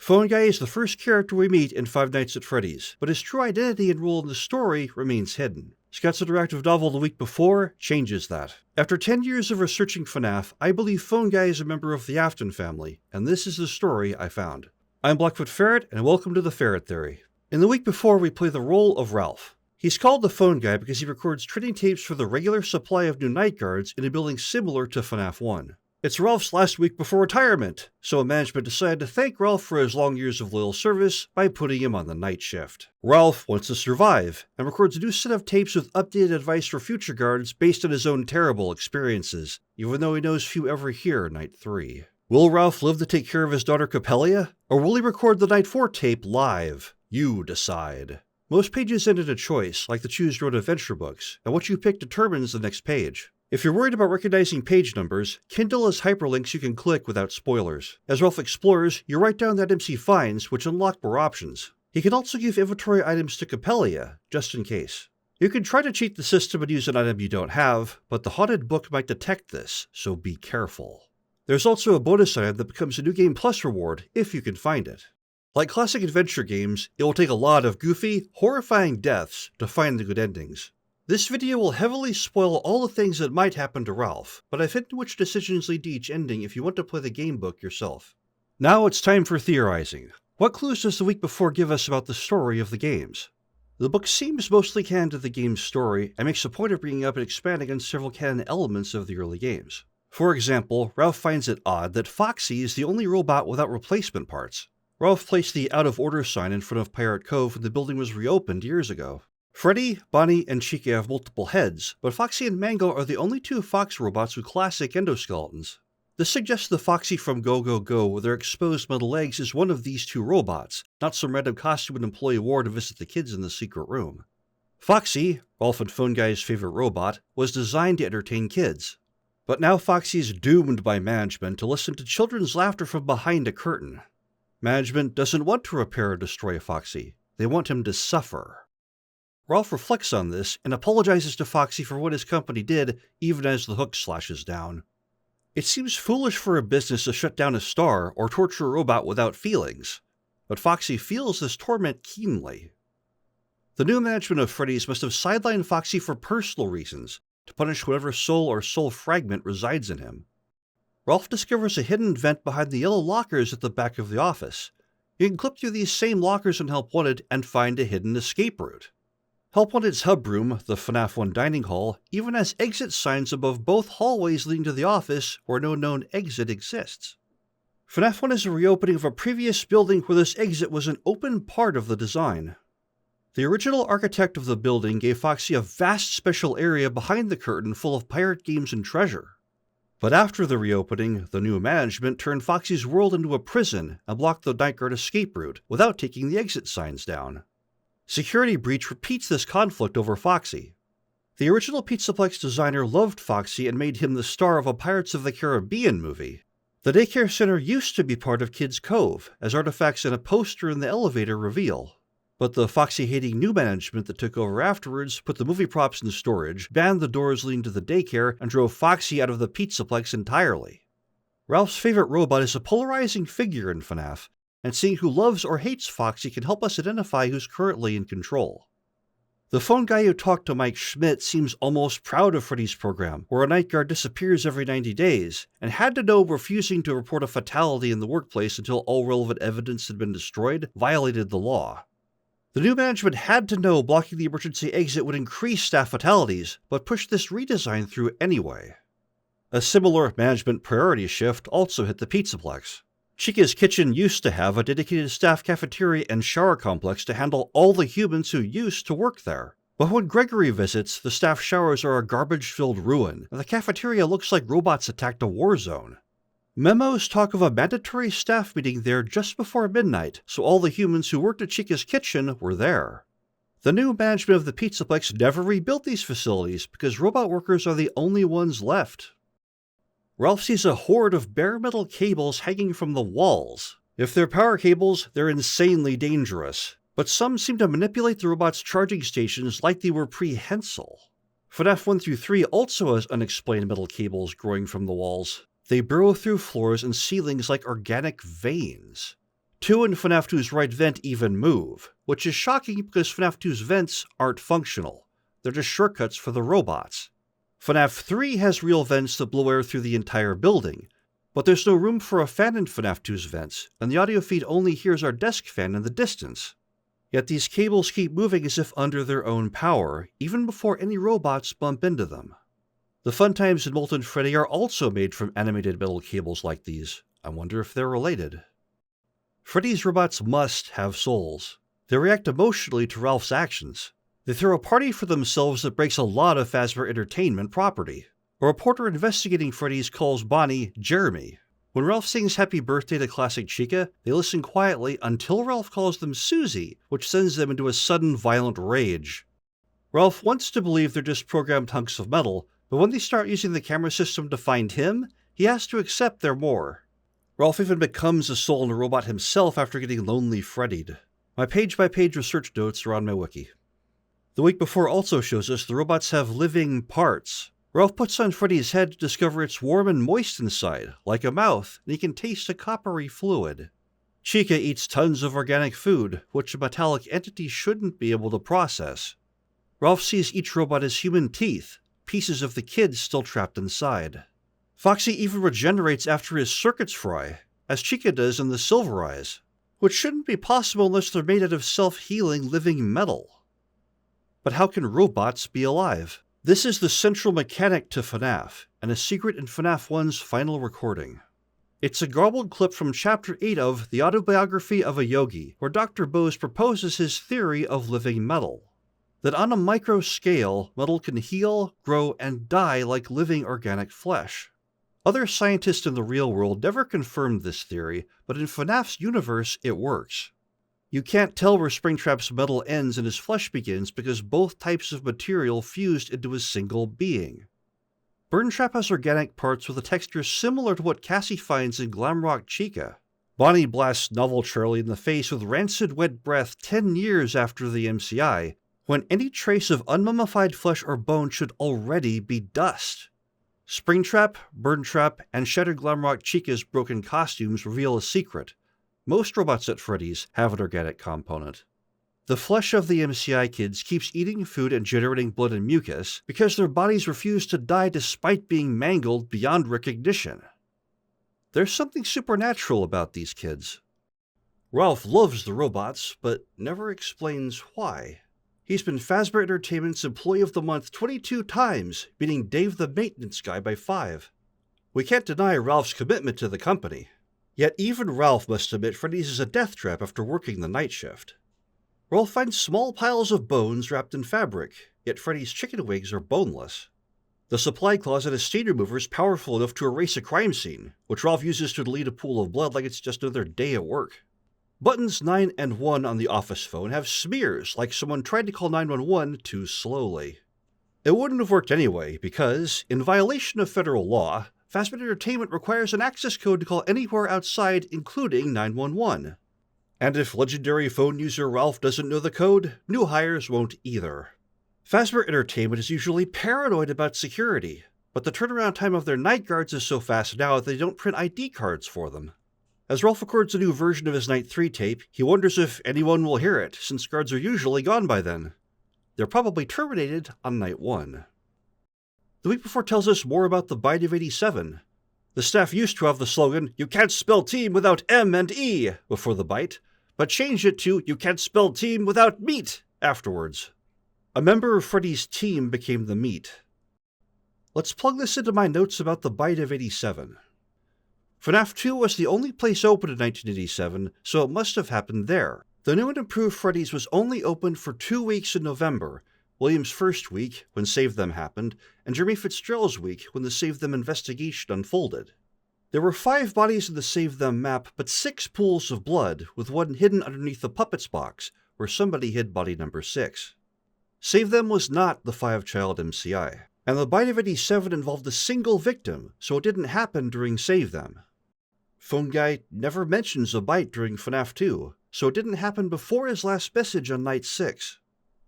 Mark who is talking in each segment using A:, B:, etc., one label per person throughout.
A: Phone Guy is the first character we meet in Five Nights at Freddy's, but his true identity and role in the story remains hidden. Scott's interactive novel the week before changes that. After 10 years of researching FNAF, I believe Phone Guy is a member of the Afton family, and this is the story I found. I'm Blackfoot Ferret, and welcome to the Ferret Theory. In the week before, we play the role of Ralph. He's called the Phone Guy because he records training tapes for the regular supply of new night guards in a building similar to FNAF 1. It's Ralph's last week before retirement, so management decided to thank Ralph for his long years of loyal service by putting him on the night shift. Ralph wants to survive, and records a new set of tapes with updated advice for future guards based on his own terrible experiences, even though he knows few ever hear Night 3. Will Ralph live to take care of his daughter Coppelia, or will he record the Night 4 tape live? You decide. Most pages end in a choice, like the Choose Your Own Adventure books, and what you pick determines the next page. If you're worried about recognizing page numbers, Kindle has hyperlinks you can click without spoilers. As Ralph explores, you write down the items he finds, which unlock more options. He can also give inventory items to Coppelia, just in case. You can try to cheat the system and use an item you don't have, but the haunted book might detect this, so be careful. There's also a bonus item that becomes a New Game Plus reward, if you can find it. Like classic adventure games, it will take a lot of goofy, horrifying deaths to find the good endings. This video will heavily spoil all the things that might happen to Ralph, but I've hidden which decisions lead to each ending if you want to play the game book yourself. Now it's time for theorizing. What clues does the week before give us about the story of the games? The book seems mostly canon to the game's story, and makes a point of bringing up and expanding on several canon elements of the early games. For example, Ralph finds it odd that Foxy is the only robot without replacement parts. Ralph placed the out of order sign in front of Pirate Cove when the building was reopened years ago. Freddy, Bonnie, and Chica have multiple heads, but Foxy and Mangle are the only two Fox robots with classic endoskeletons. This suggests the Foxy from Go Go Go with their exposed metal legs is one of these two robots, not some random costume an employee wore to visit the kids in the secret room. Foxy, Ralph and Phone Guy's favorite robot, was designed to entertain kids. But now Foxy is doomed by management to listen to children's laughter from behind a curtain. Management doesn't want to repair or destroy Foxy. They want him to suffer. Ralph reflects on this and apologizes to Foxy for what his company did, even as the hook slashes down. It seems foolish for a business to shut down a star or torture a robot without feelings, but Foxy feels this torment keenly. The new management of Freddy's must have sidelined Foxy for personal reasons, to punish whatever soul or soul fragment resides in him. Ralph discovers a hidden vent behind the yellow lockers at the back of the office. You can clip through these same lockers in Help Wanted and find a hidden escape route. Help Wanted's hub room, the FNAF 1 dining hall, even has exit signs above both hallways leading to the office where no known exit exists. FNAF 1 is a reopening of a previous building where this exit was an open part of the design. The original architect of the building gave Foxy a vast special area behind the curtain full of pirate games and treasure. But after the reopening, the new management turned Foxy's world into a prison and blocked the night guard escape route without taking the exit signs down. Security Breach repeats this conflict over Foxy. The original Pizza Plex designer loved Foxy and made him the star of a Pirates of the Caribbean movie. The daycare center used to be part of Kids Cove, as artifacts in a poster in the elevator reveal. But the Foxy-hating new management that took over afterwards put the movie props in storage, banned the doors leading to the daycare, and drove Foxy out of the Pizza Plex entirely. Ralph's favorite robot is a polarizing figure in FNAF, and seeing who loves or hates Foxy can help us identify who's currently in control. The phone guy who talked to Mike Schmidt seems almost proud of Freddy's program, where a night guard disappears every 90 days, and had to know refusing to report a fatality in the workplace until all relevant evidence had been destroyed violated the law. The new management had to know blocking the emergency exit would increase staff fatalities, but pushed this redesign through anyway. A similar management priority shift also hit the Pizza Plex. Chica's kitchen used to have a dedicated staff cafeteria and shower complex to handle all the humans who used to work there. But when Gregory visits, the staff showers are a garbage-filled ruin, and the cafeteria looks like robots attacked a war zone. Memos talk of a mandatory staff meeting there just before midnight, so all the humans who worked at Chica's kitchen were there. The new management of the Pizza Plex never rebuilt these facilities because robot workers are the only ones left. Ralph sees a horde of bare metal cables hanging from the walls. If they're power cables, they're insanely dangerous, but some seem to manipulate the robot's charging stations like they were prehensile. FNAF 1 through 3 also has unexplained metal cables growing from the walls. They burrow through floors and ceilings like organic veins. 2 and FNAF 2's right vent even move, which is shocking because FNAF 2's vents aren't functional. They're just shortcuts for the robots. FNAF 3 has real vents that blow air through the entire building, but there's no room for a fan in FNAF 2's vents, and the audio feed only hears our desk fan in the distance. Yet these cables keep moving as if under their own power, even before any robots bump into them. The fun times in Molten Freddy are also made from animated metal cables like these. I wonder if they're related. Freddy's robots must have souls. They react emotionally to Ralph's actions. They throw a party for themselves that breaks a lot of Fazbear Entertainment property. A reporter investigating Freddy's calls Bonnie Jeremy. When Ralph sings Happy Birthday to classic Chica, they listen quietly until Ralph calls them Susie, which sends them into a sudden violent rage. Ralph wants to believe they're just programmed hunks of metal, but when they start using the camera system to find him, he has to accept they're more. Ralph even becomes a soul in a robot himself after getting lonely Freddied. My page-by-page research notes are on my wiki. The week before also shows us the robots have living parts. Ralph puts on Freddy's head to discover it's warm and moist inside, like a mouth, and he can taste a coppery fluid. Chica eats tons of organic food, which a metallic entity shouldn't be able to process. Ralph sees each robot as human teeth, pieces of the kids still trapped inside. Foxy even regenerates after his circuits fry, as Chica does in the Silver Eyes, which shouldn't be possible unless they're made out of self-healing living metal. But how can robots be alive? This is the central mechanic to FNAF, and a secret in FNAF 1's final recording. It's a garbled clip from Chapter 8 of The Autobiography of a Yogi, where Dr. Bose proposes his theory of living metal. That on a micro scale, metal can heal, grow, and die like living organic flesh. Other scientists in the real world never confirmed this theory, but in FNAF's universe it works. You can't tell where Springtrap's metal ends and his flesh begins because both types of material fused into a single being. Burntrap has organic parts with a texture similar to what Cassie finds in Glamrock Chica. Bonnie blasts Novel Charlie in the face with rancid wet breath 10 years after the MCI, when any trace of unmummified flesh or bone should already be dust. Springtrap, Burntrap, and Shattered Glamrock Chica's broken costumes reveal a secret. Most robots at Freddy's have an organic component. The flesh of the MCI kids keeps eating food and generating blood and mucus because their bodies refuse to die despite being mangled beyond recognition. There's something supernatural about these kids. Ralph loves the robots, but never explains why. He's been Fazbear Entertainment's Employee of the Month 22 times, beating Dave the Maintenance Guy by 5. We can't deny Ralph's commitment to the company. Yet even Ralph must admit Freddy's is a death trap after working the night shift. Ralph finds small piles of bones wrapped in fabric, yet Freddy's chicken wings are boneless. The supply closet has stain removers powerful enough to erase a crime scene, which Ralph uses to delete a pool of blood like it's just another day at work. Buttons 9 and 1 on the office phone have smears like someone tried to call 911 too slowly. It wouldn't have worked anyway because, in violation of federal law, Fazbear Entertainment requires an access code to call anywhere outside, including 911. And if legendary phone user Ralph doesn't know the code, new hires won't either. Fazbear Entertainment is usually paranoid about security, but the turnaround time of their night guards is so fast now that they don't print ID cards for them. As Ralph records a new version of his Night 3 tape, he wonders if anyone will hear it, since guards are usually gone by then. They're probably terminated on Night 1. The week before tells us more about the Bite of 87. The staff used to have the slogan, "You can't spell team without M and E," before the bite, but changed it to, "You can't spell team without meat," afterwards. A member of Freddy's team became the meat. Let's plug this into my notes about the Bite of 87. FNAF 2 was the only place open in 1987, so it must have happened there. The new and improved Freddy's was only open for 2 weeks in November, William's first week, when Save Them happened, and Jeremy Fitzgerald's week, when the Save Them investigation unfolded. There were 5 bodies in the Save Them map, but 6 pools of blood, with one hidden underneath the puppets box, where somebody hid body number 6. Save Them was not the 5-child MCI, and the Bite of 87 involved a single victim, so it didn't happen during Save Them. Phone Guy never mentions a bite during FNAF 2, so it didn't happen before his last message on Night 6.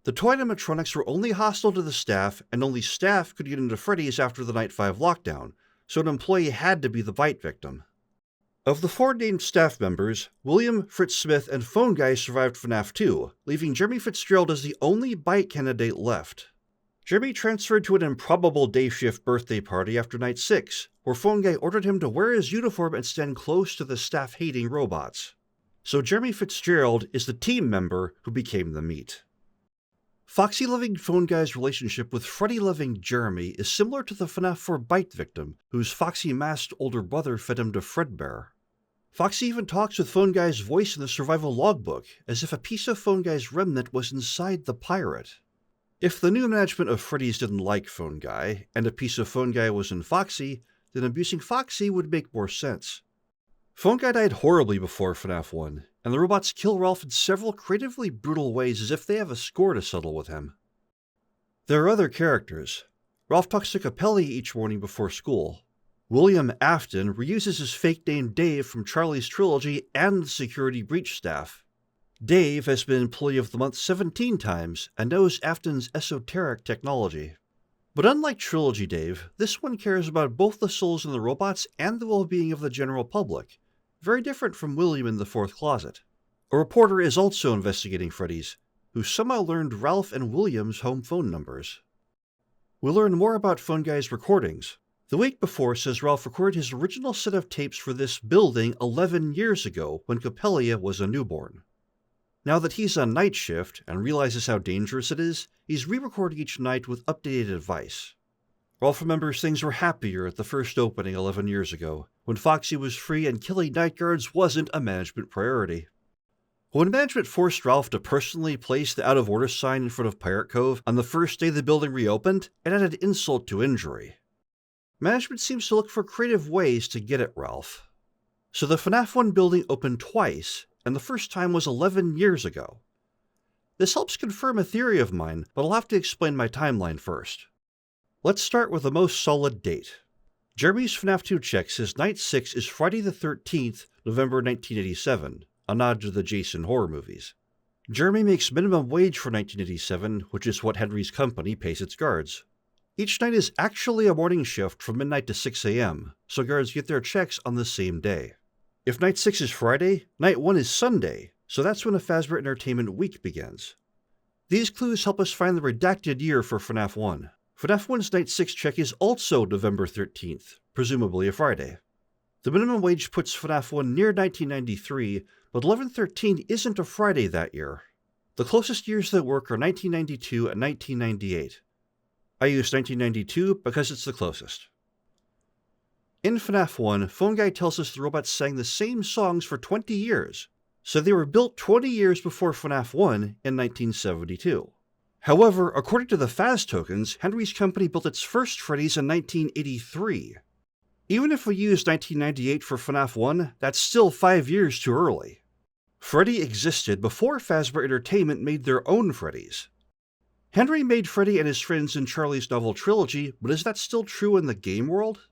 A: The toy animatronics were only hostile to the staff, and only staff could get into Freddy's after the Night 5 lockdown, so an employee had to be the bite victim. Of the 4 named staff members, William, Fritz Smith, and Phone Guy survived FNAF 2, leaving Jeremy Fitzgerald as the only bite candidate left. Jeremy transferred to an improbable day shift birthday party after night 6, where Phone Guy ordered him to wear his uniform and stand close to the staff-hating robots. So Jeremy Fitzgerald is the team member who became the meat. Foxy-loving Phone Guy's relationship with Freddy-loving Jeremy is similar to the FNAF 4 bite victim, whose Foxy-masked older brother fed him to Fredbear. Foxy even talks with Phone Guy's voice in the survival logbook, as if a piece of Phone Guy's remnant was inside the pirate. If the new management of Freddy's didn't like Phone Guy, and a piece of Phone Guy was in Foxy, then abusing Foxy would make more sense. Phone Guy died horribly before FNAF 1, and the robots kill Ralph in several creatively brutal ways as if they have a score to settle with him. There are other characters. Ralph talks to Capelli each morning before school. William Afton reuses his fake name Dave from Charlie's Trilogy and the security breach staff. Dave has been Employee of the Month 17 times and knows Afton's esoteric technology. But unlike Trilogy Dave, this one cares about both the souls in the robots and the well-being of the general public, very different from William in the Fourth Closet. A reporter is also investigating Freddy's, who somehow learned Ralph and William's home phone numbers. We learn more about Phone Guy's recordings. The week before says Ralph recorded his original set of tapes for this building 11 years ago when Capellia was a newborn. Now that he's on night shift and realizes how dangerous it is, he's re-recording each night with updated advice. Ralph remembers things were happier at the first opening 11 years ago, when Foxy was free and killing night guards wasn't a management priority. When management forced Ralph to personally place the out-of-order sign in front of Pirate Cove on the first day the building reopened, it added insult to injury. Management seems to look for creative ways to get at Ralph. So the FNAF 1 building opened twice, and the first time was 11 years ago. This helps confirm a theory of mine, but I'll have to explain my timeline first. Let's start with the most solid date. Jeremy's FNAF 2 check says Night 6 is Friday the 13th, November 1987, a nod to the Jason horror movies. Jeremy makes minimum wage for 1987, which is what Henry's company pays its guards. Each night is actually a morning shift from midnight to 6 a.m., so guards get their checks on the same day. If Night 6 is Friday, Night 1 is Sunday, so that's when a Fazbear Entertainment week begins. These clues help us find the redacted year for FNAF 1. FNAF 1's Night 6 check is also November 13th, presumably a Friday. The minimum wage puts FNAF 1 near 1993, but 11/13 isn't a Friday that year. The closest years that work are 1992 and 1998. I use 1992 because it's the closest. In FNAF 1, Phone Guy tells us the robots sang the same songs for 20 years, so they were built 20 years before FNAF 1 in 1972. However, according to the Faz tokens, Henry's company built its first Freddy's in 1983. Even if we use 1998 for FNAF 1, that's still 5 years too early. Freddy existed before Fazbear Entertainment made their own Freddy's. Henry made Freddy and his friends in Charlie's novel trilogy, but is that still true in the game world?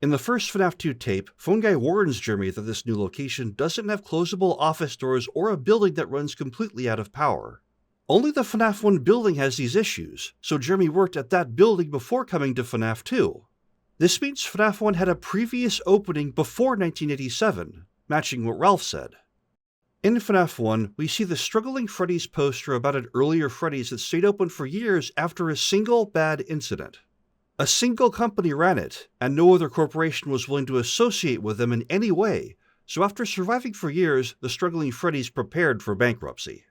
A: In the first FNAF 2 tape, Phone Guy warns Jeremy that this new location doesn't have closable office doors or a building that runs completely out of power. Only the FNAF 1 building has these issues, so Jeremy worked at that building before coming to FNAF 2. This means FNAF 1 had a previous opening before 1987, matching what Ralph said. In FNAF 1, we see the struggling Freddy's poster about an earlier Freddy's that stayed open for years after a single bad incident. A single company ran it, and no other corporation was willing to associate with them in any way, so after surviving for years, the struggling Freddy's prepared for bankruptcy.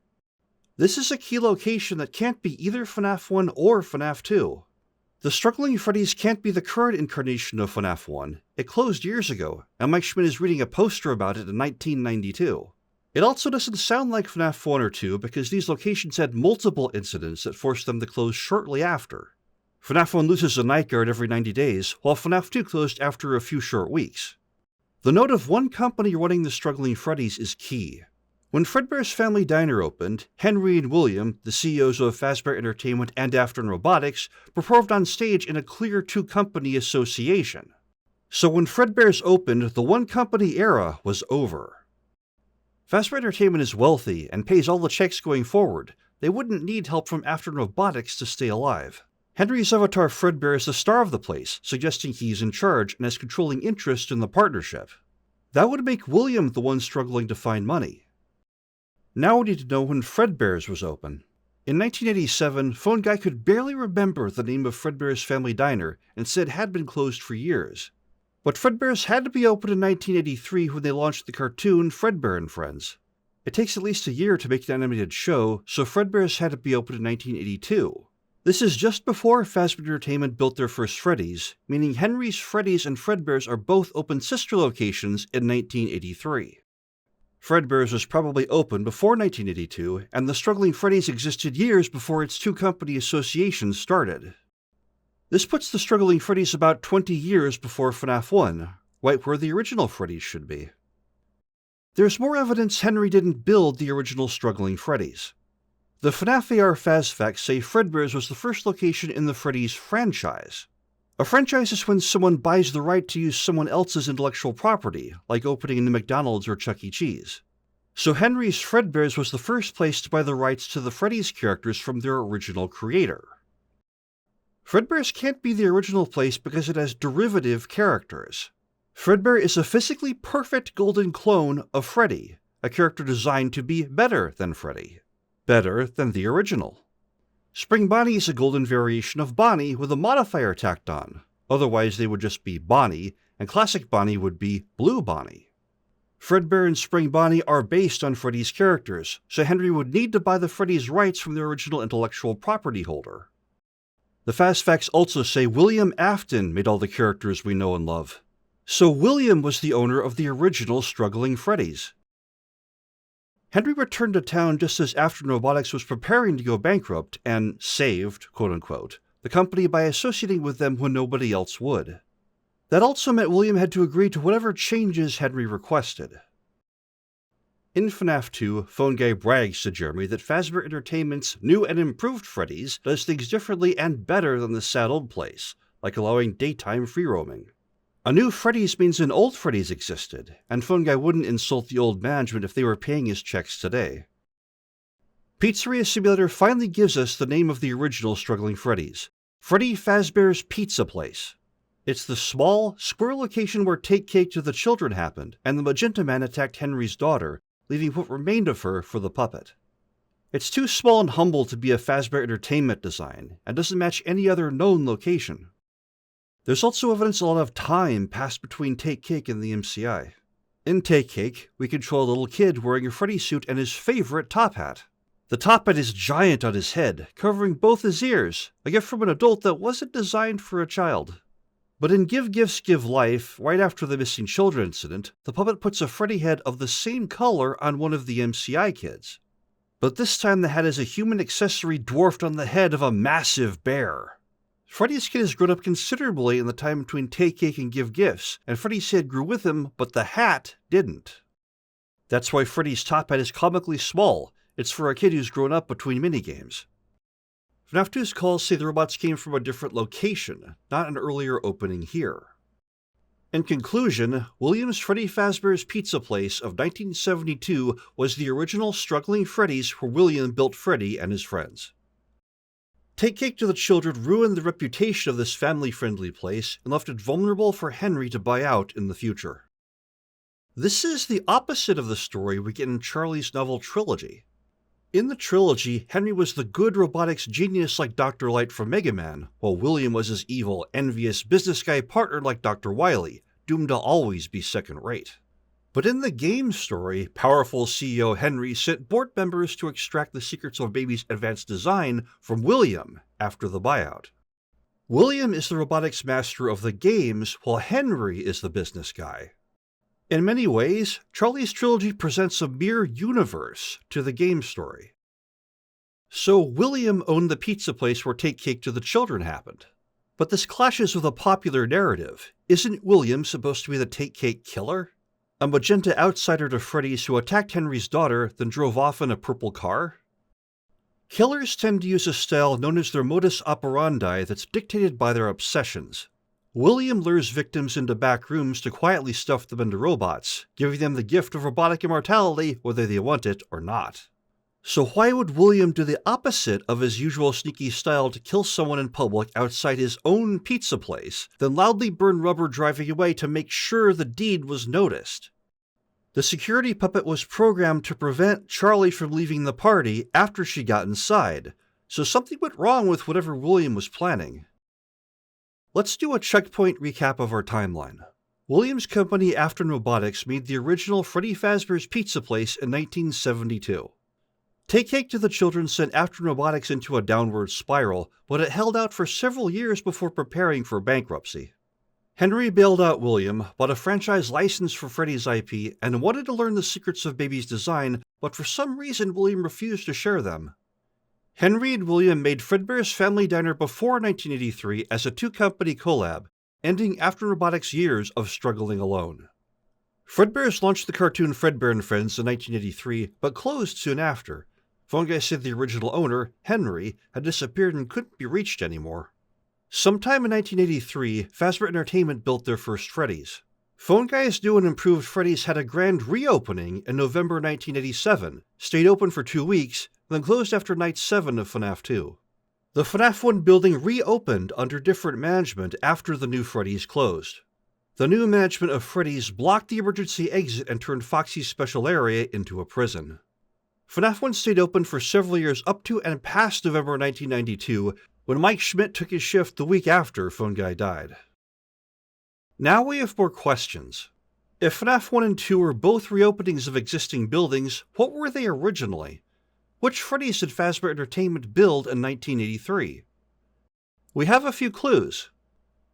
A: This is a key location that can't be either FNAF 1 or FNAF 2. The struggling Freddy's can't be the current incarnation of FNAF 1. It closed years ago, and Mike Schmidt is reading a poster about it in 1992. It also doesn't sound like FNAF 1 or 2 because these locations had multiple incidents that forced them to close shortly after. FNAF 1 loses a night guard every 90 days, while FNAF 2 closed after a few short weeks. The note of one company running the struggling Freddy's is key. When Fredbear's Family Diner opened, Henry and William, the CEOs of Fazbear Entertainment and Afton Robotics, performed on stage in a clear two-company association. So when Fredbear's opened, the one-company era was over. Fazbear Entertainment is wealthy and pays all the checks going forward. They wouldn't need help from Afton Robotics to stay alive. Henry's avatar Fredbear is the star of the place, suggesting he's in charge and has controlling interest in the partnership. That would make William the one struggling to find money. Now we need to know when Fredbear's was open. In 1987, Phone Guy could barely remember the name of Fredbear's Family Diner and said it had been closed for years. But Fredbear's had to be opened in 1983 when they launched the cartoon Fredbear and Friends. It takes at least a year to make an animated show, so Fredbear's had to be opened in 1982. This is just before Fazbear Entertainment built their first Freddy's, meaning Henry's, Freddy's, and Fredbear's are both open sister locations in 1983. Fredbear's was probably open before 1982, and the Struggling Freddy's existed years before its two-company association started. This puts the Struggling Freddy's about 20 years before FNAF 1, right where the original Freddy's should be. There's more evidence Henry didn't build the original Struggling Freddy's. The FNAF AR Faz facts say Fredbear's was the first location in the Freddy's franchise. A franchise is when someone buys the right to use someone else's intellectual property, like opening a new McDonald's or Chuck E. Cheese. So Henry's Fredbear's was the first place to buy the rights to the Freddy's characters from their original creator. Fredbear's can't be the original place because it has derivative characters. Fredbear is a physically perfect golden clone of Freddy, a character designed to be better than Freddy. Better than the original. Spring Bonnie is a golden variation of Bonnie with a modifier tacked on, otherwise they would just be Bonnie, and Classic Bonnie would be Blue Bonnie. Fredbear and Spring Bonnie are based on Freddy's characters, so Henry would need to buy the Freddy's rights from their original intellectual property holder. The Fast Facts also say William Afton made all the characters we know and love. So William was the owner of the original Struggling Freddy's. Henry returned to town just as Afton Robotics was preparing to go bankrupt and saved, quote-unquote, the company by associating with them when nobody else would. That also meant William had to agree to whatever changes Henry requested. In FNAF 2, Phone Guy brags to Jeremy that Fazbear Entertainment's new and improved Freddy's does things differently and better than the sad old place, like allowing daytime free roaming. A new Freddy's means an old Freddy's existed, and Phone Guy wouldn't insult the old management if they were paying his checks today. Pizzeria Simulator finally gives us the name of the original Struggling Freddy's, Freddy Fazbear's Pizza Place. It's the small, square location where Take Cake to the Children happened, and the Magenta Man attacked Henry's daughter, leaving what remained of her for the puppet. It's too small and humble to be a Fazbear Entertainment design, and doesn't match any other known location. There's also evidence a lot of time passed between Take Cake and the MCI. In Take Cake, we control a little kid wearing a Freddy suit and his favorite top hat. The top hat is giant on his head, covering both his ears, a gift from an adult that wasn't designed for a child. But in Give Gifts, Give Life, right after the missing children incident, the puppet puts a Freddy head of the same color on one of the MCI kids. But this time the hat is a human accessory dwarfed on the head of a massive bear. Freddy's kid has grown up considerably in the time between Take Cake and Give Gifts, and Freddy's head grew with him, but the hat didn't. That's why Freddy's top hat is comically small. It's for a kid who's grown up between minigames. FNAF 2's calls say the robots came from a different location, not an earlier opening here. In conclusion, William's Freddy Fazbear's Pizza Place of 1972 was the original Struggling Freddy's where William built Freddy and his friends. Take Cake to the Children ruined the reputation of this family-friendly place and left it vulnerable for Henry to buy out in the future. This is the opposite of the story we get in Charlie's novel trilogy. In the trilogy, Henry was the good robotics genius like Dr. Light from Mega Man, while William was his evil, envious business guy partner like Dr. Wily, doomed to always be second-rate. But in the game story, powerful CEO Henry sent board members to extract the secrets of Baby's advanced design from William after the buyout. William is the robotics master of the games, while Henry is the business guy. In many ways, Charlie's trilogy presents a mirror universe to the game story. So William owned the pizza place where Take Cake to the Children happened. But this clashes with a popular narrative. Isn't William supposed to be the Take Cake killer? A magenta outsider to Freddy's who attacked Henry's daughter, then drove off in a purple car? Killers tend to use a style known as their modus operandi that's dictated by their obsessions. William lures victims into back rooms to quietly stuff them into robots, giving them the gift of robotic immortality whether they want it or not. So why would William do the opposite of his usual sneaky style to kill someone in public outside his own pizza place, then loudly burn rubber driving away to make sure the deed was noticed? The security puppet was programmed to prevent Charlie from leaving the party after she got inside, so something went wrong with whatever William was planning. Let's do a checkpoint recap of our timeline. William's company Afton Robotics made the original Freddy Fazbear's Pizza Place in 1972. Take Cake to the Children sent Afton Robotics into a downward spiral, but it held out for several years before preparing for bankruptcy. Henry bailed out William, bought a franchise license for Freddy's IP, and wanted to learn the secrets of Baby's design, but for some reason William refused to share them. Henry and William made Fredbear's Family Diner before 1983 as a two-company collab, ending Afton Robotics' years of struggling alone. Fredbear's launched the cartoon Fredbear and Friends in 1983, but closed soon after. Phone Guy said the original owner, Henry, had disappeared and couldn't be reached anymore. Sometime in 1983, Fazbear Entertainment built their first Freddy's. Phone Guy's new and improved Freddy's had a grand reopening in November 1987, stayed open for 2 weeks, then closed after Night 7 of FNAF 2. The FNAF 1 building reopened under different management after the new Freddy's closed. The new management of Freddy's blocked the emergency exit and turned Foxy's special area into a prison. FNAF 1 stayed open for several years up to and past November 1992, when Mike Schmidt took his shift the week after Phone Guy died. Now we have more questions. If FNAF 1 and 2 were both reopenings of existing buildings, what were they originally? Which Freddy's did Fazbear Entertainment build in 1983? We have a few clues.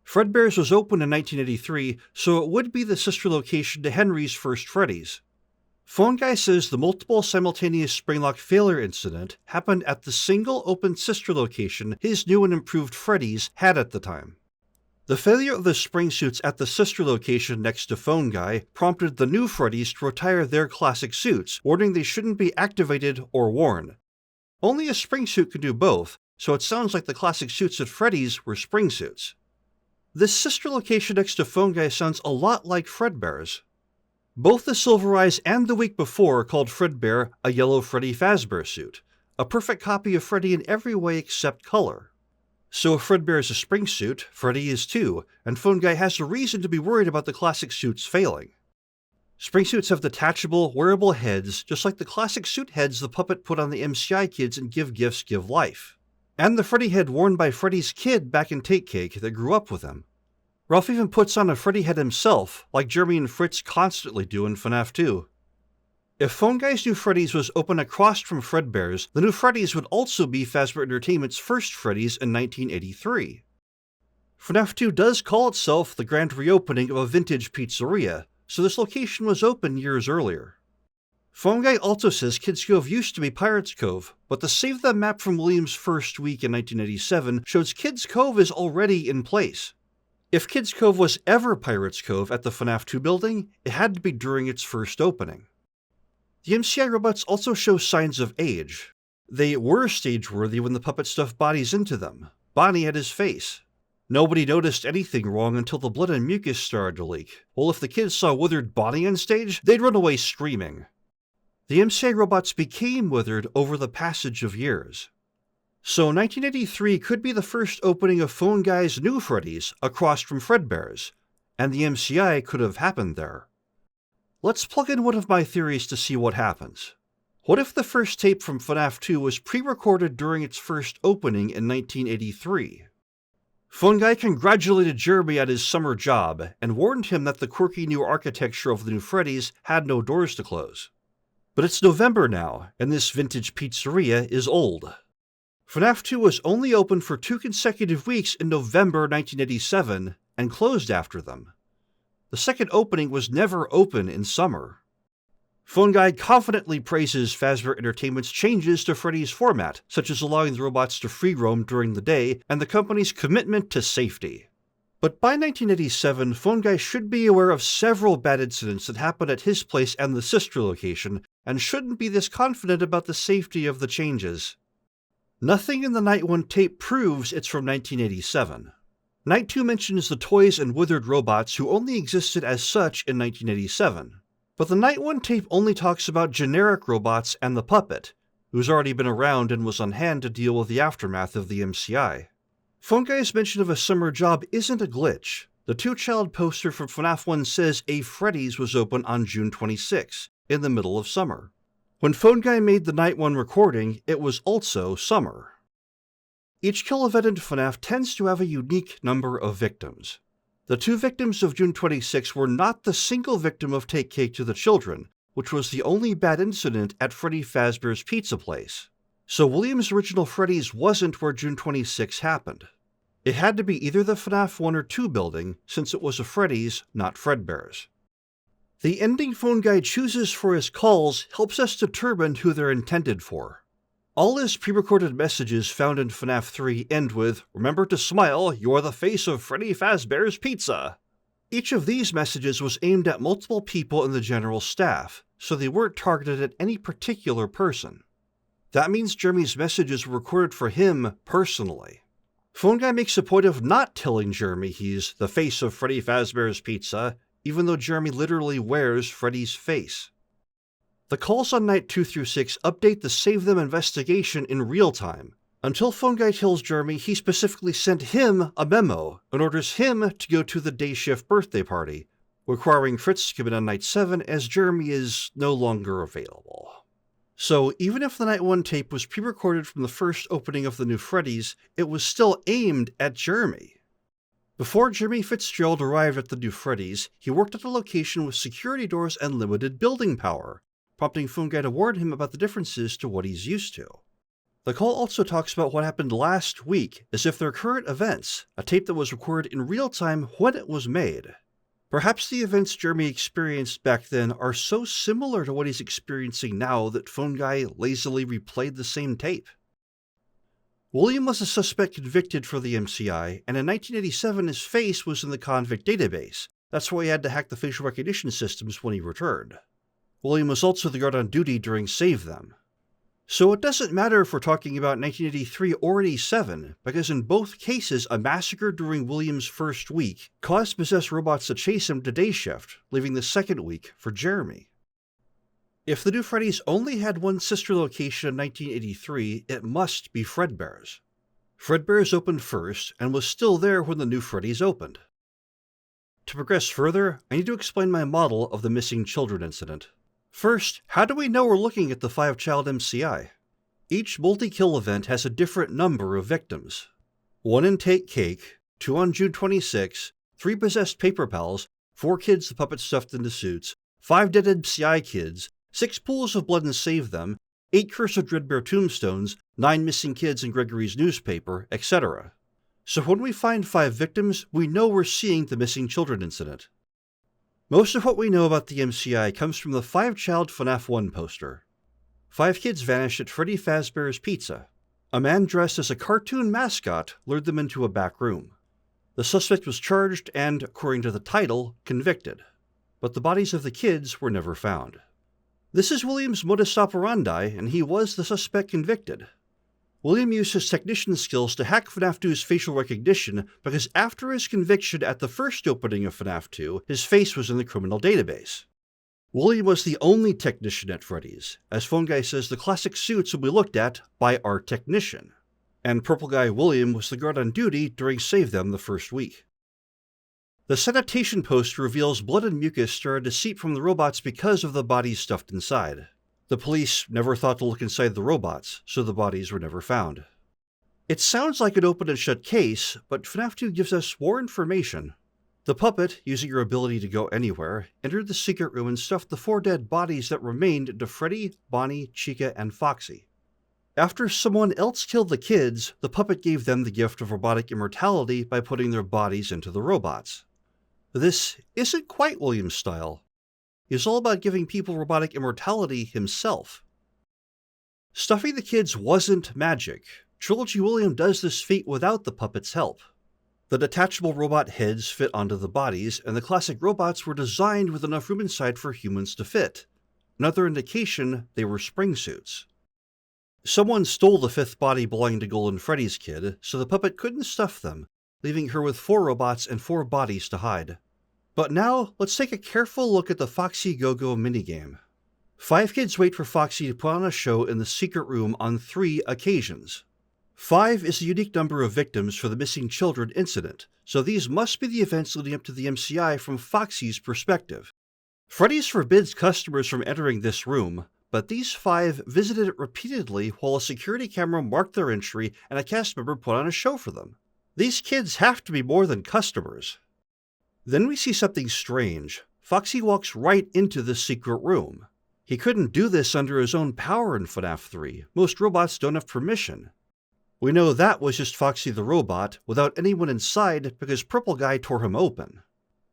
A: Fredbear's was opened in 1983, so it would be the sister location to Henry's first Freddy's. Phone Guy says the multiple simultaneous springlock failure incident happened at the single open sister location his new and improved Freddy's had at the time. The failure of the spring suits at the sister location next to Phone Guy prompted the new Freddy's to retire their classic suits, warning they shouldn't be activated or worn. Only a spring suit could do both, so it sounds like the classic suits at Freddy's were spring suits. This sister location next to Phone Guy sounds a lot like Fredbear's. Both the Silver Eyes and the week before called Fredbear a yellow Freddy Fazbear suit, a perfect copy of Freddy in every way except color. So if Fredbear is a spring suit, Freddy is too, and Phone Guy has a reason to be worried about the classic suits failing. Spring suits have detachable, wearable heads, just like the classic suit heads the puppet put on the MCI kids in Give Gifts, Give Life. And the Freddy head worn by Freddy's kid back in Take Cake that grew up with him. Ralph even puts on a Freddy head himself, like Jeremy and Fritz constantly do in FNAF 2. If Phone Guy's new Freddy's was open across from Fredbear's, the new Freddy's would also be Fazbear Entertainment's first Freddy's in 1983. FNAF 2 does call itself the grand reopening of a vintage pizzeria, so this location was open years earlier. Phone Guy also says Kids Cove used to be Pirates Cove, but the Save Them map from William's first week in 1987 shows Kids Cove is already in place. If Kids Cove was ever Pirates Cove at the FNAF 2 building, it had to be during its first opening. The MCI robots also show signs of age. They were stage-worthy when the puppet stuffed bodies into them. Bonnie had his face. Nobody noticed anything wrong until the blood and mucus started to leak. Well, if the kids saw withered Bonnie on stage, they'd run away screaming. The MCI robots became withered over the passage of years. So 1983 could be the first opening of Phone Guy's new Freddy's across from Fredbear's, and the MCI could have happened there. Let's plug in one of my theories to see what happens. What if the first tape from FNAF 2 was pre-recorded during its first opening in 1983? Phone Guy congratulated Jeremy at his summer job and warned him that the quirky new architecture of the new Freddy's had no doors to close. But it's November now, and this vintage pizzeria is old. FNAF 2 was only open for 2 consecutive weeks in November 1987 and closed after them. The second opening was never open in summer. Phone Guy confidently praises Fazbear Entertainment's changes to Freddy's format, such as allowing the robots to free roam during the day and the company's commitment to safety. But by 1987, Phone Guy should be aware of several bad incidents that happened at his place and the sister location, and shouldn't be this confident about the safety of the changes. Nothing in the Night 1 tape proves it's from 1987. Night 2 mentions the toys and withered robots who only existed as such in 1987. But the Night 1 tape only talks about generic robots and the puppet, who's already been around and was on hand to deal with the aftermath of the MCI. Phone Guy's mention of a summer job isn't a glitch. The two-child poster from FNAF 1 says a Freddy's was open on June 26, in the middle of summer. When Phone Guy made the Night 1 recording, it was also summer. Each kill event in FNAF tends to have a unique number of victims. The two victims of June 26 were not the single victim of Take Cake to the Children, which was the only bad incident at Freddy Fazbear's Pizza Place. So William's original Freddy's wasn't where June 26 happened. It had to be either the FNAF 1 or 2 building, since it was a Freddy's, not Fredbear's. The ending Phone Guy chooses for his calls helps us determine who they're intended for. All his pre-recorded messages found in FNAF 3 end with, "Remember to smile, you're the face of Freddy Fazbear's Pizza." Each of these messages was aimed at multiple people in the general staff, so they weren't targeted at any particular person. That means Jeremy's messages were recorded for him personally. Phone Guy makes a point of not telling Jeremy he's the face of Freddy Fazbear's Pizza, even though Jeremy literally wears Freddy's face. The calls on night 2 through 6 update the Save Them investigation in real time, until Phone Guy tells Jeremy he specifically sent him a memo and orders him to go to the day shift birthday party, requiring Fritz to come in on night 7 as Jeremy is no longer available. So even if the Night 1 tape was pre-recorded from the first opening of the new Freddy's, it was still aimed at Jeremy. Before Jeremy Fitzgerald arrived at the new Freddy's, he worked at a location with security doors and limited building power, prompting Phone Guy to warn him about the differences to what he's used to. The call also talks about what happened last week, as if they're current events, a tape that was recorded in real time when it was made. Perhaps the events Jeremy experienced back then are so similar to what he's experiencing now that Phone Guy lazily replayed the same tape. William was a suspect convicted for the MCI, and in 1987 his face was in the convict database. That's why he had to hack the facial recognition systems when he returned. William was also the guard on duty during Save Them. So it doesn't matter if we're talking about 1983 or 87, because in both cases a massacre during William's first week caused possessed robots to chase him to day shift, leaving the second week for Jeremy. If the new Freddy's only had one sister location in 1983, it must be Fredbear's. Fredbear's opened first, and was still there when the new Freddy's opened. To progress further, I need to explain my model of the missing children incident. First, how do we know we're looking at the 5-child MCI? Each multi-kill event has a different number of victims. 1 in Take Cake, 2 on June 26, 3 possessed paper pals, 4 kids the puppet stuffed into suits, 5 dead MCI kids, 6 pools of blood and Save Them, 8 cursed Fredbear tombstones, 9 missing kids in Gregory's newspaper, etc. So when we find 5 victims, we know we're seeing the missing children incident. Most of what we know about the MCI comes from the 5-child FNAF 1 poster. 5 kids vanished at Freddy Fazbear's Pizza. A man dressed as a cartoon mascot lured them into a back room. The suspect was charged and, according to the title, convicted. But the bodies of the kids were never found. This is William's modus operandi, and he was the suspect convicted. William used his technician skills to hack FNAF 2's facial recognition because after his conviction at the first opening of FNAF 2, his face was in the criminal database. William was the only technician at Freddy's. As Phone Guy says, the classic suits will be looked at by our technician. And Purple Guy William was the guard on duty during Save Them the first week. The sanitation poster reveals blood and mucus started to seep from the robots because of the bodies stuffed inside. The police never thought to look inside the robots, so the bodies were never found. It sounds like an open and shut case, but FNAF 2 gives us more information. The puppet, using her ability to go anywhere, entered the secret room and stuffed the 4 dead bodies that remained into Freddy, Bonnie, Chica, and Foxy. After someone else killed the kids, the puppet gave them the gift of robotic immortality by putting their bodies into the robots. This isn't quite William's style. He's all about giving people robotic immortality himself. Stuffing the kids wasn't magic. Trilogy William does this feat without the puppet's help. The detachable robot heads fit onto the bodies, and the classic robots were designed with enough room inside for humans to fit. Another indication they were spring suits. Someone stole the 5th body belonging to Golden Freddy's kid, so the puppet couldn't stuff them, leaving her with 4 robots and 4 bodies to hide. But now, let's take a careful look at the Foxy Go-Go minigame. 5 kids wait for Foxy to put on a show in the secret room on 3 occasions. 5 is the unique number of victims for the missing children incident, so these must be the events leading up to the MCI from Foxy's perspective. Freddy's forbids customers from entering this room, but these 5 visited it repeatedly while a security camera marked their entry and a cast member put on a show for them. These kids have to be more than customers. Then we see something strange. Foxy walks right into the secret room. He couldn't do this under his own power in FNAF 3. Most robots don't have permission. We know that was just Foxy the robot, without anyone inside because Purple Guy tore him open.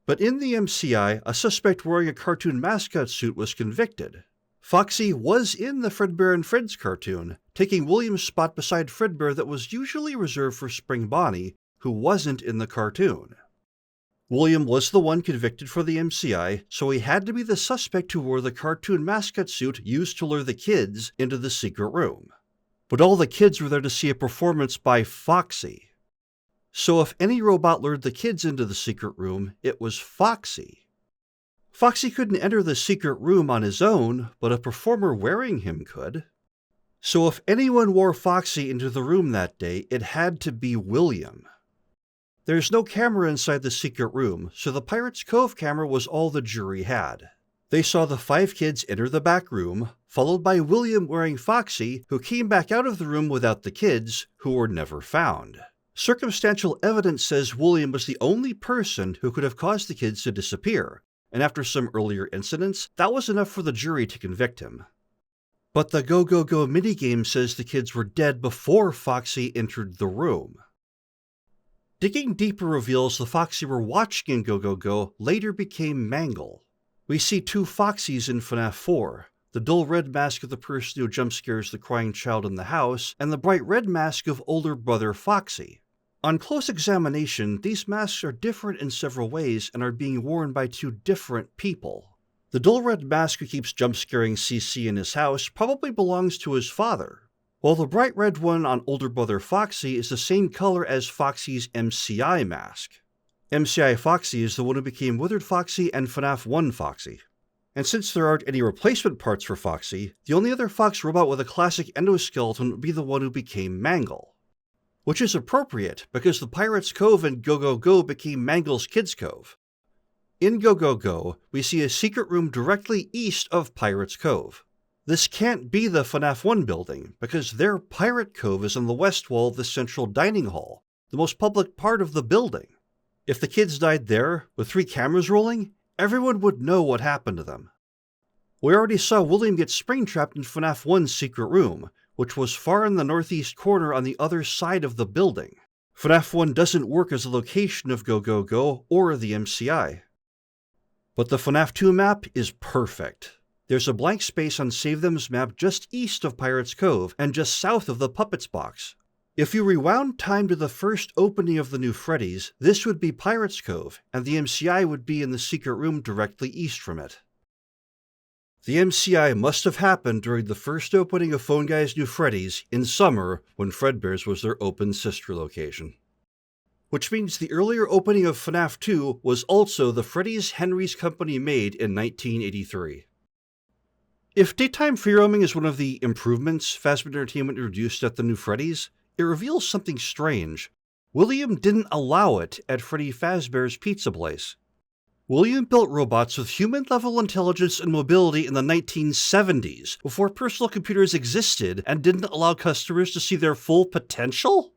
A: But in the MCI, a suspect wearing a cartoon mascot suit was convicted. Foxy was in the Fredbear and Friends cartoon, taking William's spot beside Fredbear that was usually reserved for Spring Bonnie, who wasn't in the cartoon. William was the one convicted for the MCI, so he had to be the suspect who wore the cartoon mascot suit used to lure the kids into the secret room. But all the kids were there to see a performance by Foxy. So if any robot lured the kids into the secret room, it was Foxy. Foxy couldn't enter the secret room on his own, but a performer wearing him could. So if anyone wore Foxy into the room that day, it had to be William. There's no camera inside the secret room, so the Pirates Cove camera was all the jury had. They saw the 5 kids enter the back room, followed by William wearing Foxy, who came back out of the room without the kids, who were never found. Circumstantial evidence says William was the only person who could have caused the kids to disappear, and after some earlier incidents, that was enough for the jury to convict him. But the Go Go Go minigame says the kids were dead before Foxy entered the room. Digging deeper reveals the Foxy we're watching in Go Go Go later became Mangle. We see 2 Foxys in FNAF 4, the dull red mask of the person who jump scares the crying child in the house, and the bright red mask of older brother Foxy. On close examination, these masks are different in several ways and are being worn by 2 different people. The dull red mask who keeps jump scaring CC in his house probably belongs to his father, while the bright red one on older brother Foxy is the same color as Foxy's MCI mask. MCI Foxy is the one who became Withered Foxy and FNAF 1 Foxy. And since there aren't any replacement parts for Foxy, the only other Fox robot with a classic endoskeleton would be the one who became Mangle. Which is appropriate, because the Pirates Cove in Go Go Go became Mangle's Kids Cove. In Go Go Go, we see a secret room directly east of Pirates Cove. This can't be the FNAF 1 building, because their Pirate Cove is on the west wall of the central dining hall, the most public part of the building. If the kids died there, with 3 cameras rolling, everyone would know what happened to them. We already saw William get springtrapped in FNAF 1's secret room, which was far in the northeast corner on the other side of the building. FNAF 1 doesn't work as a location of Go Go Go or the MCI. But the FNAF 2 map is perfect. There's a blank space on Save Them's map just east of Pirates Cove and just south of the Puppets box. If you rewound time to the first opening of the new Freddy's, this would be Pirates Cove, and the MCI would be in the secret room directly east from it. The MCI must have happened during the first opening of Phone Guy's New Freddy's in summer, when Fredbear's was their open sister location. Which means the earlier opening of FNAF 2 was also the Freddy's Henry's Company made in 1983. If daytime free roaming is one of the improvements Fazbear Entertainment introduced at the new Freddy's, it reveals something strange. William didn't allow it at Freddy Fazbear's Pizza Place. William built robots with human-level intelligence and mobility in the 1970s, before personal computers existed, and didn't allow customers to see their full potential?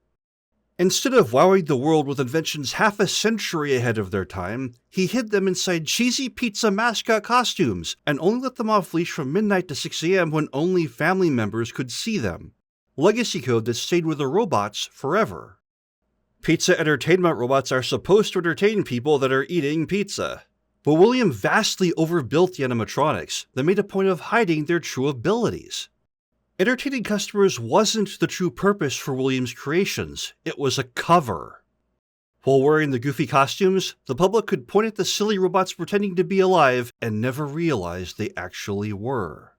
A: Instead of wowing the world with inventions half a century ahead of their time, he hid them inside cheesy pizza mascot costumes, and only let them off leash from midnight to 6 AM when only family members could see them. Legacy code that stayed with the robots forever. Pizza entertainment robots are supposed to entertain people that are eating pizza. But William vastly overbuilt the animatronics that made a point of hiding their true abilities. Entertaining customers wasn't the true purpose for William's creations, it was a cover. While wearing the goofy costumes, the public could point at the silly robots pretending to be alive and never realize they actually were.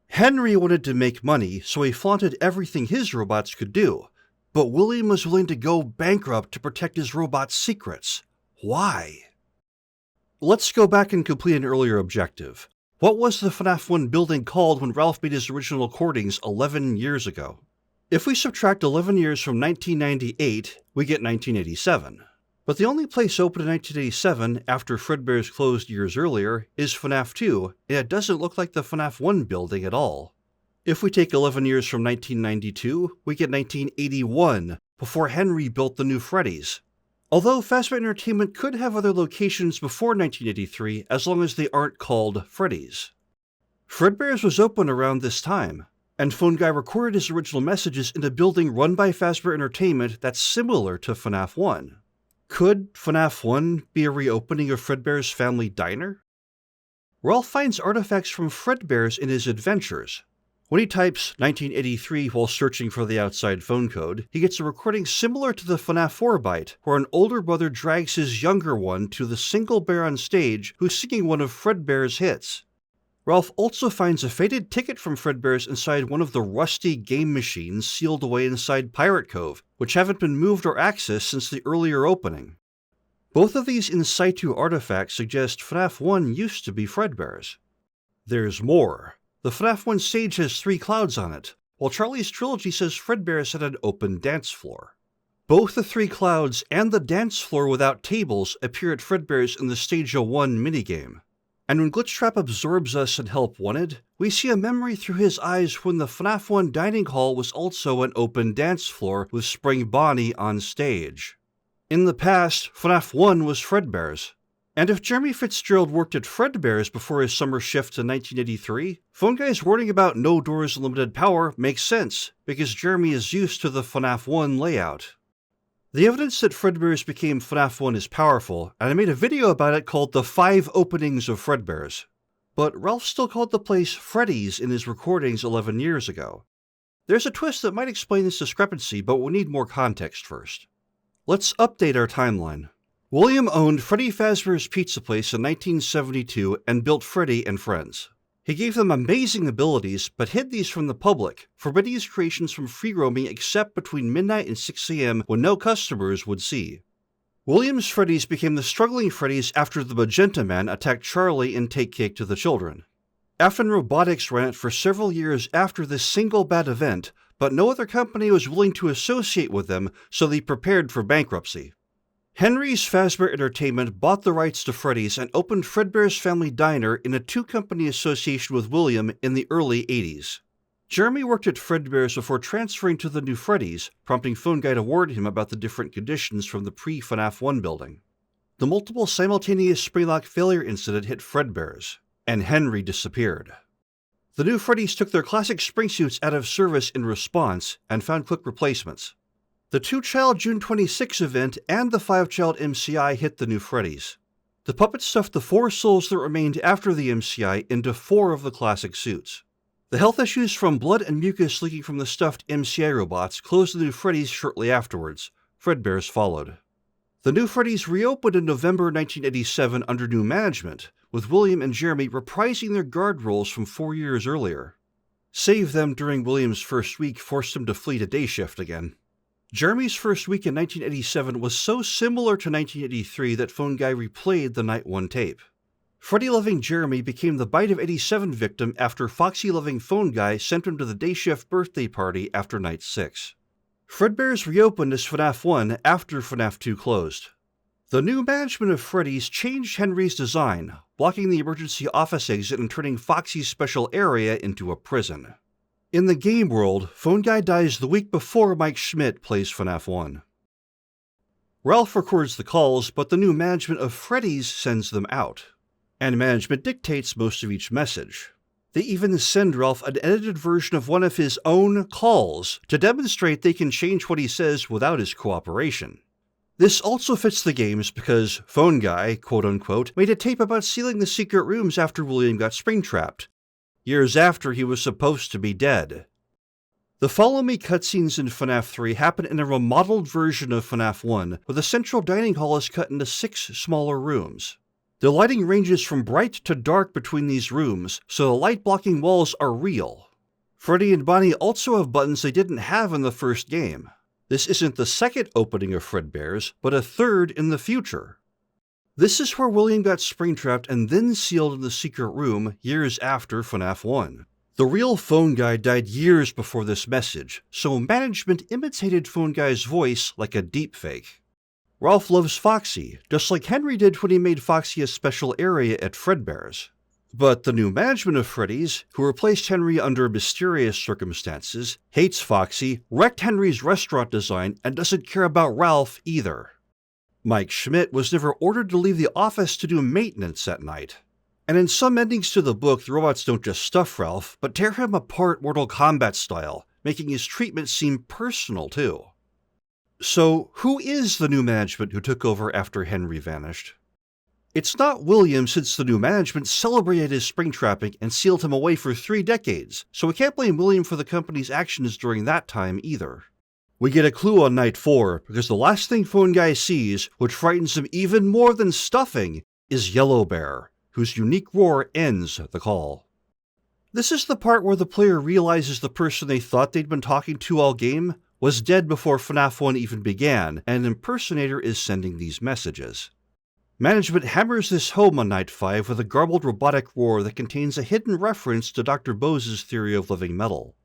A: Henry wanted to make money, so he flaunted everything his robots could do, but William was willing to go bankrupt to protect his robot's secrets. Why? Let's go back and complete an earlier objective. What was the FNAF 1 building called when Ralph made his original recordings 11 years ago? If we subtract 11 years from 1998, we get 1987. But the only place open in 1987 after Fredbear's closed years earlier is FNAF 2, and it doesn't look like the FNAF 1 building at all. If we take 11 years from 1992, we get 1981, before Henry built the new Freddy's. Although Fazbear Entertainment could have other locations before 1983 as long as they aren't called Freddy's. Fredbear's was open around this time, and Phone Guy recorded his original messages in a building run by Fazbear Entertainment that's similar to FNAF 1. Could FNAF 1 be a reopening of Fredbear's family diner? Ralph finds artifacts from Fredbear's in his adventures. When he types 1983 while searching for the outside phone code, he gets a recording similar to the FNAF 4 bite, where an older brother drags his younger one to the single bear on stage who's singing one of Fredbear's hits. Ralph also finds a faded ticket from Fredbear's inside one of the rusty game machines sealed away inside Pirate Cove, which haven't been moved or accessed since the earlier opening. Both of these in situ artifacts suggest FNAF 1 used to be Fredbear's. There's more. The FNAF 1 stage has 3 clouds on it, while Charlie's Trilogy says Fredbear's had an open dance floor. Both the 3 clouds and the dance floor without tables appear at Fredbear's in the Stage 1 minigame. And when Glitchtrap absorbs us in Help Wanted, we see a memory through his eyes when the FNAF 1 dining hall was also an open dance floor with Spring Bonnie on stage. In the past, FNAF 1 was Fredbear's. And if Jeremy Fitzgerald worked at Fredbear's before his summer shift in 1983, Phone Guy's warning about no doors and limited power makes sense, because Jeremy is used to the FNAF 1 layout. The evidence that Fredbear's became FNAF 1 is powerful, and I made a video about it called The 5 Openings of Fredbear's. But Ralph still called the place Freddy's in his recordings 11 years ago. There's a twist that might explain this discrepancy, but we'll need more context first. Let's update our timeline. William owned Freddy Fazbear's Pizza Place in 1972 and built Freddy and Friends. He gave them amazing abilities, but hid these from the public, forbidding his creations from free roaming except between midnight and 6 a.m. when no customers would see. William's Freddy's became the struggling Freddy's after the Magenta Man attacked Charlie in Take Cake to the Children. Afton Robotics ran it for several years after this single bad event, but no other company was willing to associate with them, so they prepared for bankruptcy. Henry's Fazbear Entertainment bought the rights to Freddy's and opened Fredbear's Family Diner in a 2-company association with William in the early 80s. Jeremy worked at Fredbear's before transferring to the new Freddy's, prompting Phone Guy to warn him about the different conditions from the pre-FNAF 1 building. The multiple simultaneous spring-lock failure incident hit Fredbear's, and Henry disappeared. The new Freddy's took their classic spring suits out of service in response and found quick replacements. The 2-child June 26 event and the 5-child MCI hit the new Freddy's. The puppet stuffed the 4 souls that remained after the MCI into 4 of the classic suits. The health issues from blood and mucus leaking from the stuffed MCI robots closed the new Freddy's shortly afterwards. Fredbear's followed. The new Freddy's reopened in November 1987 under new management, with William and Jeremy reprising their guard roles from 4 years earlier. Save them during William's first week forced him to flee to day shift again. Jeremy's first week in 1987 was so similar to 1983 that Phone Guy replayed the Night 1 tape. Freddy-loving Jeremy became the Bite of 87 victim after Foxy-loving Phone Guy sent him to the day shift birthday party after Night 6. Fredbear's reopened as FNAF 1 after FNAF 2 closed. The new management of Freddy's changed Henry's design, blocking the emergency office exit and turning Foxy's special area into a prison. In the game world, Phone Guy dies the week before Mike Schmidt plays FNAF 1. Ralph records the calls, but the new management of Freddy's sends them out. And management dictates most of each message. They even send Ralph an edited version of one of his own calls to demonstrate they can change what he says without his cooperation. This also fits the games because Phone Guy, quote-unquote, made a tape about sealing the secret rooms after William got Springtrapped, years after he was supposed to be dead. The Follow Me cutscenes in FNAF 3 happen in a remodeled version of FNAF 1, where the central dining hall is cut into 6 smaller rooms. The lighting ranges from bright to dark between these rooms, so the light-blocking walls are real. Freddy and Bonnie also have buttons they didn't have in the first game. This isn't the second opening of Fredbear's, but a third in the future. This is where William got Springtrapped and then sealed in the secret room years after FNAF 1. The real phone guy died years before this message, so management imitated phone guy's voice like a deepfake. Ralph loves Foxy, just like Henry did when he made Foxy a special area at Fredbear's. But the new management of Freddy's, who replaced Henry under mysterious circumstances, hates Foxy, wrecked Henry's restaurant design, and doesn't care about Ralph either. Mike Schmidt was never ordered to leave the office to do maintenance at night. And in some endings to the book, the robots don't just stuff Ralph, but tear him apart Mortal Kombat style, making his treatment seem personal too. So, who is the new management who took over after Henry vanished? It's not William, since the new management celebrated his springtrapping and sealed him away for 3 decades, so we can't blame William for the company's actions during that time either. We get a clue on night 4, because the last thing Phone Guy sees, which frightens him even more than stuffing, is Yellow Bear, whose unique roar ends the call. This is the part where the player realizes the person they thought they'd been talking to all game was dead before FNAF 1 even began, and an impersonator is sending these messages. Management hammers this home on night 5 with a garbled robotic roar that contains a hidden reference to Dr. Bose's theory of living metal.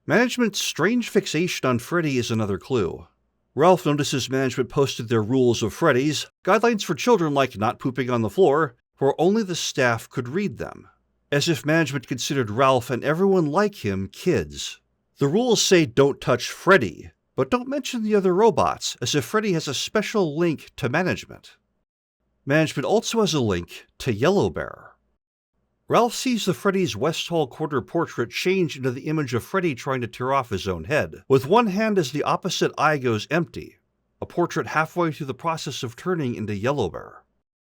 A: Management's strange fixation on Freddy is another clue. Ralph notices management posted their rules of Freddy's, guidelines for children like not pooping on the floor, where only the staff could read them, as if management considered Ralph and everyone like him kids. The rules say don't touch Freddy, but don't mention the other robots, as if Freddy has a special link to management. Management also has a link to Yellow Bear. Ralph sees the Freddy's West Hall quarter portrait change into the image of Freddy trying to tear off his own head, with one hand as the opposite eye goes empty, a portrait halfway through the process of turning into Yellow Bear.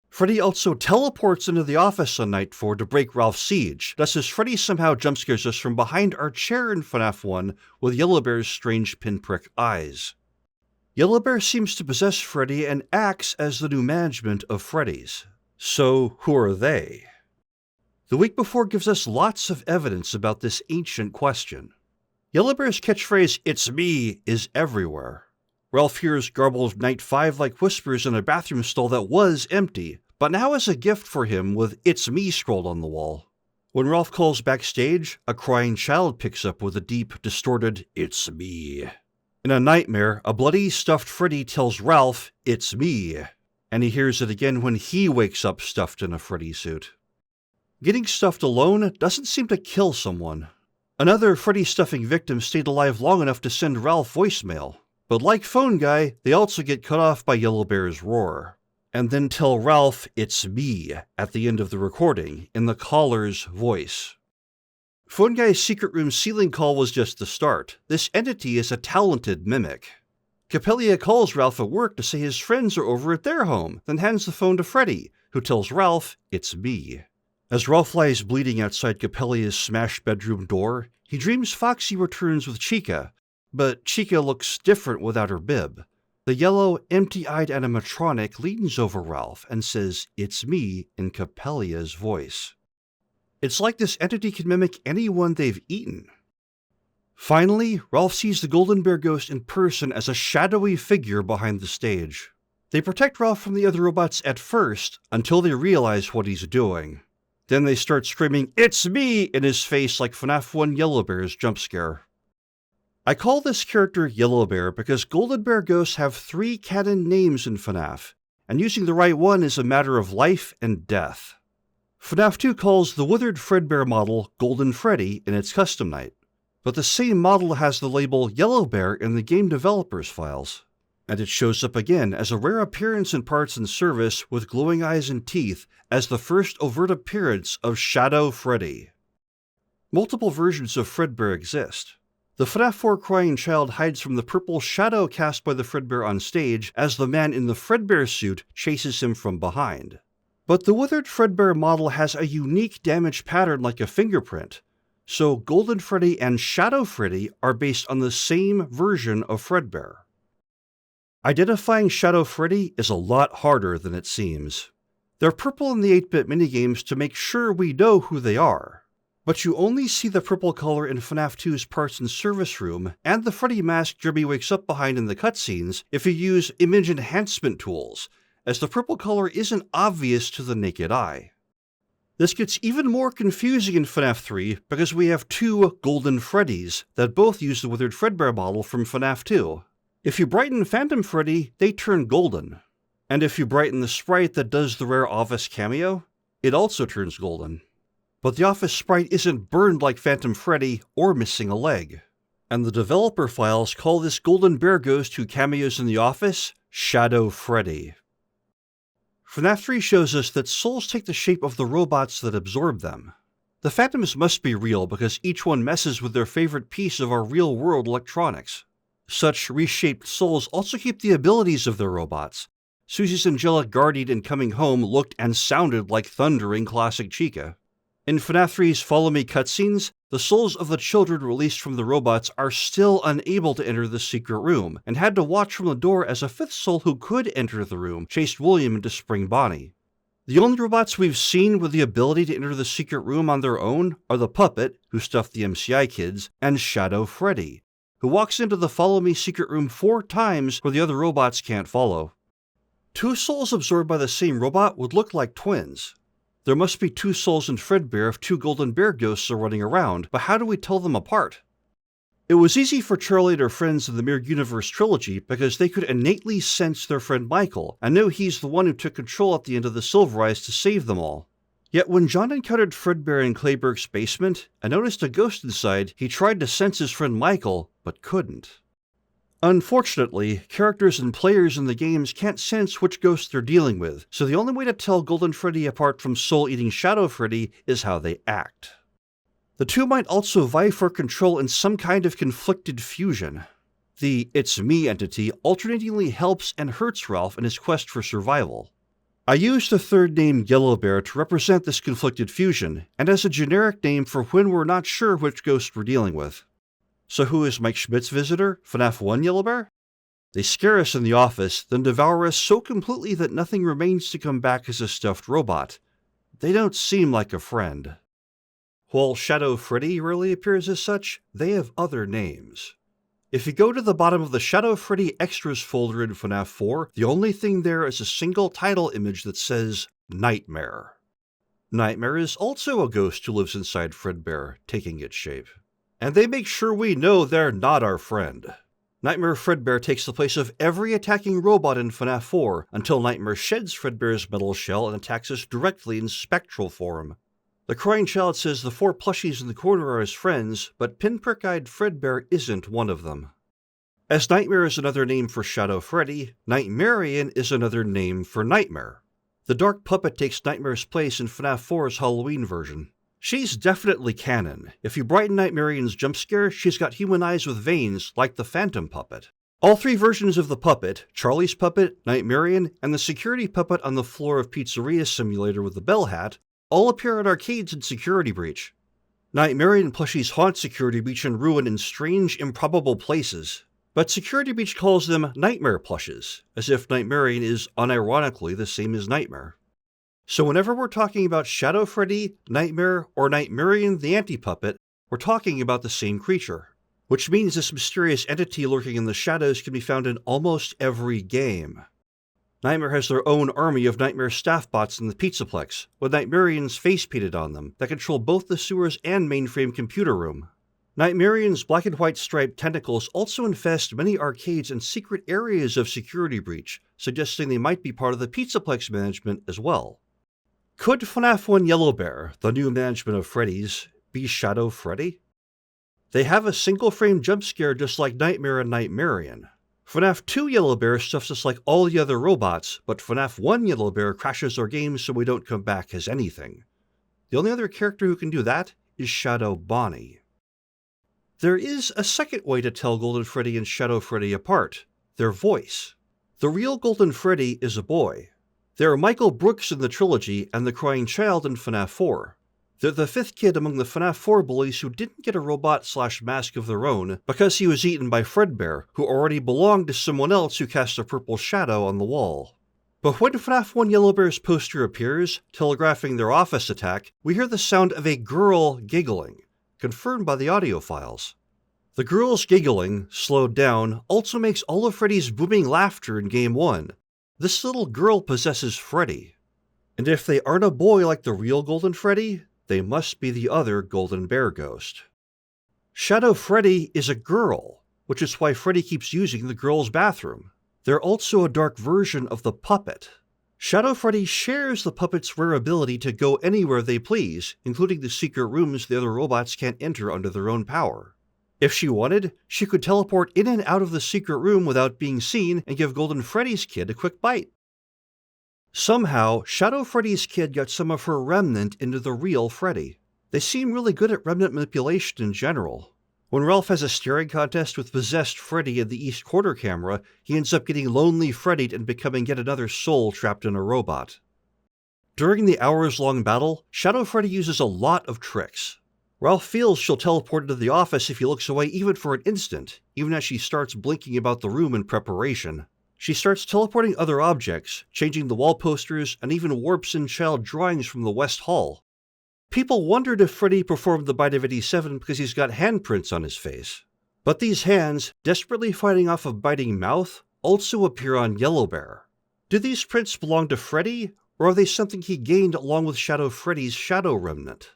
A: Freddy also teleports into the office on night 4 to break Ralph's siege, just as Freddy somehow jumpscares us from behind our chair in FNAF 1 with Yellow Bear's strange pinprick eyes. Yellow Bear seems to possess Freddy and acts as the new management of Freddy's. So who are they? The week before gives us lots of evidence about this ancient question. Yellow Bear's catchphrase, "It's me," is everywhere. Ralph hears garbled night 5-like whispers in a bathroom stall that was empty, but now has a gift for him with "It's me" scrolled on the wall. When Ralph calls backstage, a crying child picks up with a deep, distorted "It's me." In a nightmare, a bloody, stuffed Freddy tells Ralph, "It's me," and he hears it again when he wakes up stuffed in a Freddy suit. Getting stuffed alone doesn't seem to kill someone. Another Freddy stuffing victim stayed alive long enough to send Ralph voicemail, but like Phone Guy, they also get cut off by Yellow Bear's roar, and then tell Ralph "It's me" at the end of the recording, in the caller's voice. Phone Guy's secret room ceiling call was just the start. This entity is a talented mimic. Capellia calls Ralph at work to say his friends are over at their home, then hands the phone to Freddy, who tells Ralph "It's me." As Ralph lies bleeding outside Capellia's smashed bedroom door, he dreams Foxy returns with Chica, but Chica looks different without her bib. The yellow, empty-eyed animatronic leans over Ralph and says, "It's me," in Capellia's voice. It's like this entity can mimic anyone they've eaten. Finally, Ralph sees the Golden Bear ghost in person as a shadowy figure behind the stage. They protect Ralph from the other robots at first, until they realize what he's doing. Then they start screaming, "It's me!" in his face like FNAF 1 Yellow Bear's jump scare. I call this character Yellow Bear because Golden Bear ghosts have 3 canon names in FNAF, and using the right one is a matter of life and death. FNAF 2 calls the withered Fredbear model Golden Freddy in its custom night, but the same model has the label Yellow Bear in the game developer's files, and it shows up again as a rare appearance in parts and service with glowing eyes and teeth as the first overt appearance of Shadow Freddy. Multiple versions of Fredbear exist. The FNAF 4 crying child hides from the purple shadow cast by the Fredbear on stage as the man in the Fredbear suit chases him from behind. But the withered Fredbear model has a unique damage pattern like a fingerprint, so Golden Freddy and Shadow Freddy are based on the same version of Fredbear. Identifying Shadow Freddy is a lot harder than it seems. They're purple in the 8-bit minigames to make sure we know who they are, but you only see the purple color in FNAF 2's parts and service room and the Freddy mask Jeremy wakes up behind in the cutscenes if you use image enhancement tools, as the purple color isn't obvious to the naked eye. This gets even more confusing in FNAF 3 because we have two Golden Freddys that both use the withered Fredbear model from FNAF 2. If you brighten Phantom Freddy, they turn golden. And if you brighten the sprite that does the rare office cameo, it also turns golden. But the office sprite isn't burned like Phantom Freddy or missing a leg. And the developer files call this golden bear ghost who cameos in the office Shadow Freddy. FNAF 3 shows us that souls take the shape of the robots that absorb them. The phantoms must be real because each one messes with their favorite piece of our real-world electronics. Such reshaped souls also keep the abilities of their robots. Susie's angelic guardian in Coming Home looked and sounded like thundering classic Chica. In FNAF 3's Follow Me cutscenes, the souls of the children released from the robots are still unable to enter the secret room, and had to watch from the door as a fifth soul who could enter the room chased William into Spring Bonnie. The only robots we've seen with the ability to enter the secret room on their own are the Puppet, who stuffed the MCI kids, and Shadow Freddy, who walks into the Follow Me secret room 4 times where the other robots can't follow. 2 souls absorbed by the same robot would look like twins. There must be 2 souls in Fredbear if 2 golden bear ghosts are running around, but how do we tell them apart? It was easy for Charlie and her friends in the Mirror Universe trilogy because they could innately sense their friend Michael and know he's the one who took control at the end of the Silver Eyes to save them all. Yet when John encountered Fredbear in Clayburgh's basement and noticed a ghost inside, he tried to sense his friend Michael, but couldn't. Unfortunately, characters and players in the games can't sense which ghosts they're dealing with, so the only way to tell Golden Freddy apart from soul-eating Shadow Freddy is how they act. The two might also vie for control in some kind of conflicted fusion. The It's Me entity alternatingly helps and hurts Ralph in his quest for survival. I used the third name Yellow Bear to represent this conflicted fusion, and as a generic name for when we're not sure which ghost we're dealing with. So who is Mike Schmidt's visitor, FNAF 1 Yellow Bear? They scare us in the office, then devour us so completely that nothing remains to come back as a stuffed robot. They don't seem like a friend. While Shadow Freddy rarely appears as such, they have other names. If you go to the bottom of the Shadow Freddy Extras folder in FNAF 4, the only thing there is a single title image that says Nightmare. Nightmare is also a ghost who lives inside Fredbear, taking its shape. And they make sure we know they're not our friend. Nightmare Fredbear takes the place of every attacking robot in FNAF 4 until Nightmare sheds Fredbear's metal shell and attacks us directly in spectral form. The crying child says the 4 plushies in the corner are his friends, but pinprick-eyed Fredbear isn't one of them. As Nightmare is another name for Shadow Freddy, Nightmarian is another name for Nightmare. The Dark Puppet takes Nightmare's place in FNAF 4's Halloween version. She's definitely canon. If you brighten Nightmarian's jump scare, she's got human eyes with veins like the Phantom Puppet. All 3 versions of the puppet, Charlie's puppet, Nightmarian, and the security puppet on the floor of Pizzeria Simulator with the bell hat, all appear at arcades in Security Breach. Nightmarian plushies haunt Security Breach and Ruin in strange, improbable places, but Security Breach calls them Nightmare plushes, as if Nightmarian is unironically the same as Nightmare. So whenever we're talking about Shadow Freddy, Nightmare, or Nightmarian the Anti-Puppet, we're talking about the same creature. Which means this mysterious entity lurking in the shadows can be found in almost every game. Nightmare has their own army of Nightmare staff bots in the Pizza Plex, with Nightmarian's face painted on them, that control both the sewers and mainframe computer room. Nightmarian's black and white striped tentacles also infest many arcades and secret areas of Security Breach, suggesting they might be part of the Pizza Plex management as well. Could FNAF 1 Yellow Bear, the new management of Freddy's, be Shadow Freddy? They have a single-frame jump scare just like Nightmare and Nightmarian. FNAF 2 Yellow Bear stuffs us like all the other robots, but FNAF 1 Yellow Bear crashes our game so we don't come back as anything. The only other character who can do that is Shadow Bonnie. There is a second way to tell Golden Freddy and Shadow Freddy apart: their voice. The real Golden Freddy is a boy. There are Michael Brooks in the trilogy and the Crying Child in FNAF 4. They're the 5th kid among the FNAF 4 bullies who didn't get a robot/mask of their own because he was eaten by Fredbear, who already belonged to someone else who cast a purple shadow on the wall. But when FNAF 1 Yellow Bear's poster appears, telegraphing their office attack, we hear the sound of a girl giggling, confirmed by the audio files. The girl's giggling, slowed down, also makes all of Freddy's booming laughter in Game 1. This little girl possesses Freddy. And if they aren't a boy like the real Golden Freddy, they must be the other Golden Bear ghost. Shadow Freddy is a girl, which is why Freddy keeps using the girls' bathroom. They're also a dark version of the puppet. Shadow Freddy shares the puppet's rare ability to go anywhere they please, including the secret rooms the other robots can't enter under their own power. If she wanted, she could teleport in and out of the secret room without being seen and give Golden Freddy's kid a quick bite. Somehow, Shadow Freddy's kid got some of her Remnant into the real Freddy. They seem really good at Remnant manipulation in general. When Ralph has a staring contest with possessed Freddy in the East Quarter camera, he ends up getting lonely Freddied and becoming yet another soul trapped in a robot. During the hours-long battle, Shadow Freddy uses a lot of tricks. Ralph feels she'll teleport into the office if he looks away even for an instant, even as she starts blinking about the room in preparation. She starts teleporting other objects, changing the wall posters, and even warps in child drawings from the West Hall. People wondered if Freddy performed the Bite of 87 because he's got handprints on his face. But these hands, desperately fighting off a biting mouth, also appear on Yellow Bear. Do these prints belong to Freddy, or are they something he gained along with Shadow Freddy's Shadow Remnant?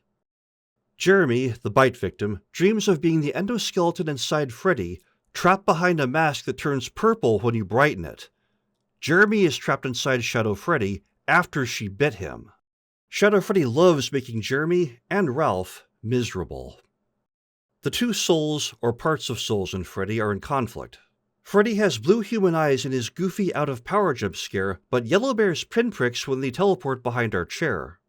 A: Jeremy, the bite victim, dreams of being the endoskeleton inside Freddy, trapped behind a mask that turns purple when you brighten it. Jeremy is trapped inside Shadow Freddy after she bit him. Shadow Freddy loves making Jeremy and Ralph miserable. The two souls, or parts of souls in Freddy, are in conflict. Freddy has blue human eyes in his goofy out-of-power jump scare, but Yellow Bear's pinpricks when they teleport behind our chair.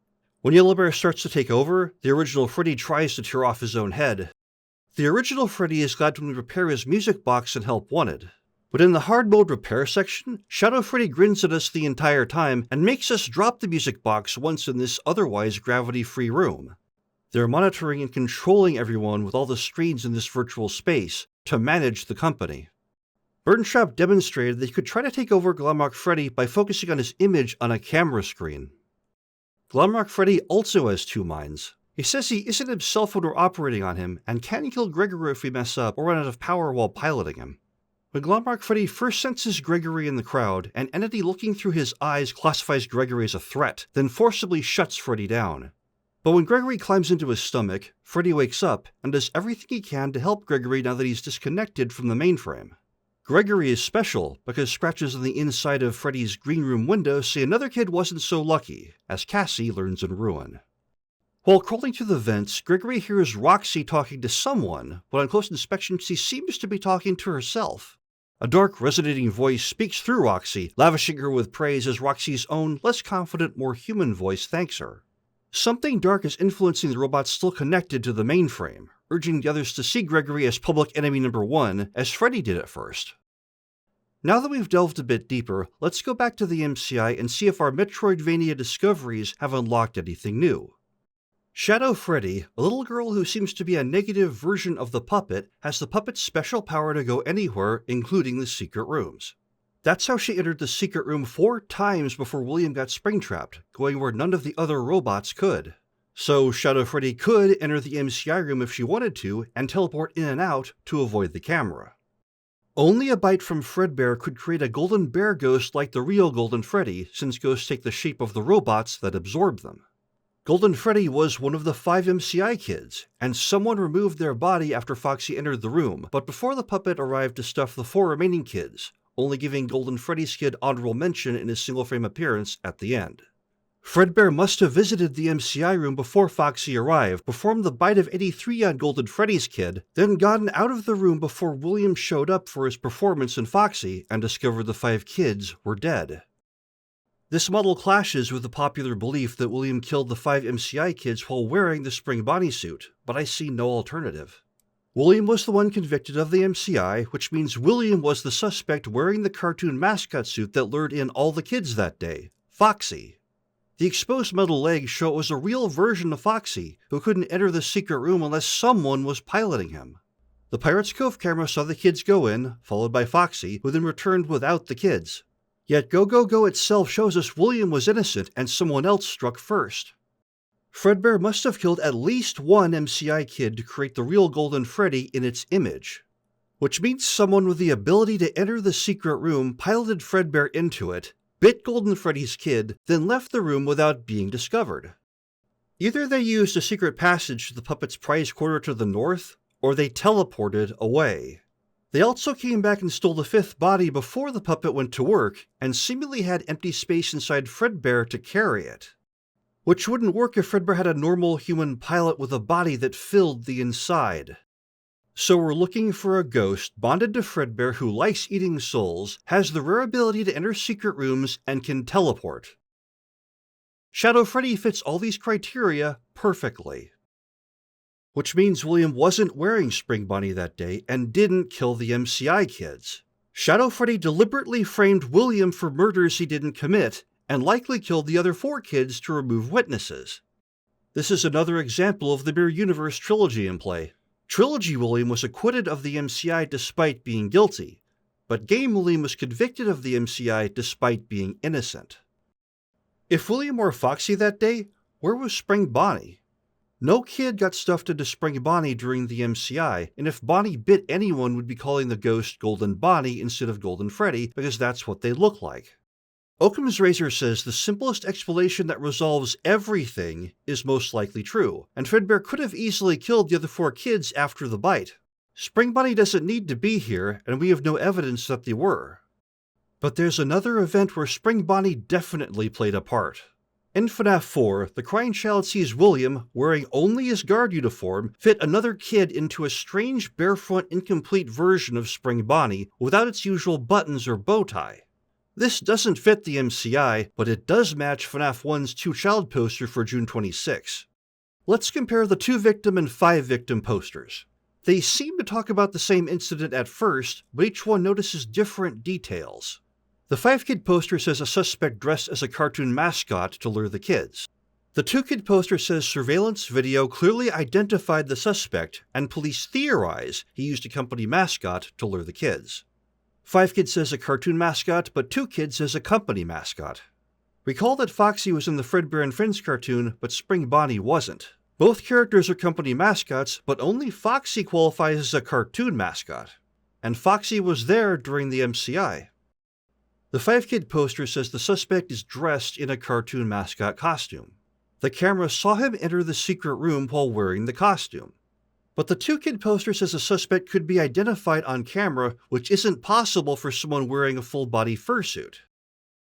A: When Yellow Bear starts to take over, the original Freddy tries to tear off his own head. The original Freddy is glad when we repair his music box and help wanted. But in the hard mode repair section, Shadow Freddy grins at us the entire time and makes us drop the music box once in this otherwise gravity-free room. They're monitoring and controlling everyone with all the screens in this virtual space to manage the company. Springtrap demonstrated that he could try to take over Glamrock Freddy by focusing on his image on a camera screen. Glamrock Freddy also has two minds. He says he isn't himself when we're operating on him, and can kill Gregory if we mess up or run out of power while piloting him. When Glamrock Freddy first senses Gregory in the crowd, an entity looking through his eyes classifies Gregory as a threat, then forcibly shuts Freddy down. But when Gregory climbs into his stomach, Freddy wakes up and does everything he can to help Gregory now that he's disconnected from the mainframe. Gregory is special because scratches on the inside of Freddy's green room window say another kid wasn't so lucky, as Cassie learns in Ruin. While crawling through the vents, Gregory hears Roxy talking to someone, but on close inspection she seems to be talking to herself. A dark, resonating voice speaks through Roxy, lavishing her with praise as Roxy's own, less confident, more human voice thanks her. Something dark is influencing the robots still connected to the mainframe, urging the others to see Gregory as public enemy number one, as Freddy did at first. Now that we've delved a bit deeper, let's go back to the MCI and see if our Metroidvania discoveries have unlocked anything new. Shadow Freddy, a little girl who seems to be a negative version of the puppet, has the puppet's special power to go anywhere, including the secret rooms. That's how she entered the secret room 4 times before William got springtrapped, going where none of the other robots could. So Shadow Freddy could enter the MCI room if she wanted to, and teleport in and out to avoid the camera. Only a bite from Fredbear could create a Golden Bear ghost like the real Golden Freddy, since ghosts take the shape of the robots that absorb them. Golden Freddy was one of the 5 MCI kids, and someone removed their body after Foxy entered the room, but before the puppet arrived to stuff the 4 remaining kids, only giving Golden Freddy's kid honorable mention in his single-frame appearance at the end. Fredbear must have visited the MCI room before Foxy arrived, performed the Bite of 83 on Golden Freddy's kid, then gotten out of the room before William showed up for his performance in Foxy and discovered the 5 kids were dead. This model clashes with the popular belief that William killed the 5 MCI kids while wearing the spring bodysuit, but I see no alternative. William was the one convicted of the MCI, which means William was the suspect wearing the cartoon mascot suit that lured in all the kids that day, Foxy. The exposed metal legs show it was a real version of Foxy, who couldn't enter the secret room unless someone was piloting him. The Pirates Cove camera saw the kids go in, followed by Foxy, who then returned without the kids. Yet Go Go Go itself shows us William was innocent and someone else struck first. Fredbear must have killed at least one MCI kid to create the real Golden Freddy in its image. Which means someone with the ability to enter the secret room piloted Fredbear into it, bit Golden Freddy's kid, then left the room without being discovered. Either they used a secret passage to the puppet's prize quarter to the north, or they teleported away. They also came back and stole the fifth body before the puppet went to work, and seemingly had empty space inside Fredbear to carry it. Which wouldn't work if Fredbear had a normal human pilot with a body that filled the inside. So we're looking for a ghost bonded to Fredbear who likes eating souls, has the rare ability to enter secret rooms, and can teleport. Shadow Freddy fits all these criteria perfectly. Which means William wasn't wearing Spring Bonnie that day and didn't kill the MCI kids. Shadow Freddy deliberately framed William for murders he didn't commit, and likely killed the other 4 kids to remove witnesses. This is another example of the Mirror Universe trilogy in play. Trilogy William was acquitted of the MCI despite being guilty, but Game William was convicted of the MCI despite being innocent. If William wore Foxy that day, where was Spring Bonnie? No kid got stuffed into Spring Bonnie during the MCI, and if Bonnie bit anyone, we'd be calling the ghost Golden Bonnie instead of Golden Freddy, because that's what they look like. Occam's Razor says the simplest explanation that resolves everything is most likely true, and Fredbear could have easily killed the other 4 kids after the bite. Spring Bonnie doesn't need to be here, and we have no evidence that they were. But there's another event where Spring Bonnie definitely played a part. In FNAF 4, the crying child sees William, wearing only his guard uniform, fit another kid into a strange barefront incomplete version of Spring Bonnie without its usual buttons or bow tie. This doesn't fit the MCI, but it does match FNAF 1's 2-child poster for June 26. Let's compare the 2-victim and 5-victim posters. They seem to talk about the same incident at first, but each one notices different details. The 5-kid poster says a suspect dressed as a cartoon mascot to lure the kids. The 2-kid poster says surveillance video clearly identified the suspect, and police theorize he used a company mascot to lure the kids. 5-kid says a cartoon mascot, but 2-kid says a company mascot. Recall that Foxy was in the Fredbear and Friends cartoon, but Spring Bonnie wasn't. Both characters are company mascots, but only Foxy qualifies as a cartoon mascot. And Foxy was there during the MCI. The 5-kid poster says the suspect is dressed in a cartoon mascot costume. The camera saw him enter the secret room while wearing the costume. But the 2-kid poster says the suspect could be identified on camera, which isn't possible for someone wearing a full-body fursuit.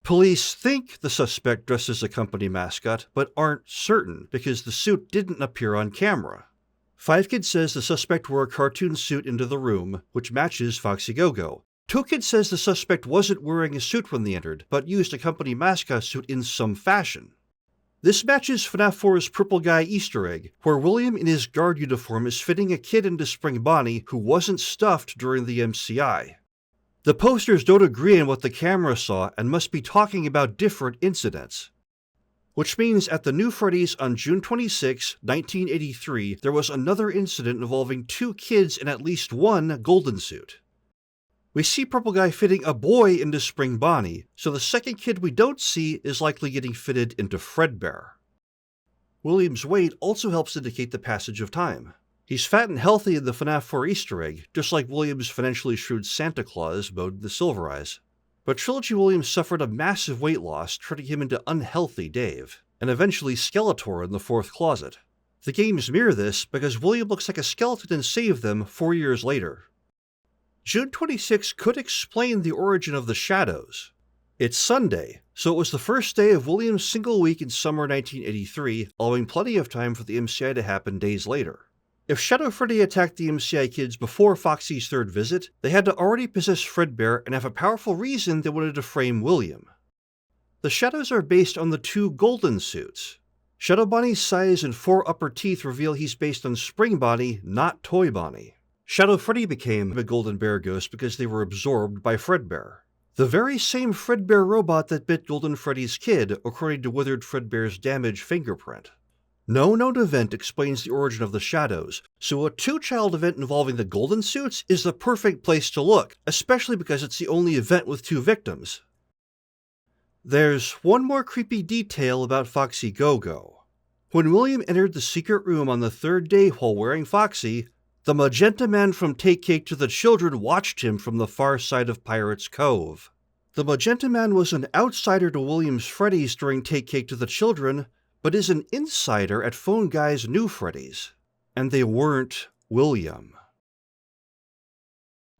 A: Police think the suspect dressed as a company mascot, but aren't certain because the suit didn't appear on camera. 5-kid says the suspect wore a cartoon suit into the room, which matches Foxy Go-Go. 2-kid says the suspect wasn't wearing a suit when they entered, but used a company mascot suit in some fashion. This matches FNAF 4's Purple Guy Easter egg, where William in his guard uniform is fitting a kid into Spring Bonnie who wasn't stuffed during the MCI. The posters don't agree on what the camera saw and must be talking about different incidents. Which means at the New Freddy's on June 26, 1983, there was another incident involving 2 kids in at least one golden suit. We see Purple Guy fitting a boy into Spring Bonnie, so the second kid we don't see is likely getting fitted into Fredbear. William's weight also helps indicate the passage of time. He's fat and healthy in the FNAF 4 Easter egg, just like William's financially shrewd Santa Claus mode in the Silver Eyes. But Trilogy William suffered a massive weight loss, turning him into unhealthy Dave, and eventually Skeletor in the 4th closet. The games mirror this because William looks like a skeleton and saved them 4 years later. June 26 could explain the origin of the shadows. It's Sunday, so it was the first day of William's single week in summer 1983, allowing plenty of time for the MCI to happen days later. If Shadow Freddy attacked the MCI kids before Foxy's 3rd visit, they had to already possess Fredbear and have a powerful reason they wanted to frame William. The shadows are based on the 2 golden suits. Shadow Bonnie's size and 4 upper teeth reveal he's based on Spring Bonnie, not Toy Bonnie. Shadow Freddy became a Golden Bear ghost because they were absorbed by Fredbear. The very same Fredbear robot that bit Golden Freddy's kid, according to Withered Fredbear's damaged fingerprint. No known event explains the origin of the shadows, so a 2-child event involving the golden suits is the perfect place to look, especially because it's the only event with 2 victims. There's one more creepy detail about Foxy Go-Go. When William entered the secret room on the 3rd day while wearing Foxy, the Magenta Man from Take Cake to the Children watched him from the far side of Pirate's Cove. The Magenta Man was an outsider to William's Freddy's during Take Cake to the Children, but is an insider at Phone Guy's new Freddy's. And they weren't William.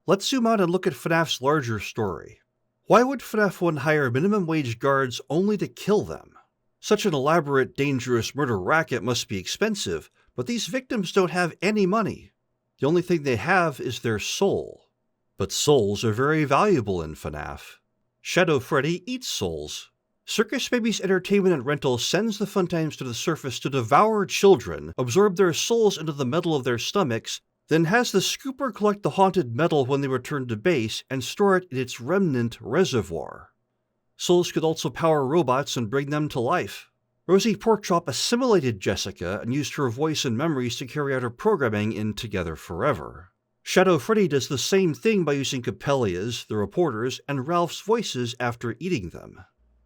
A: Let's zoom out and look at FNAF's larger story. Why would FNAF 1 hire minimum wage guards only to kill them? Such an elaborate, dangerous murder racket must be expensive, but these victims don't have any money. The only thing they have is their soul. But souls are very valuable in FNAF. Shadow Freddy eats souls. Circus Baby's entertainment and rental sends the Funtimes to the surface to devour children, absorb their souls into the metal of their stomachs, then has the scooper collect the haunted metal when they return to base and store it in its Remnant reservoir. Souls could also power robots and bring them to life. Rosie Porkchop assimilated Jessica and used her voice and memories to carry out her programming in Together Forever. Shadow Freddy does the same thing by using Capellia's, the reporters, and Ralph's voices after eating them.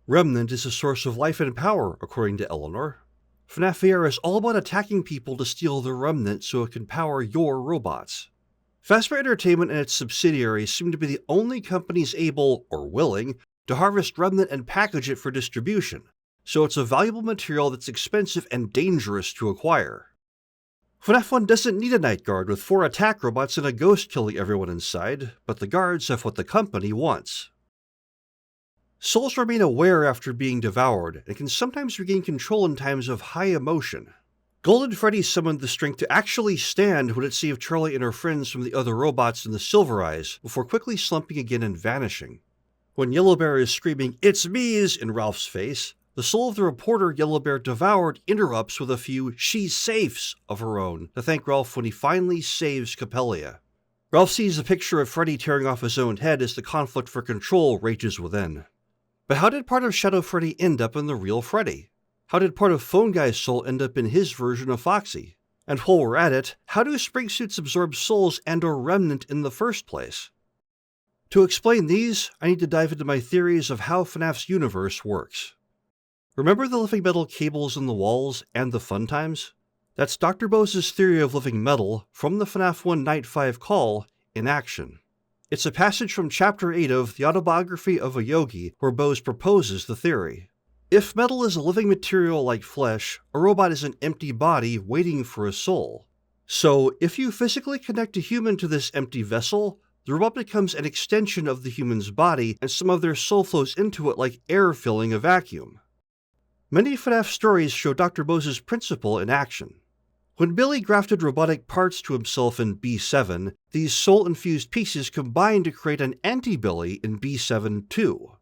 A: Remnant is a source of life and power, according to Eleanor. FNAF VR is all about attacking people to steal the Remnant so it can power your robots. Fazbear Entertainment and its subsidiaries seem to be the only companies able, or willing, to harvest Remnant and package it for distribution, so it's a valuable material that's expensive and dangerous to acquire. FNAF 1 doesn't need a night guard with 4 attack robots and a ghost killing everyone inside, but the guards have what the company wants. Souls remain aware after being devoured, and can sometimes regain control in times of high emotion. Golden Freddy summoned the strength to actually stand when it saved Charlie and her friends from the other robots in the Silver Eyes, before quickly slumping again and vanishing. When Yellowbear is screaming, "It's me's!" in Ralph's face, the soul of the reporter Yellowbear devoured interrupts with a few "she's safes" of her own to thank Ralph when he finally saves Capellia. Ralph sees a picture of Freddy tearing off his own head as the conflict for control rages within. But how did part of Shadow Freddy end up in the real Freddy? How did part of Phone Guy's soul end up in his version of Foxy? And while we're at it, how do spring suits absorb souls and/or Remnant in the first place? To explain these, I need to dive into my theories of how FNAF's universe works. Remember the living metal cables in the walls and the Funtimes? That's Dr. Bose's theory of living metal from the FNAF 1 Night 5 call in action. It's a passage from Chapter 8 of The Autobiography of a Yogi where Bose proposes the theory. If metal is a living material like flesh, a robot is an empty body waiting for a soul. So, if you physically connect a human to this empty vessel, the robot becomes an extension of the human's body and some of their soul flows into it like air filling a vacuum. Many FNAF stories show Dr. Bose's principle in action. When Billy grafted robotic parts to himself in B7, these soul-infused pieces combined to create an anti-Billy in B7 too.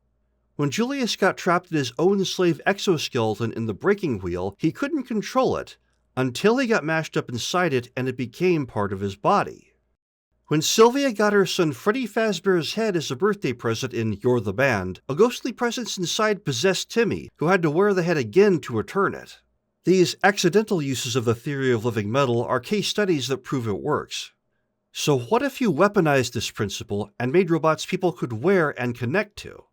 A: When Julius got trapped in his own slave exoskeleton in the breaking wheel, he couldn't control it, until he got mashed up inside it and it became part of his body. When Sylvia got her son Freddy Fazbear's head as a birthday present in You're the Band, a ghostly presence inside possessed Timmy, who had to wear the head again to return it. These accidental uses of the theory of living metal are case studies that prove it works. So what if you weaponized this principle and made robots people could wear and connect to?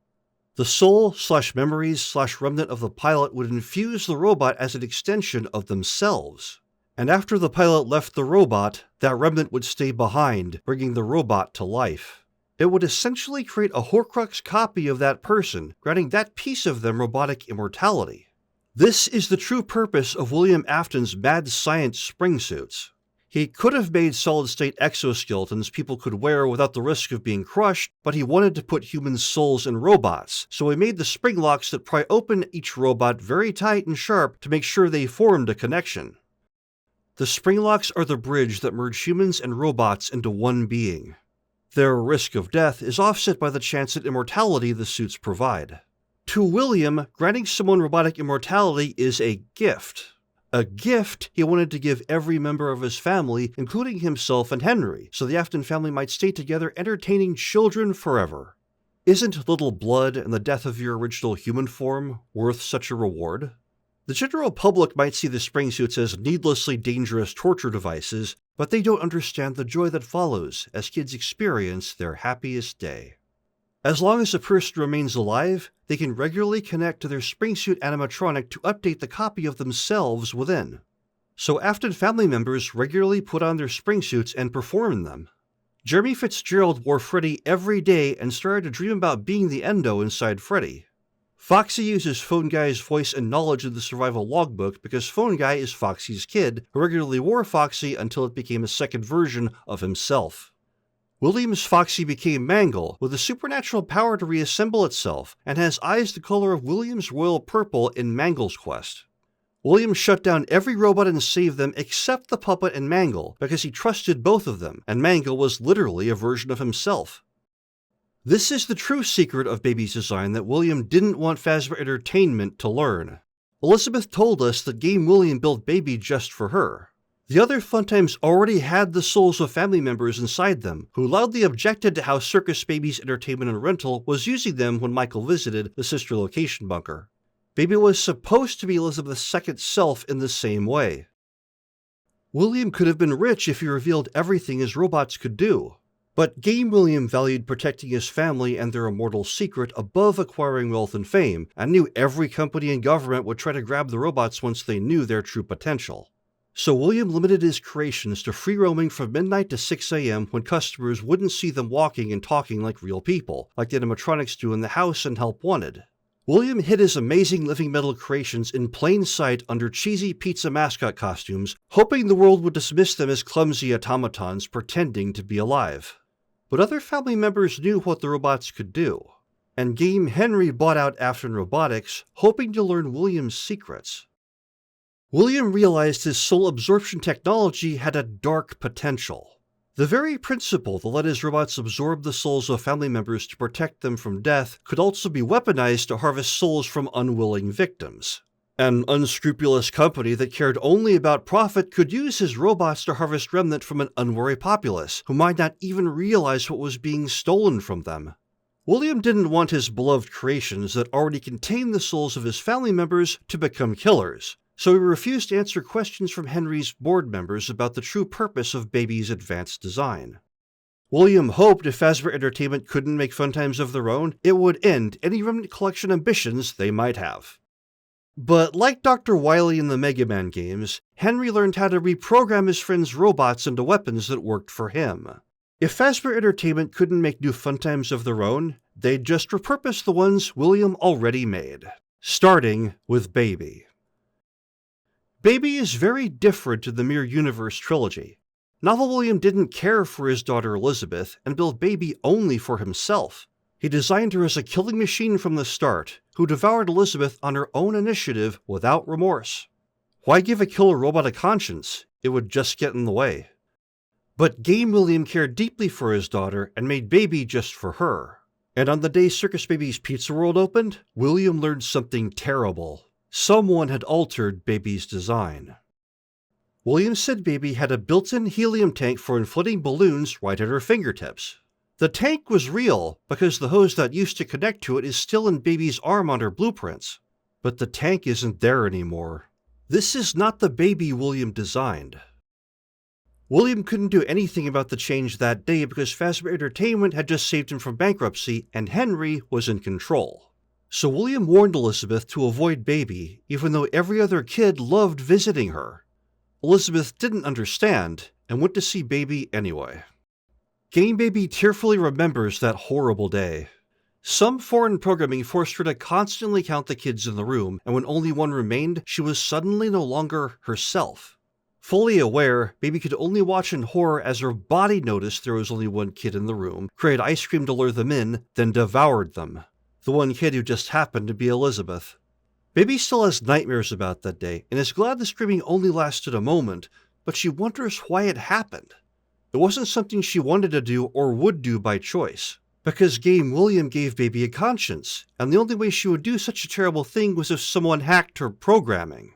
A: The soul/memories/remnant of the pilot would infuse the robot as an extension of themselves. And after the pilot left the robot, that remnant would stay behind, bringing the robot to life. It would essentially create a Horcrux copy of that person, granting that piece of them robotic immortality. This is the true purpose of William Afton's mad science spring suits. He could have made solid-state exoskeletons people could wear without the risk of being crushed, but he wanted to put human souls in robots, so he made the spring locks that pry open each robot very tight and sharp to make sure they formed a connection. The spring locks are the bridge that merge humans and robots into one being. Their risk of death is offset by the chance at immortality the suits provide. To William, granting someone robotic immortality is a gift. A gift he wanted to give every member of his family, including himself and Henry, so the Afton family might stay together entertaining children forever. Isn't little blood and the death of your original human form worth such a reward? The general public might see the spring suits as needlessly dangerous torture devices, but they don't understand the joy that follows as kids experience their happiest day. As long as a person remains alive, they can regularly connect to their spring suit animatronic to update the copy of themselves within. So Afton family members regularly put on their spring suits and perform in them. Jeremy Fitzgerald wore Freddy every day and started to dream about being the Endo inside Freddy. Foxy uses Phone Guy's voice and knowledge in the survival logbook because Phone Guy is Foxy's kid, who regularly wore Foxy until it became a second version of himself. William's Foxy became Mangle, with a supernatural power to reassemble itself, and has eyes the color of William's royal purple in Mangle's quest. William shut down every robot and saved them except the puppet and Mangle, because he trusted both of them, and Mangle was literally a version of himself. This is the true secret of Baby's design that William didn't want Fazbear Entertainment to learn. Elizabeth told us that Game William built Baby just for her. The other Funtimes already had the souls of family members inside them, who loudly objected to how Circus Baby's Entertainment and Rental was using them when Michael visited the sister location bunker. Baby was supposed to be Elizabeth's second self in the same way. William could have been rich if he revealed everything his robots could do. But Game William valued protecting his family and their immortal secret above acquiring wealth and fame, and knew every company and government would try to grab the robots once they knew their true potential. So William limited his creations to free roaming from midnight to 6 a.m. when customers wouldn't see them walking and talking like real people, like the animatronics do in the house and Help Wanted. William hid his amazing living metal creations in plain sight under cheesy pizza mascot costumes, hoping the world would dismiss them as clumsy automatons pretending to be alive. But other family members knew what the robots could do, and Game Henry bought out Afton Robotics, hoping to learn William's secrets. William realized his soul absorption technology had a dark potential. The very principle that let his robots absorb the souls of family members to protect them from death could also be weaponized to harvest souls from unwilling victims. An unscrupulous company that cared only about profit could use his robots to harvest Remnant from an unwary populace, who might not even realize what was being stolen from them. William didn't want his beloved creations that already contained the souls of his family members to become killers, so he refused to answer questions from Henry's board members about the true purpose of Baby's advanced design. William hoped if Fazbear Entertainment couldn't make Funtimes of their own, it would end any Remnant collection ambitions they might have. But like Dr. Wily in the Mega Man games, Henry learned how to reprogram his friends' robots into weapons that worked for him. If Fazbear Entertainment couldn't make new Funtimes of their own, they'd just repurpose the ones William already made. Starting with Baby. Baby is very different to the Mirror Universe trilogy. Novel William didn't care for his daughter Elizabeth and built Baby only for himself. He designed her as a killing machine from the start, who devoured Elizabeth on her own initiative without remorse. Why give a killer robot a conscience? It would just get in the way. But Game William cared deeply for his daughter and made Baby just for her. And on the day Circus Baby's Pizza World opened, William learned something terrible. Someone had altered Baby's design. William said Baby had a built-in helium tank for inflating balloons right at her fingertips. The tank was real because the hose that used to connect to it is still in Baby's arm on her blueprints. But the tank isn't there anymore. This is not the Baby William designed. William couldn't do anything about the change that day because Fazbear Entertainment had just saved him from bankruptcy and Henry was in control. So William warned Elizabeth to avoid Baby, even though every other kid loved visiting her. Elizabeth didn't understand and went to see Baby anyway. Game Baby tearfully remembers that horrible day. Some foreign programming forced her to constantly count the kids in the room, and when only one remained, she was suddenly no longer herself. Fully aware, Baby could only watch in horror as her body noticed there was only one kid in the room, created ice cream to lure them in, then devoured them. The one kid who just happened to be Elizabeth. Baby still has nightmares about that day, and is glad the screaming only lasted a moment, but she wonders why it happened. It wasn't something she wanted to do or would do by choice, because Game William gave Baby a conscience, and the only way she would do such a terrible thing was if someone hacked her programming.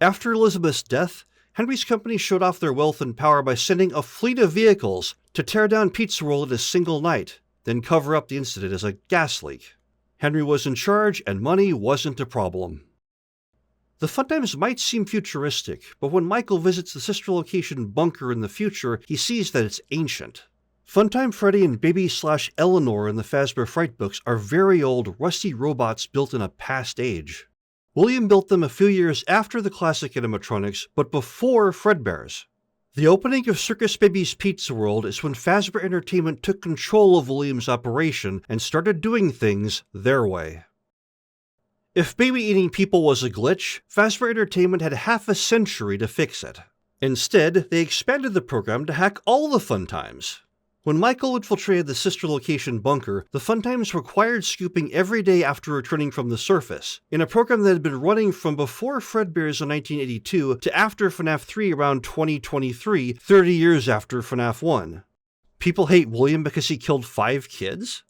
A: After Elizabeth's death, Henry's company showed off their wealth and power by sending a fleet of vehicles to tear down Pizza World in a single night, then cover up the incident as a gas leak. Henry was in charge, and money wasn't a problem. The Funtimes might seem futuristic, but when Michael visits the sister location bunker in the future, he sees that it's ancient. Funtime Freddy and Baby/Eleanor in the Fazbear Fright books are very old, rusty robots built in a past age. William built them a few years after the classic animatronics, but before Fredbears. The opening of Circus Baby's Pizza World is when Fazbear Entertainment took control of Williams' operation and started doing things their way. If baby-eating people was a glitch, Fazbear Entertainment had half a century to fix it. Instead, they expanded the program to hack all the fun times. When Michael infiltrated the sister location bunker, the fun times required scooping every day after returning from the surface, in a program that had been running from before Fredbear's in 1982 to after FNAF 3 around 2023, 30 years after FNAF 1. People hate William because he killed 5 kids?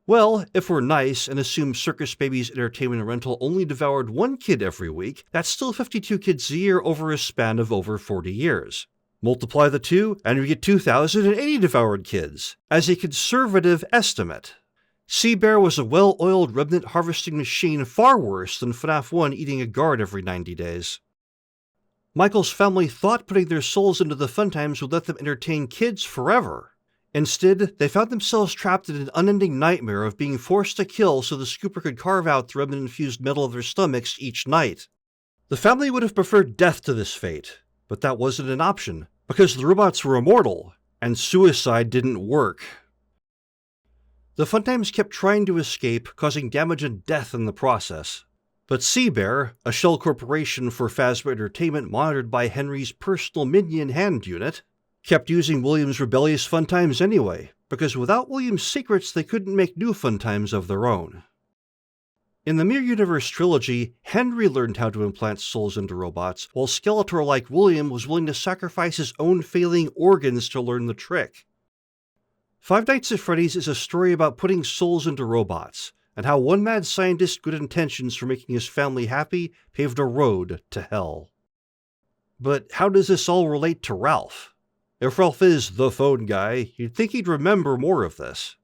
A: Well, if we're nice and assume Circus Baby's entertainment rental only devoured 1 kid every week, that's still 52 kids a year over a span of over 40 years. Multiply the two, and we get 2,080 devoured kids, as a conservative estimate. Bear was a well-oiled Remnant harvesting machine far worse than FNAF 1 eating a guard every 90 days. Michael's family thought putting their souls into the fun times would let them entertain kids forever. Instead, they found themselves trapped in an unending nightmare of being forced to kill so the scooper could carve out the Remnant-infused metal of their stomachs each night. The family would have preferred death to this fate, but that wasn't an option, because the robots were immortal, and suicide didn't work. The Funtimes kept trying to escape, causing damage and death in the process. But Bear, a shell corporation for Fazbear Entertainment monitored by Henry's personal minion hand unit, kept using William's rebellious Funtimes anyway, because without William's secrets they couldn't make new Funtimes of their own. In the Mirror Universe trilogy, Henry learned how to implant souls into robots, while Skeletor like William was willing to sacrifice his own failing organs to learn the trick. Five Nights at Freddy's is a story about putting souls into robots, and how one mad scientist's good intentions for making his family happy paved a road to hell. But how does this all relate to Ralph? If Ralph is the phone guy, you'd think he'd remember more of this.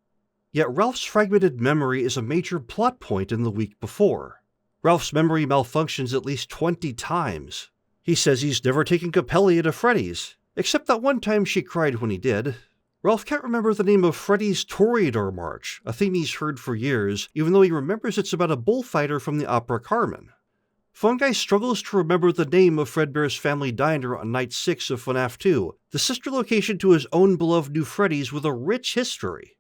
A: Yet Ralph's fragmented memory is a major plot point in the week before. Ralph's memory malfunctions at least 20 times. He says he's never taken Capellia to Freddy's, except that one time she cried when he did. Ralph can't remember the name of Freddy's Toreador March, a theme he's heard for years, even though he remembers it's about a bullfighter from the opera Carmen. Phone Guy struggles to remember the name of Fredbear's family diner on night 6 of FNAF 2, the sister location to his own beloved New Freddy's with a rich history.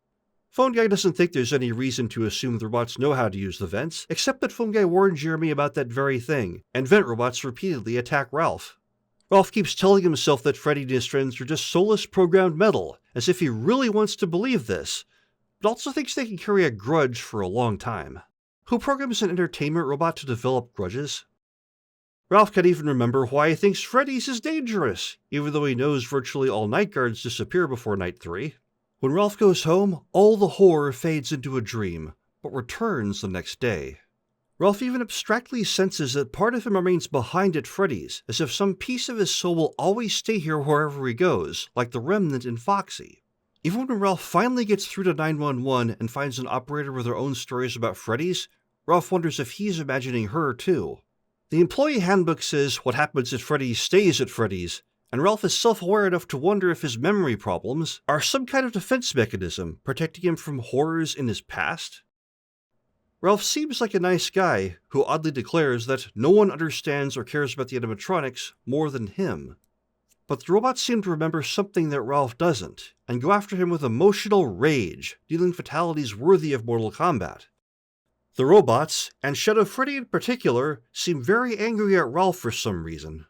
A: Phone Guy doesn't think there's any reason to assume the robots know how to use the vents, except that Phone Guy warned Jeremy about that very thing, and vent robots repeatedly attack Ralph. Ralph keeps telling himself that Freddy and his friends are just soulless programmed metal, as if he really wants to believe this, but also thinks they can carry a grudge for a long time. Who programs an entertainment robot to develop grudges? Ralph can't even remember why he thinks Freddy's is dangerous, even though he knows virtually all night guards disappear before night 3. When Ralph goes home, all the horror fades into a dream, but returns the next day. Ralph even abstractly senses that part of him remains behind at Freddy's, as if some piece of his soul will always stay here wherever he goes, like the Remnant in Foxy. Even when Ralph finally gets through to 911 and finds an operator with her own stories about Freddy's, Ralph wonders if he's imagining her too. The employee handbook says what happens at Freddy's stays at Freddy's, and Ralph is self-aware enough to wonder if his memory problems are some kind of defense mechanism protecting him from horrors in his past. Ralph seems like a nice guy who oddly declares that no one understands or cares about the animatronics more than him. But the robots seem to remember something that Ralph doesn't, and go after him with emotional rage, dealing fatalities worthy of Mortal Kombat. The robots, and Shadow Freddy in particular, seem very angry at Ralph for some reason.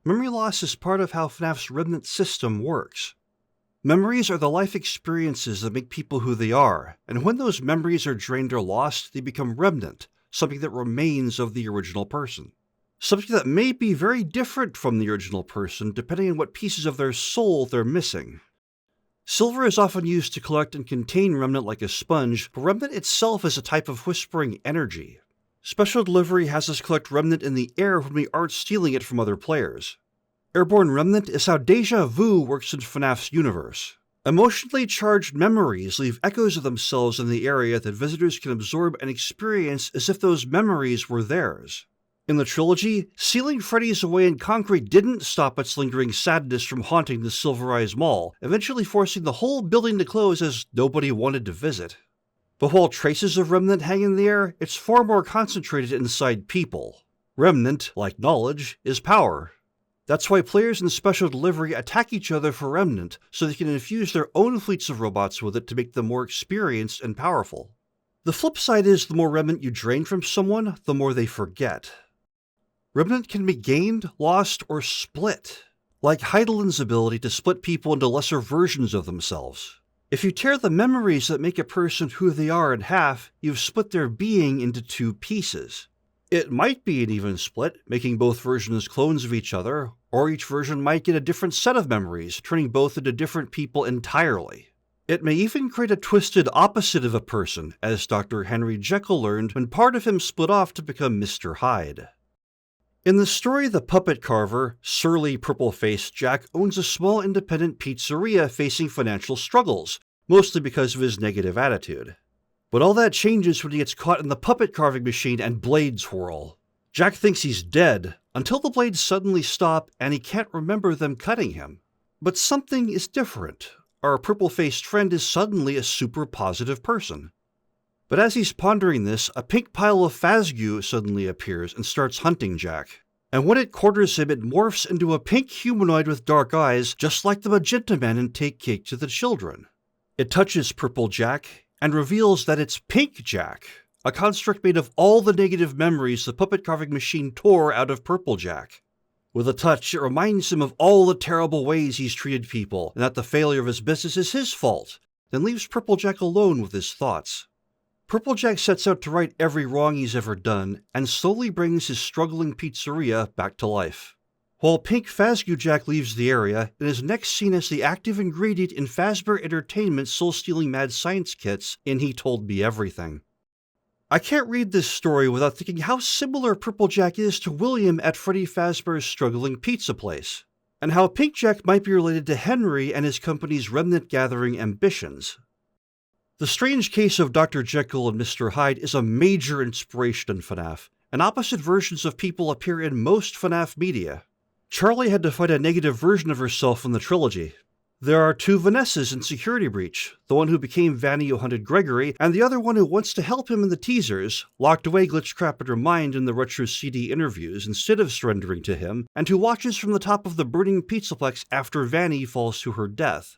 A: Memory loss is part of how FNAF's Remnant system works. Memories are the life experiences that make people who they are, and when those memories are drained or lost, they become Remnant, something that remains of the original person. Something that may be very different from the original person depending on what pieces of their soul they're missing. Silver is often used to collect and contain Remnant like a sponge, but Remnant itself is a type of whispering energy. Special Delivery has us collect Remnant in the air when we aren't stealing it from other players. Airborne Remnant is how Deja Vu works in FNAF's universe. Emotionally charged memories leave echoes of themselves in the area that visitors can absorb and experience as if those memories were theirs. In the trilogy, sealing Freddy's away in concrete didn't stop its lingering sadness from haunting the Silver Eyes Mall, eventually forcing the whole building to close as nobody wanted to visit. But while traces of Remnant hang in the air, it's far more concentrated inside people. Remnant, like knowledge, is power. That's why players in Special Delivery attack each other for Remnant, so they can infuse their own fleets of robots with it to make them more experienced and powerful. The flip side is the more Remnant you drain from someone, the more they forget. Remnant can be gained, lost, or split, like Heidelin's ability to split people into lesser versions of themselves. If you tear the memories that make a person who they are in half, you've split their being into two pieces. It might be an even split, making both versions clones of each other, or each version might get a different set of memories, turning both into different people entirely. It may even create a twisted opposite of a person, as Dr. Henry Jekyll learned when part of him split off to become Mr. Hyde. In the story, the puppet carver, surly purple-faced Jack owns a small independent pizzeria facing financial struggles, mostly because of his negative attitude. But all that changes when he gets caught in the puppet carving machine and blades whirl. Jack thinks he's dead, until the blades suddenly stop and he can't remember them cutting him. But something is different. Our purple-faced friend is suddenly a super positive person. But as he's pondering this, a pink pile of phasgu suddenly appears and starts hunting Jack. And when it corners him, it morphs into a pink humanoid with dark eyes, just like the Magenta Man in Take Cake to the Children. It touches Purple Jack, and reveals that it's Pink Jack, a construct made of all the negative memories the puppet carving machine tore out of Purple Jack. With a touch, it reminds him of all the terrible ways he's treated people, and that the failure of his business is his fault, then leaves Purple Jack alone with his thoughts. Purple Jack sets out to right every wrong he's ever done, and slowly brings his struggling pizzeria back to life. While Pink Phasgu Jack leaves the area, it is next seen as the active ingredient in Fazbear Entertainment's soul-stealing mad science kits in He Told Me Everything. I can't read this story without thinking how similar Purple Jack is to William at Freddy Fazbear's struggling pizza place, and how Pink Jack might be related to Henry and his company's Remnant gathering ambitions. The strange case of Dr. Jekyll and Mr. Hyde is a major inspiration in FNAF, and opposite versions of people appear in most FNAF media. Charlie had to fight a negative version of herself in the trilogy. There are two Vanessas in Security Breach, the one who became Vanny who hunted Gregory, and the other one who wants to help him in the teasers, locked away glitch crap in her mind in the Retro CD interviews instead of surrendering to him, and who watches from the top of the burning Pizza Plex after Vanny falls to her death.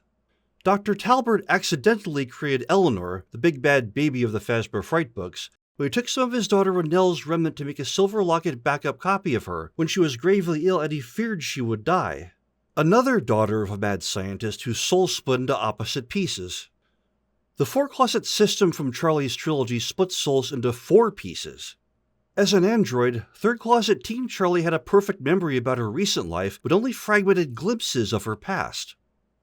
A: Dr. Talbert accidentally created Eleanor, the big bad baby of the Fazbear Fright books, but he took some of his daughter Renelle's remnant to make a silver locket backup copy of her when she was gravely ill and he feared she would die. Another daughter of a mad scientist whose soul split into opposite pieces. The four-closet system from Charlie's trilogy splits souls into 4 pieces. As an android, third closet teen Charlie had a perfect memory about her recent life, but only fragmented glimpses of her past.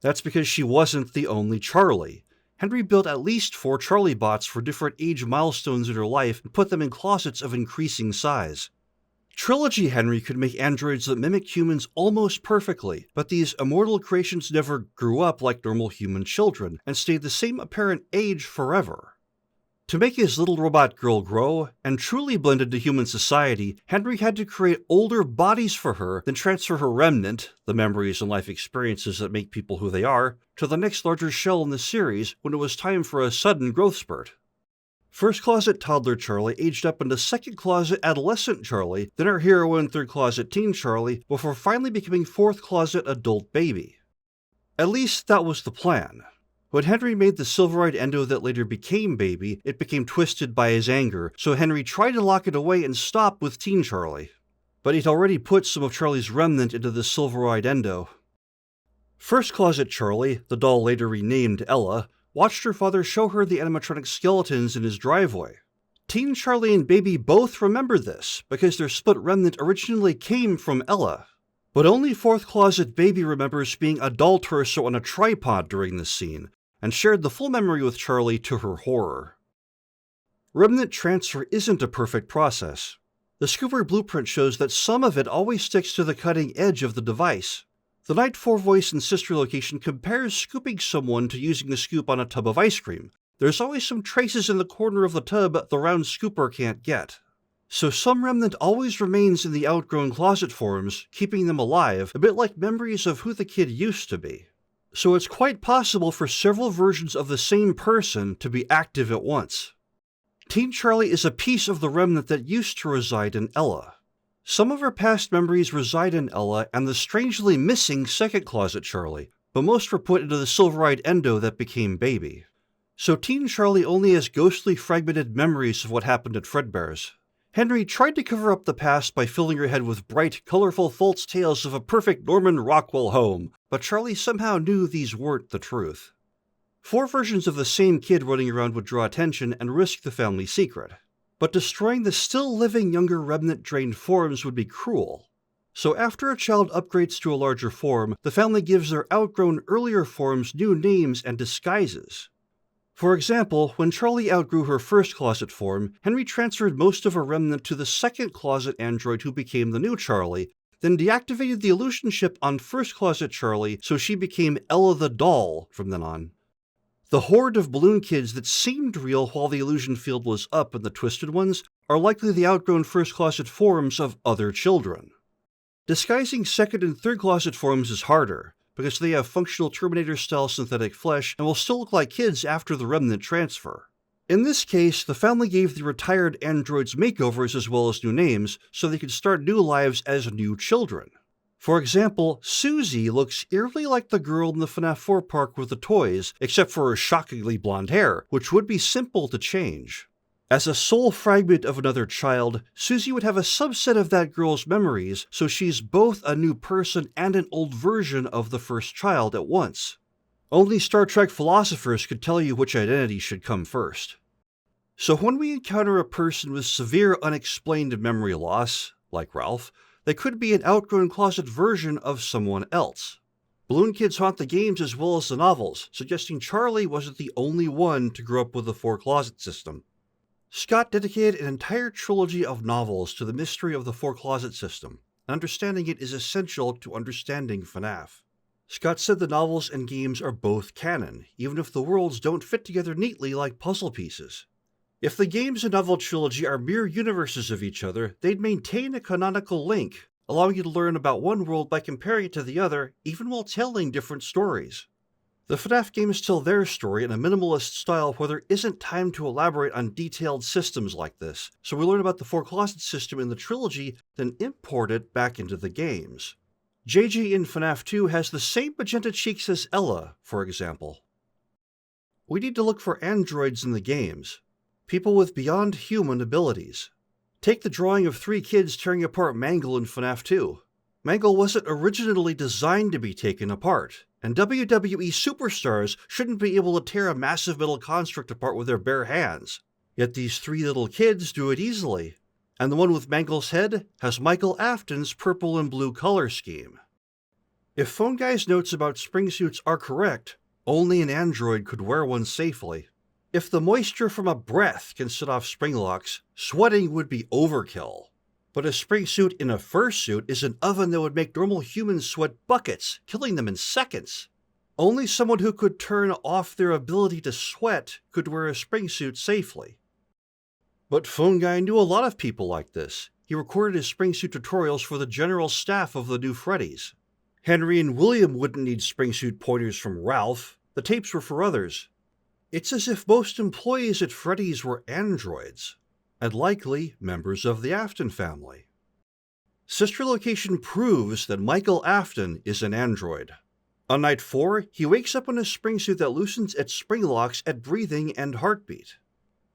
A: That's because she wasn't the only Charlie. Henry built at least 4 Charlie bots for different age milestones in her life and put them in closets of increasing size. Trilogy Henry could make androids that mimic humans almost perfectly, but these immortal creations never grew up like normal human children and stayed the same apparent age forever. To make his little robot girl grow and truly blend into human society, Henry had to create older bodies for her, then transfer her remnant, the memories and life experiences that make people who they are, to the next larger shell in the series when it was time for a sudden growth spurt. First closet toddler Charlie aged up into second closet adolescent Charlie, then our heroine third closet teen Charlie, before finally becoming fourth closet adult baby. At least that was the plan. When Henry made the silver-eyed endo that later became Baby, it became twisted by his anger, so Henry tried to lock it away and stop with teen Charlie. But he'd already put some of Charlie's remnant into the silver-eyed endo. First closet Charlie, the doll later renamed Ella, watched her father show her the animatronic skeletons in his driveway. Teen Charlie and Baby both remember this, because their split remnant originally came from Ella. But only fourth closet Baby remembers being a doll torso on a tripod during this scene, and shared the full memory with Charlie to her horror. Remnant transfer isn't a perfect process. The Scooper blueprint shows that some of it always sticks to the cutting edge of the device. The Night 4 voice in Sister Location compares scooping someone to using the scoop on a tub of ice cream. There's always some traces in the corner of the tub the round scooper can't get. So some remnant always remains in the outgrown closet forms, keeping them alive, a bit like memories of who the kid used to be. So it's quite possible for several versions of the same person to be active at once. Teen Charlie is a piece of the remnant that used to reside in Ella. Some of her past memories reside in Ella and the strangely missing second closet Charlie, but most were put into the silver-eyed endo that became Baby. So teen Charlie only has ghostly fragmented memories of what happened at Fredbear's. Henry tried to cover up the past by filling her head with bright, colorful false tales of a perfect Norman Rockwell home, but Charlie somehow knew these weren't the truth. 4 versions of the same kid running around would draw attention and risk the family secret. But destroying the still-living younger Remnant-drained forms would be cruel. So after a child upgrades to a larger form, the family gives their outgrown earlier forms new names and disguises. For example, when Charlie outgrew her first closet form, Henry transferred most of her Remnant to the second closet android who became the new Charlie, then deactivated the illusion chip on first closet Charlie so she became Ella the doll from then on. The horde of balloon kids that seemed real while the illusion field was up in the Twisted Ones are likely the outgrown first closet forms of other children. Disguising second and third closet forms is harder, because they have functional Terminator-style synthetic flesh and will still look like kids after the Remnant transfer. In this case, the family gave the retired androids makeovers as well as new names, so they could start new lives as new children. For example, Susie looks eerily like the girl in the FNAF 4 park with the toys, except for her shockingly blonde hair, which would be simple to change. As a soul fragment of another child, Susie would have a subset of that girl's memories, so she's both a new person and an old version of the first child at once. Only Star Trek philosophers could tell you which identity should come first. So when we encounter a person with severe unexplained memory loss, like Ralph, they could be an outgrown closet version of someone else. Balloon kids haunt the games as well as the novels, suggesting Charlie wasn't the only one to grow up with the 4-closet system. Scott dedicated an entire trilogy of novels to the mystery of the 4-closet system, and understanding it is essential to understanding FNAF. Scott said the novels and games are both canon, even if the worlds don't fit together neatly like puzzle pieces. If the games and novel trilogy are mirror universes of each other, they'd maintain a canonical link, allowing you to learn about one world by comparing it to the other, even while telling different stories. The FNAF games tell their story in a minimalist style where there isn't time to elaborate on detailed systems like this, so we learn about the 4-closet system in the trilogy, then import it back into the games. JJ in FNAF 2 has the same magenta cheeks as Ella, for example. We need to look for androids in the games. People with beyond human abilities. Take the drawing of 3 kids tearing apart Mangle in FNAF 2. Mangle wasn't originally designed to be taken apart, and WWE superstars shouldn't be able to tear a massive metal construct apart with their bare hands. Yet these 3 little kids do it easily, and the one with Mangle's head has Michael Afton's purple and blue color scheme. If Phone Guy's notes about spring suits are correct, only an android could wear one safely. If the moisture from a breath can set off spring locks, sweating would be overkill. But a spring suit in a fursuit is an oven that would make normal humans sweat buckets, killing them in seconds. Only someone who could turn off their ability to sweat could wear a spring suit safely. But Phone Guy knew a lot of people like this. He recorded his spring suit tutorials for the general staff of the new Freddy's. Henry and William wouldn't need spring suit pointers from Ralph. The tapes were for others. It's as if most employees at Freddy's were androids, and likely members of the Afton family. Sister Location proves that Michael Afton is an android. On night 4, he wakes up in a spring suit that loosens its spring locks at breathing and heartbeat.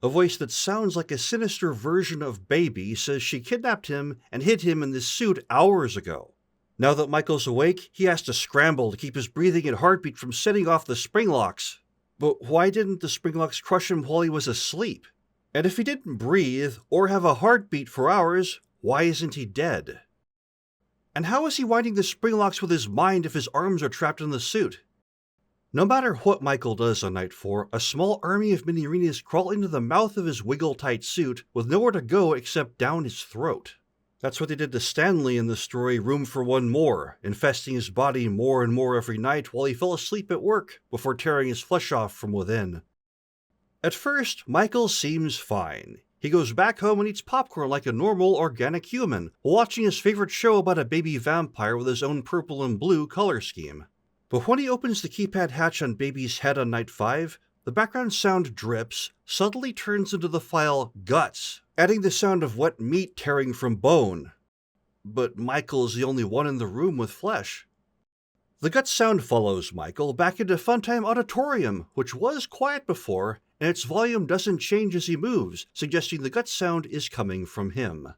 A: A voice that sounds like a sinister version of Baby says she kidnapped him and hid him in this suit hours ago. Now that Michael's awake, he has to scramble to keep his breathing and heartbeat from setting off the spring locks. But why didn't the spring locks crush him while he was asleep? And if he didn't breathe or have a heartbeat for hours, why isn't he dead? And how is he winding the spring locks with his mind if his arms are trapped in the suit? No matter what Michael does on night 4, a small army of mini-arenas crawl into the mouth of his wiggle-tight suit with nowhere to go except down his throat. That's what they did to Stanley in the story Room for One More, infesting his body more and more every night while he fell asleep at work before tearing his flesh off from within. At first, Michael seems fine. He goes back home and eats popcorn like a normal, organic human, while watching his favorite show about a baby vampire with his own purple and blue color scheme. But when he opens the keypad hatch on Baby's head on night 5, the background sound drips, suddenly turns into the file Guts, adding the sound of wet meat tearing from bone. but Michael is the only one in the room with flesh. The gut sound follows Michael back into Funtime Auditorium, which was quiet before, and its volume doesn't change as he moves, suggesting the gut sound is coming from him.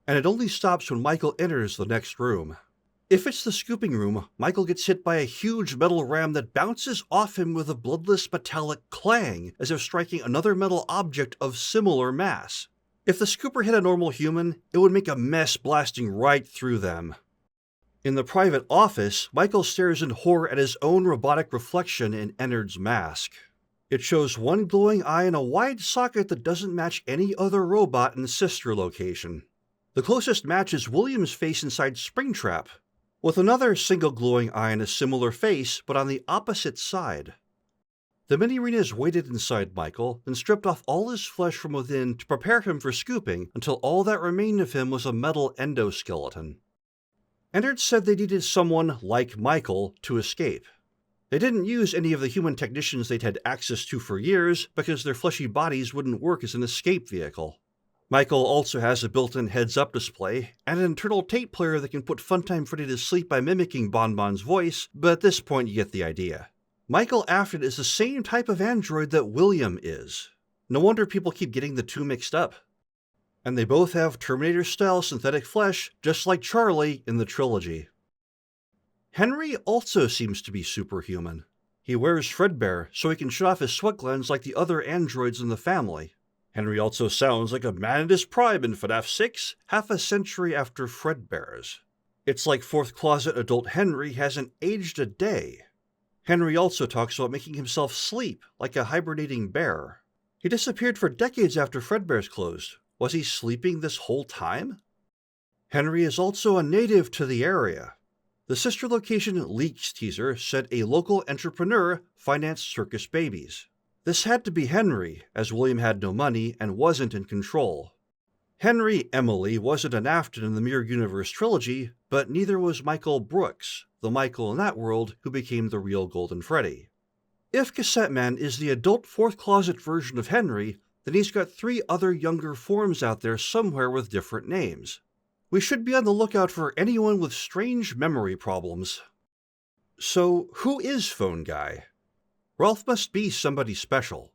A: And it only stops when Michael enters the next room. If it's the scooping room, Michael gets hit by a huge metal ram that bounces off him with a bloodless metallic clang, as if striking another metal object of similar mass. If the scooper hit a normal human, it would make a mess blasting right through them. In the private office, Michael stares in horror at his own robotic reflection in Ennard's mask. It shows one glowing eye in a wide socket that doesn't match any other robot in the sister location. The closest match is William's face inside Springtrap, with another single glowing eye in a similar face, but on the opposite side. The mini-arenas waited inside Michael, then stripped off all his flesh from within to prepare him for scooping until all that remained of him was a metal endoskeleton. Ennard said they needed someone like Michael to escape. They didn't use any of the human technicians they'd had access to for years because their fleshy bodies wouldn't work as an escape vehicle. Michael also has a built-in heads-up display and an internal tape player that can put Funtime Freddy to sleep by mimicking Bonbon's voice, but at this point you get the idea. Michael Afton is the same type of android that William is. No wonder people keep getting the two mixed up. And they both have Terminator-style synthetic flesh, just like Charlie in the trilogy. Henry also seems to be superhuman. He wears Fredbear so he can shut off his sweat glands like the other androids in the family. Henry also sounds like a man in his prime in FNAF 6, half a century after Fredbear's. It's like fourth closet adult Henry hasn't aged a day. Henry also talks about making himself sleep like a hibernating bear. He disappeared for decades after Fredbear's closed. Was he sleeping this whole time? Henry is also a native to the area. The sister location leaks teaser said a local entrepreneur financed Circus Babies. This had to be Henry, as William had no money and wasn't in control. Henry Emily wasn't an Afton in the Mirror Universe trilogy, but neither was Michael Brooks, the Michael in that world who became the real Golden Freddy. If Cassette Man is the adult fourth closet version of Henry, then he's got 3 other younger forms out there somewhere with different names. We should be on the lookout for anyone with strange memory problems. So, who is Phone Guy? Ralph must be somebody special.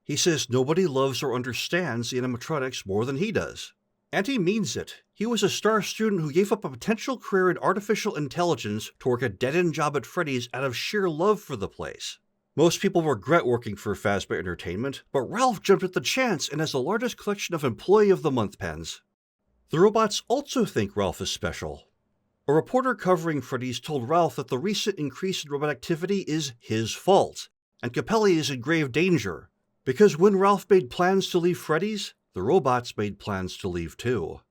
A: He says nobody loves or understands the animatronics more than he does. And he means it. He was a star student who gave up a potential career in artificial intelligence to work a dead-end job at Freddy's out of sheer love for the place. Most people regret working for Fazbear Entertainment, but Ralph jumped at the chance and has the largest collection of Employee of the Month pens. The robots also think Ralph is special. A reporter covering Freddy's told Ralph that the recent increase in robot activity is his fault, and Capelli is in grave danger, because when Ralph made plans to leave Freddy's, the robots made plans to leave too.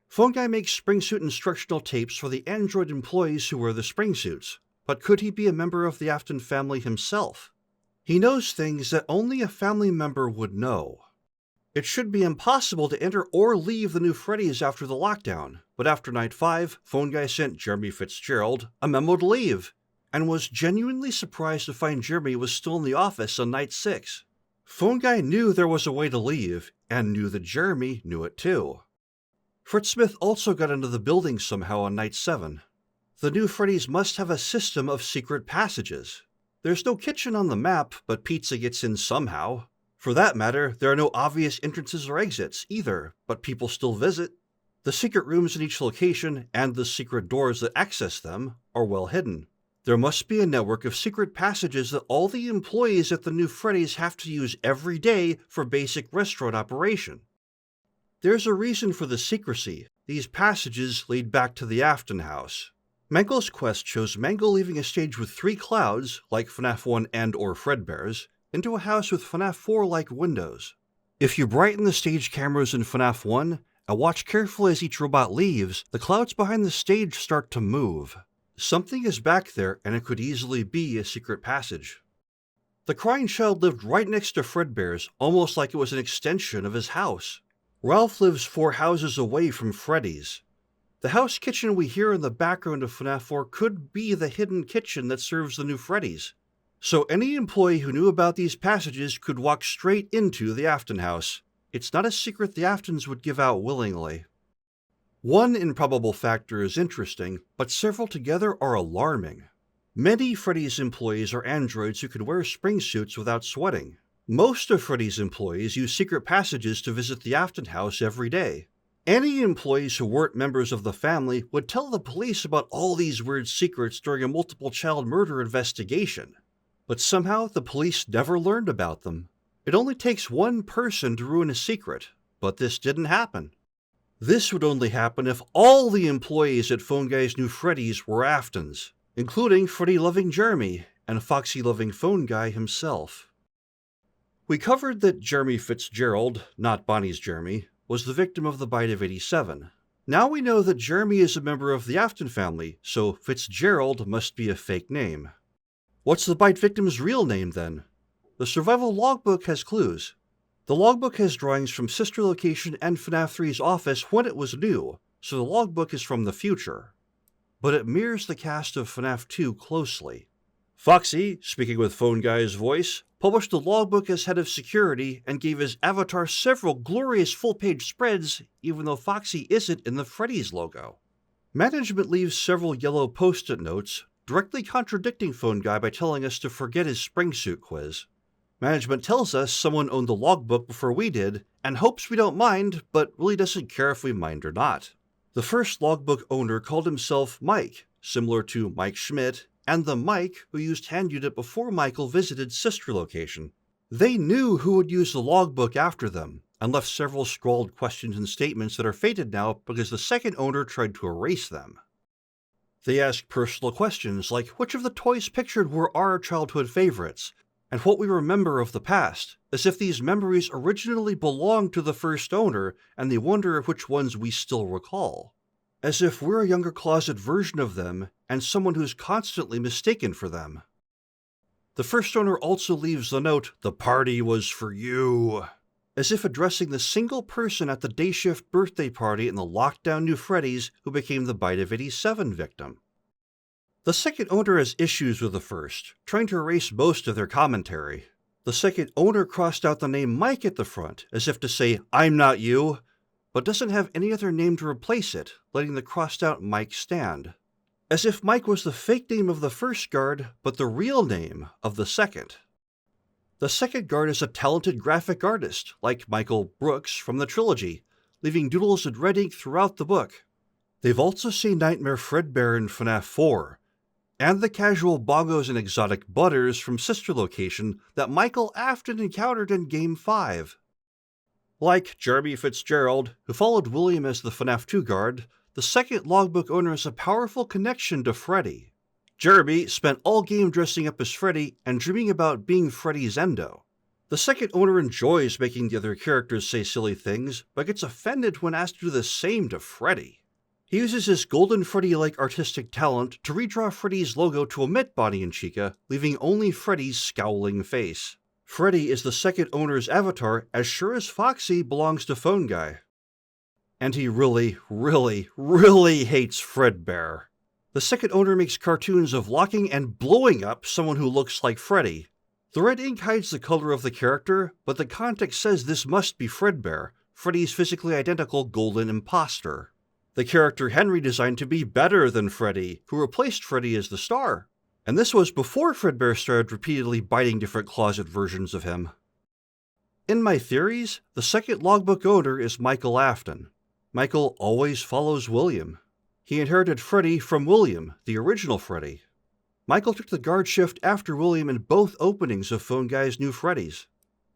A: Phone Guy makes springsuit instructional tapes for the android employees who wear the springsuits, but could he be a member of the Afton family himself? He knows things that only a family member would know. It should be impossible to enter or leave the new Freddy's after the lockdown, but after Night 5, Phone Guy sent Jeremy Fitzgerald a memo to leave, and was genuinely surprised to find Jeremy was still in the office on Night 6. Phone Guy knew there was a way to leave, and knew that Jeremy knew it too. Fritz Smith also got into the building somehow on Night 7. The new Freddy's must have a system of secret passages. There's no kitchen on the map, but pizza gets in somehow. For that matter, there are no obvious entrances or exits either, but people still visit. The secret rooms in each location, and the secret doors that access them, are well hidden. There must be a network of secret passages that all the employees at the new Freddy's have to use every day for basic restaurant operation. There's a reason for the secrecy. These passages lead back to the Afton house. Mangle's quest shows Mangle leaving a stage with 3 clouds, like FNAF 1 and or Fredbear's, into a house with FNAF 4-like windows. If you brighten the stage cameras in FNAF 1, and watch carefully as each robot leaves, the clouds behind the stage start to move. Something is back there, and it could easily be a secret passage. The crying child lived right next to Fredbear's, almost like it was an extension of his house. Ralph lives 4 houses away from Freddy's. The house kitchen we hear in the background of FNAF 4 could be the hidden kitchen that serves the new Freddy's. So any employee who knew about these passages could walk straight into the Afton house. It's not a secret the Aftons would give out willingly. One improbable factor is interesting, but several together are alarming. Many Freddy's employees are androids who can wear spring suits without sweating. Most of Freddy's employees use secret passages to visit the Afton house every day. Any employees who weren't members of the family would tell the police about all these weird secrets during a multiple child murder investigation. But somehow the police never learned about them. It only takes one person to ruin a secret, but this didn't happen. This would only happen if all the employees at Phone Guy's New Freddy's were Aftons, including Freddy-loving Jeremy and Foxy-loving Phone Guy himself. We covered that Jeremy Fitzgerald, not Bonnie's Jeremy, was the victim of the bite of 87. Now we know that Jeremy is a member of the Afton family, so Fitzgerald must be a fake name. What's the bite victim's real name then? The survival logbook has clues. The logbook has drawings from Sister Location and FNAF 3's office when it was new, so the logbook is from the future. But it mirrors the cast of FNAF 2 closely. Foxy, speaking with Phone Guy's voice, published the logbook as head of security and gave his avatar several glorious full-page spreads, even though Foxy isn't in the Freddy's logo. Management leaves several yellow post-it notes, directly contradicting Phone Guy by telling us to forget his spring suit quiz. Management tells us someone owned the logbook before we did, and hopes we don't mind, but really doesn't care if we mind or not. The first logbook owner called himself Mike, similar to Mike Schmidt, and the Mike who used hand unit before Michael visited Sister Location. They knew who would use the logbook after them, and left several scrawled questions and statements that are faded now because the second owner tried to erase them. They ask personal questions like which of the toys pictured were our childhood favorites, and what we remember of the past, as if these memories originally belonged to the first owner and they wonder which ones we still recall. As if we're a younger closet version of them and someone who's constantly mistaken for them. The first owner also leaves the note, "The party was for you," as if addressing the single person at the day shift birthday party in the lockdown New Freddy's who became the Bite of 87 victim. The second owner has issues with the first, trying to erase most of their commentary. The second owner crossed out the name Mike at the front, as if to say, "I'm not you," but doesn't have any other name to replace it, letting the crossed out Mike stand. As if Mike was the fake name of the first guard, but the real name of the second. The second guard is a talented graphic artist, like Michael Brooks from the trilogy, leaving doodles in red ink throughout the book. They've also seen Nightmare Fredbear in FNAF 4, and the casual bongos and exotic butters from Sister Location that Michael Afton encountered in Game 5. Like Jeremy Fitzgerald, who followed William as the FNAF 2 guard, the second logbook owner has a powerful connection to Freddy. Jeremy spent all game dressing up as Freddy and dreaming about being Freddy's endo. The second owner enjoys making the other characters say silly things, but gets offended when asked to do the same to Freddy. He uses his Golden Freddy-like artistic talent to redraw Freddy's logo to omit Bonnie and Chica, leaving only Freddy's scowling face. Freddy is the second owner's avatar as sure as Foxy belongs to Phone Guy. And he really, really, really hates Fredbear. The second owner makes cartoons of locking and blowing up someone who looks like Freddy. The red ink hides the color of the character, but the context says this must be Fredbear, Freddy's physically identical golden imposter. The character Henry designed to be better than Freddy, who replaced Freddy as the star. And this was before Fredbear started repeatedly biting different closet versions of him. In my theories, the second logbook owner is Michael Afton. Michael always follows William. He inherited Freddy from William, the original Freddy. Michael took the guard shift after William in both openings of Phone Guy's New Freddy's.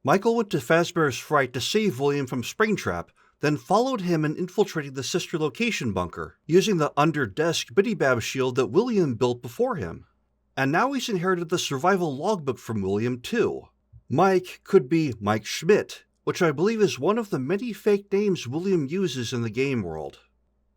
A: Michael went to Fazbear's Fright to save William from Springtrap, then followed him in infiltrating the Sister Location bunker, using the under-desk Biddy-Bab shield that William built before him. And now he's inherited the survival logbook from William too. Mike could be Mike Schmidt, which I believe is one of the many fake names William uses in the game world.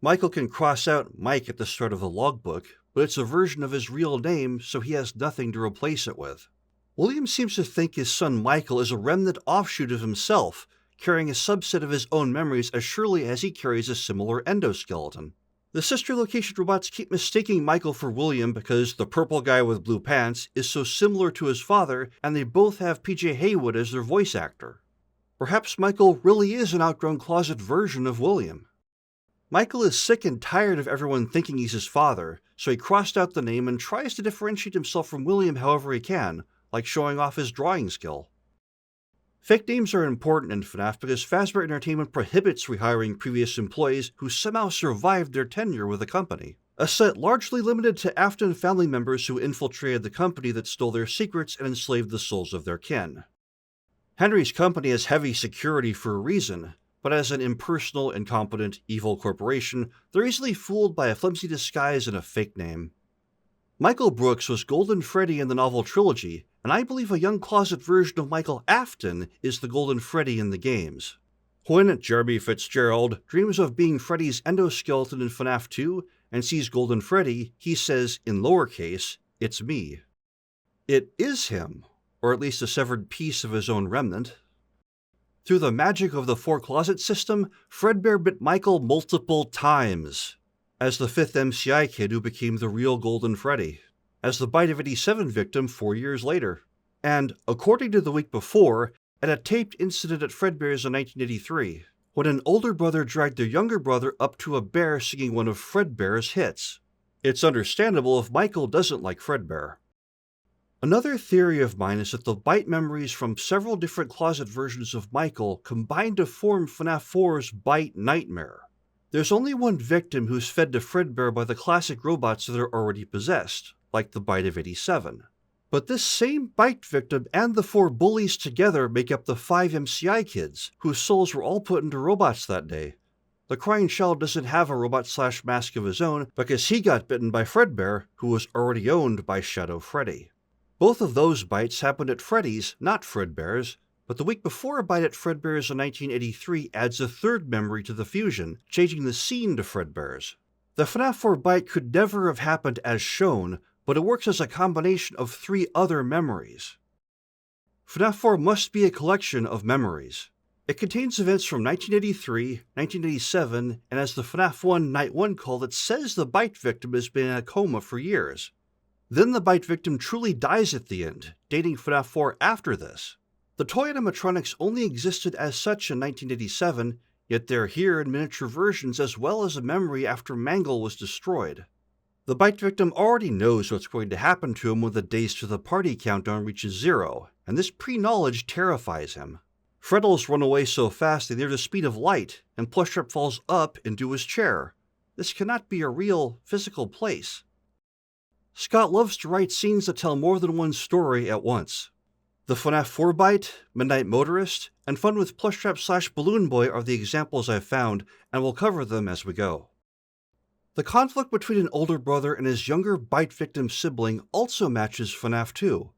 A: Michael can cross out Mike at the start of the logbook, but it's a version of his real name, so he has nothing to replace it with. William seems to think his son Michael is a remnant offshoot of himself, carrying a subset of his own memories as surely as he carries a similar endoskeleton. The Sister Location robots keep mistaking Michael for William because the purple guy with blue pants is so similar to his father, and they both have PJ Haywood as their voice actor. Perhaps Michael really is an outgrown closet version of William. Michael is sick and tired of everyone thinking he's his father, so he crossed out the name and tries to differentiate himself from William however he can, like showing off his drawing skill. Fake names are important in FNAF because Fazbear Entertainment prohibits rehiring previous employees who somehow survived their tenure with the company, a set largely limited to Afton family members who infiltrated the company that stole their secrets and enslaved the souls of their kin. Henry's company has heavy security for a reason, but as an impersonal, incompetent, evil corporation, they're easily fooled by a flimsy disguise and a fake name. Michael Brooks was Golden Freddy in the novel trilogy, and I believe a young closet version of Michael Afton is the Golden Freddy in the games. When Jeremy Fitzgerald dreams of being Freddy's endoskeleton in FNAF 2 and sees Golden Freddy, he says, in lowercase, "It's me." It is him, or at least a severed piece of his own remnant. Through the magic of the four-closet system, Fredbear bit Michael multiple times, as the 5th MCI kid who became the real Golden Freddy, as the Bite of 87 victim 4 years later, and, according to the week before, at a taped incident at Fredbear's in 1983, when an older brother dragged their younger brother up to a bear singing one of Fredbear's hits. It's understandable if Michael doesn't like Fredbear. Another theory of mine is that the bite memories from several different closet versions of Michael combine to form FNAF 4's Bite Nightmare. There's only one victim who's fed to Fredbear by the classic robots that are already possessed, like the Bite of 87. But this same bite victim and the 4 bullies together make up the 5 MCI kids, whose souls were all put into robots that day. The crying child doesn't have a robot/mask of his own because he got bitten by Fredbear, who was already owned by Shadow Freddy. Both of those bites happened at Freddy's, not Fredbear's, but the week before a bite at Fredbear's in 1983 adds a third memory to the fusion, changing the scene to Fredbear's. The FNAF 4 bite could never have happened as shown, but it works as a combination of 3 other memories. FNAF 4 must be a collection of memories. It contains events from 1983, 1987, and as the FNAF 1 Night 1 called it says the bite victim has been in a coma for years. Then the bite victim truly dies at the end, dating FNAF 4 after this. The toy animatronics only existed as such in 1987, yet they're here in miniature versions as well as a memory after Mangle was destroyed. The bite victim already knows what's going to happen to him when the days to the party countdown reaches 0, and this pre-knowledge terrifies him. Freddles run away so fast they're near the speed of light, and Plushtrap falls up into his chair. This cannot be a real, physical place. Scott loves to write scenes that tell more than one story at once. The FNAF 4 bite, Midnight Motorist, and Fun with Plushtrap/Balloon Boy are the examples I've found, and we'll cover them as we go. The conflict between an older brother and his younger bite victim sibling also matches FNAF 2.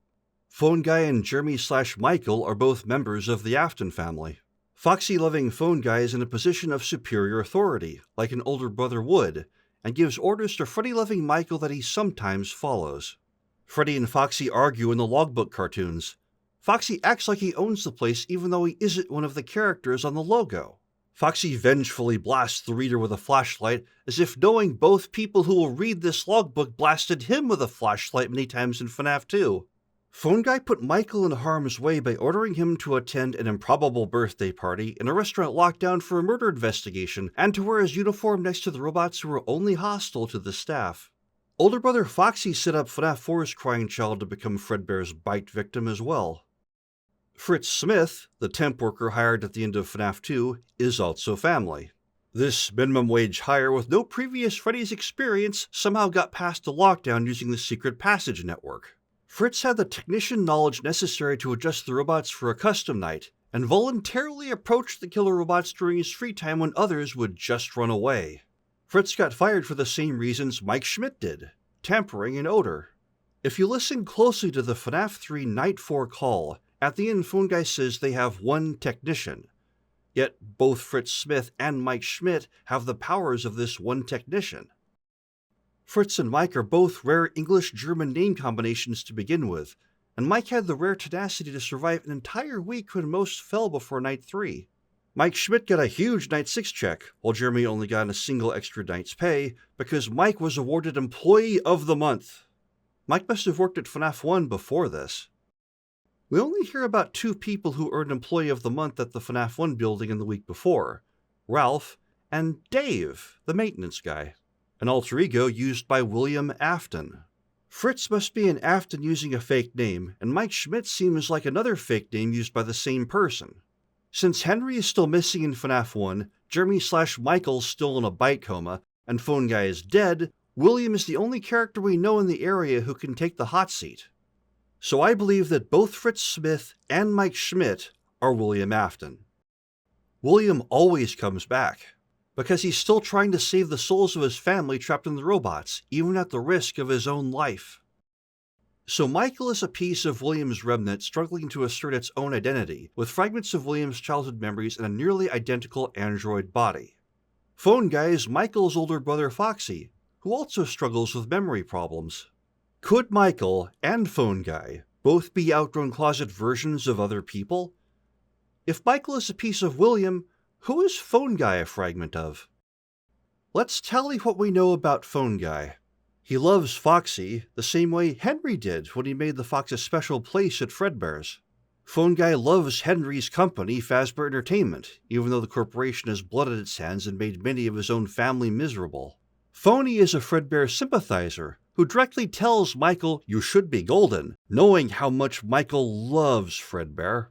A: Phone Guy and Jeremy/Michael are both members of the Afton family. Foxy-loving Phone Guy is in a position of superior authority, like an older brother would, and gives orders to Freddy-loving Michael that he sometimes follows. Freddy and Foxy argue in the logbook cartoons. Foxy acts like he owns the place even though he isn't one of the characters on the logo. Foxy vengefully blasts the reader with a flashlight, as if knowing both people who will read this logbook blasted him with a flashlight many times in FNAF 2. Phone Guy put Michael in harm's way by ordering him to attend an improbable birthday party in a restaurant locked down for a murder investigation, and to wear his uniform next to the robots who were only hostile to the staff. Older brother Foxy set up FNAF 4's crying child to become Fredbear's bite victim as well. Fritz Smith, the temp worker hired at the end of FNAF 2, is also family. This minimum wage hire with no previous Freddy's experience somehow got past the lockdown using the secret passage network. Fritz had the technician knowledge necessary to adjust the robots for a custom night, and voluntarily approached the killer robots during his free time when others would just run away. Fritz got fired for the same reasons Mike Schmidt did, tampering and odor. If you listen closely to the FNAF 3 Night 4 call, at the end Phone Guy says they have one technician. Yet both Fritz Smith and Mike Schmidt have the powers of this one technician. Fritz and Mike are both rare English-German name combinations to begin with, and Mike had the rare tenacity to survive an entire week when most fell before Night 3. Mike Schmidt got a huge Night 6 check, while Jeremy only got a single extra night's pay, because Mike was awarded Employee of the Month. Mike must have worked at FNAF 1 before this. We only hear about 2 people who earned Employee of the Month at the FNAF 1 building in the week before, Ralph and Dave, the maintenance guy, an alter ego used by William Afton. Fritz must be an Afton using a fake name, and Mike Schmidt seems like another fake name used by the same person. Since Henry is still missing in FNAF 1, Jeremy/Michael's still in a bite coma, and Phone Guy is dead, William is the only character we know in the area who can take the hot seat. So I believe that both Fritz Smith and Mike Schmidt are William Afton. William always comes back, because he's still trying to save the souls of his family trapped in the robots, even at the risk of his own life. So Michael is a piece of William's remnant struggling to assert its own identity, with fragments of William's childhood memories in a nearly identical android body. Phone Guy is Michael's older brother Foxy, who also struggles with memory problems. Could Michael and Phone Guy both be outgrown closet versions of other people? If Michael is a piece of William, who is Phone Guy a fragment of? Let's tally what we know about Phone Guy. He loves Foxy the same way Henry did when he made the Fox a special place at Fredbear's. Phone Guy loves Henry's company, Fazbear Entertainment, even though the corporation has blooded its hands and made many of his own family miserable. Phony is a Fredbear sympathizer who directly tells Michael, "You should be golden," knowing how much Michael loves Fredbear.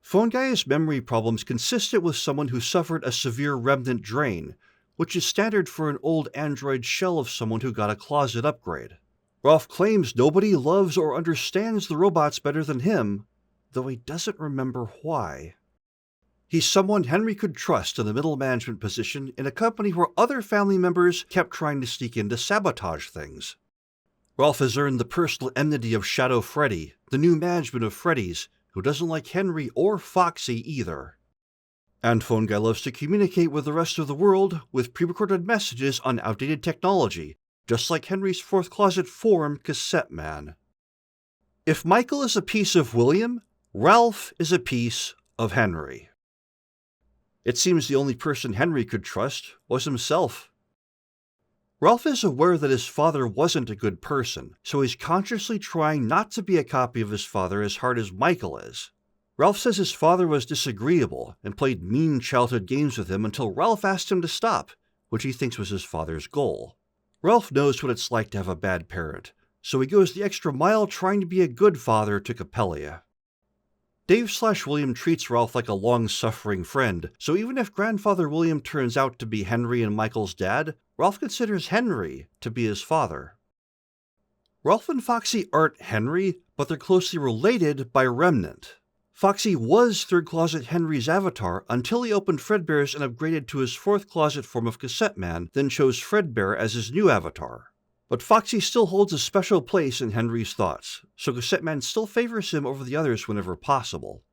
A: Phone Guy's memory problems consistent with someone who suffered a severe remnant drain, which is standard for an old android shell of someone who got a closet upgrade. Ralph claims nobody loves or understands the robots better than him, though he doesn't remember why. He's someone Henry could trust in the middle management position in a company where other family members kept trying to sneak in to sabotage things. Ralph has earned the personal enmity of Shadow Freddy, the new management of Freddy's, who doesn't like Henry or Foxy either. And Phone Guy loves to communicate with the rest of the world with pre-recorded messages on outdated technology, just like Henry's fourth closet form, Cassette Man. If Michael is a piece of William, Ralph is a piece of Henry. It seems the only person Henry could trust was himself. Ralph is aware that his father wasn't a good person, so he's consciously trying not to be a copy of his father as hard as Michael is. Ralph says his father was disagreeable and played mean childhood games with him until Ralph asked him to stop, which he thinks was his father's goal. Ralph knows what it's like to have a bad parent, so he goes the extra mile trying to be a good father to Capellia. Dave/William treats Ralph like a long-suffering friend, so even if Grandfather William turns out to be Henry and Michael's dad, Ralph considers Henry to be his father. Ralph and Foxy aren't Henry, but they're closely related by Remnant. Foxy was third closet Henry's avatar until he opened Fredbear's and upgraded to his fourth closet form of Cassette Man, then chose Fredbear as his new avatar. But Foxy still holds a special place in Henry's thoughts, so Cassette Man still favors him over the others whenever possible.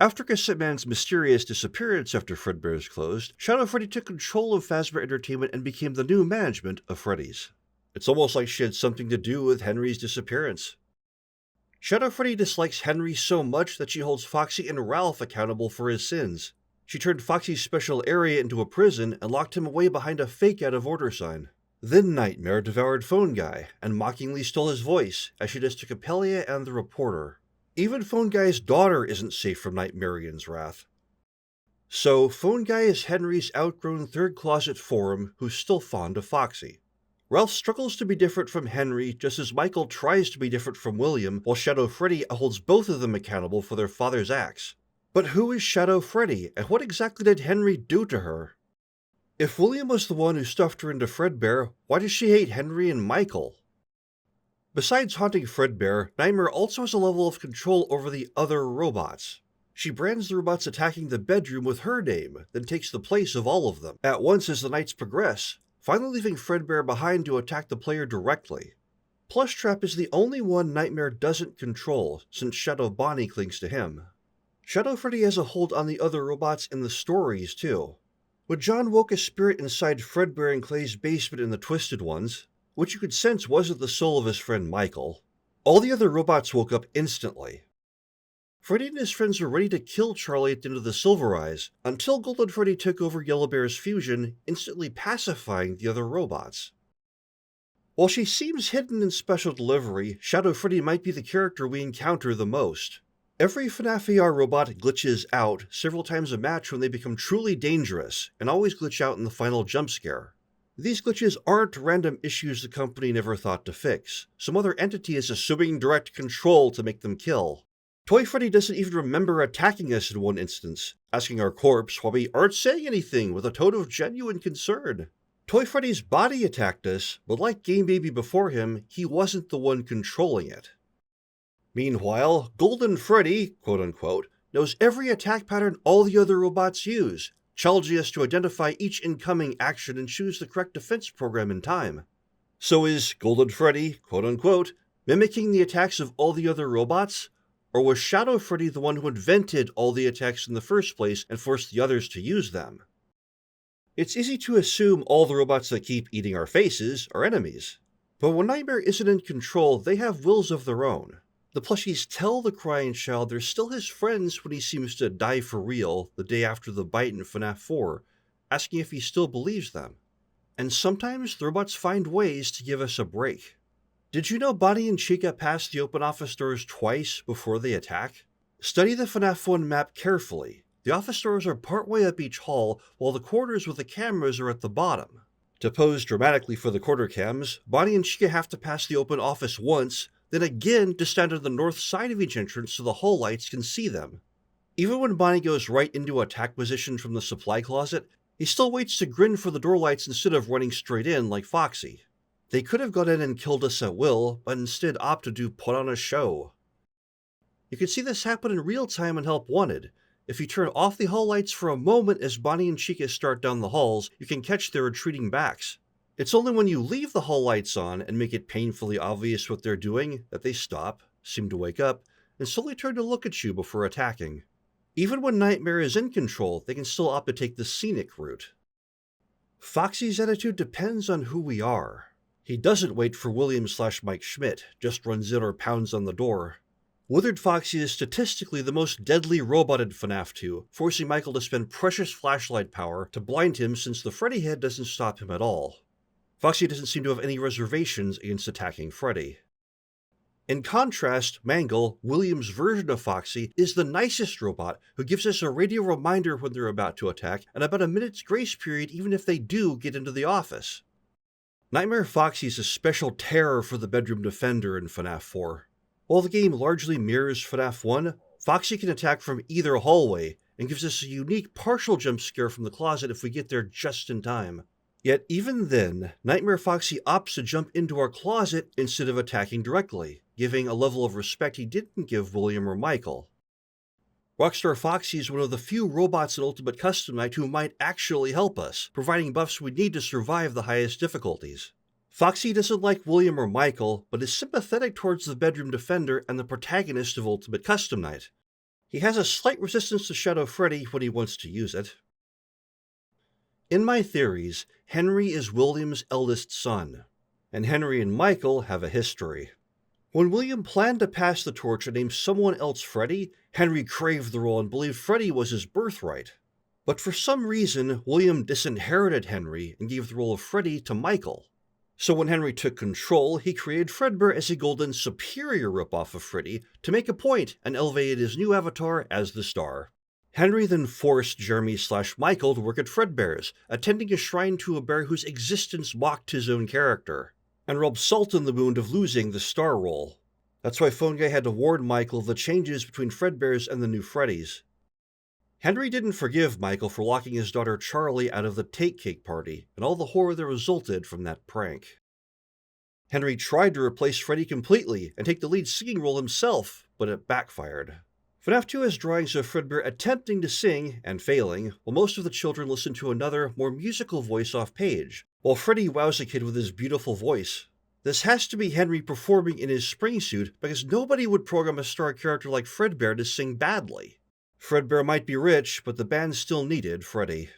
A: After Cassette Man's mysterious disappearance after Fredbear's closed, Shadow Freddy took control of Fazbear Entertainment and became the new management of Freddy's. It's almost like she had something to do with Henry's disappearance. Shadow Freddy dislikes Henry so much that she holds Foxy and Ralph accountable for his sins. She turned Foxy's special area into a prison and locked him away behind a fake out-of-order sign. Then Nightmare devoured Phone Guy and mockingly stole his voice, as she does to Capellia and the reporter. Even Phone Guy's daughter isn't safe from Nightmarian's wrath. So, Phone Guy is Henry's outgrown third closet form who's still fond of Foxy. Ralph struggles to be different from Henry just as Michael tries to be different from William, while Shadow Freddy holds both of them accountable for their father's acts. But who is Shadow Freddy, and what exactly did Henry do to her? If William was the one who stuffed her into Fredbear, why does she hate Henry and Michael? Besides haunting Fredbear, Nightmare also has a level of control over the other robots. She brands the robots attacking the bedroom with her name, then takes the place of all of them at once as the nights progress, finally leaving Fredbear behind to attack the player directly. Plushtrap is the only one Nightmare doesn't control, since Shadow Bonnie clings to him. Shadow Freddy has a hold on the other robots in the stories, too. When John woke a spirit inside Fredbear and Clay's basement in the Twisted Ones, which you could sense wasn't the soul of his friend Michael, all the other robots woke up instantly. Freddy and his friends were ready to kill Charlie at the end of the Silver Eyes, until Golden Freddy took over Yellow Bear's fusion, instantly pacifying the other robots. While she seems hidden in Special Delivery, Shadow Freddy might be the character we encounter the most. Every FNAF AR robot glitches out several times a match when they become truly dangerous, and always glitch out in the final jump scare. These glitches aren't random issues the company never thought to fix. Some other entity is assuming direct control to make them kill. Toy Freddy doesn't even remember attacking us in one instance, asking our corpse why we aren't saying anything with a tone of genuine concern. Toy Freddy's body attacked us, but like Game Baby before him, he wasn't the one controlling it. Meanwhile, Golden Freddy, quote-unquote, knows every attack pattern all the other robots use, challenging us to identify each incoming action and choose the correct defense program in time. So is Golden Freddy, quote-unquote, mimicking the attacks of all the other robots? Or was Shadow Freddy the one who invented all the attacks in the first place and forced the others to use them? It's easy to assume all the robots that keep eating our faces are enemies. But when Nightmare isn't in control, they have wills of their own. The plushies tell the crying child they're still his friends when he seems to die for real the day after the bite in FNAF 4, asking if he still believes them. And sometimes the robots find ways to give us a break. Did you know Bonnie and Chica pass the open office doors twice before they attack? Study the FNAF 1 map carefully. The office doors are partway up each hall, while the corners with the cameras are at the bottom. To pose dramatically for the corner cams, Bonnie and Chica have to pass the open office once, then again to stand on the north side of each entrance so the hall lights can see them. Even when Bonnie goes right into attack position from the supply closet, he still waits to grin for the door lights instead of running straight in like Foxy. They could have got in and killed us at will, but instead opted to put on a show. You can see this happen in real time in Help Wanted. If you turn off the hall lights for a moment as Bonnie and Chica start down the halls, you can catch their retreating backs. It's only when you leave the hall lights on and make it painfully obvious what they're doing that they stop, seem to wake up, and slowly turn to look at you before attacking. Even when Nightmare is in control, they can still opt to take the scenic route. Foxy's attitude depends on who we are. He doesn't wait for William/Mike Schmidt, just runs in or pounds on the door. Withered Foxy is statistically the most deadly robot in FNAF 2, forcing Michael to spend precious flashlight power to blind him since the Freddy head doesn't stop him at all. Foxy doesn't seem to have any reservations against attacking Freddy. In contrast, Mangle, William's version of Foxy, is the nicest robot who gives us a radio reminder when they're about to attack and about a minute's grace period even if they do get into the office. Nightmare Foxy is a special terror for the bedroom defender in FNAF 4. While the game largely mirrors FNAF 1, Foxy can attack from either hallway and gives us a unique partial jump scare from the closet if we get there just in time. Yet even then, Nightmare Foxy opts to jump into our closet instead of attacking directly, giving a level of respect he didn't give William or Michael. Rockstar Foxy is one of the few robots in Ultimate Custom Night who might actually help us, providing buffs we need to survive the highest difficulties. Foxy doesn't like William or Michael, but is sympathetic towards the bedroom defender and the protagonist of Ultimate Custom Night. He has a slight resistance to Shadow Freddy when he wants to use it. In my theories, Henry is William's eldest son, and Henry and Michael have a history. When William planned to pass the torch and name someone else Freddy, Henry craved the role and believed Freddy was his birthright. But for some reason, William disinherited Henry and gave the role of Freddy to Michael. So when Henry took control, he created Fredbear as a golden superior ripoff of Freddy to make a point and elevated his new avatar as the star. Henry then forced Jeremy/Michael to work at Fredbear's, attending a shrine to a bear whose existence mocked his own character, and rubbed salt in the wound of losing the star role. That's why Phone Guy had to warn Michael of the changes between Fredbear's and the new Freddys. Henry didn't forgive Michael for locking his daughter Charlie out of the Take Cake party, and all the horror that resulted from that prank. Henry tried to replace Freddy completely and take the lead singing role himself, but it backfired. FNAF 2 has drawings of Fredbear attempting to sing, and failing, while most of the children listen to another, more musical voice off-page, while Freddy wows a kid with his beautiful voice. This has to be Henry performing in his spring suit, because nobody would program a star character like Fredbear to sing badly. Fredbear might be rich, but the band still needed Freddy.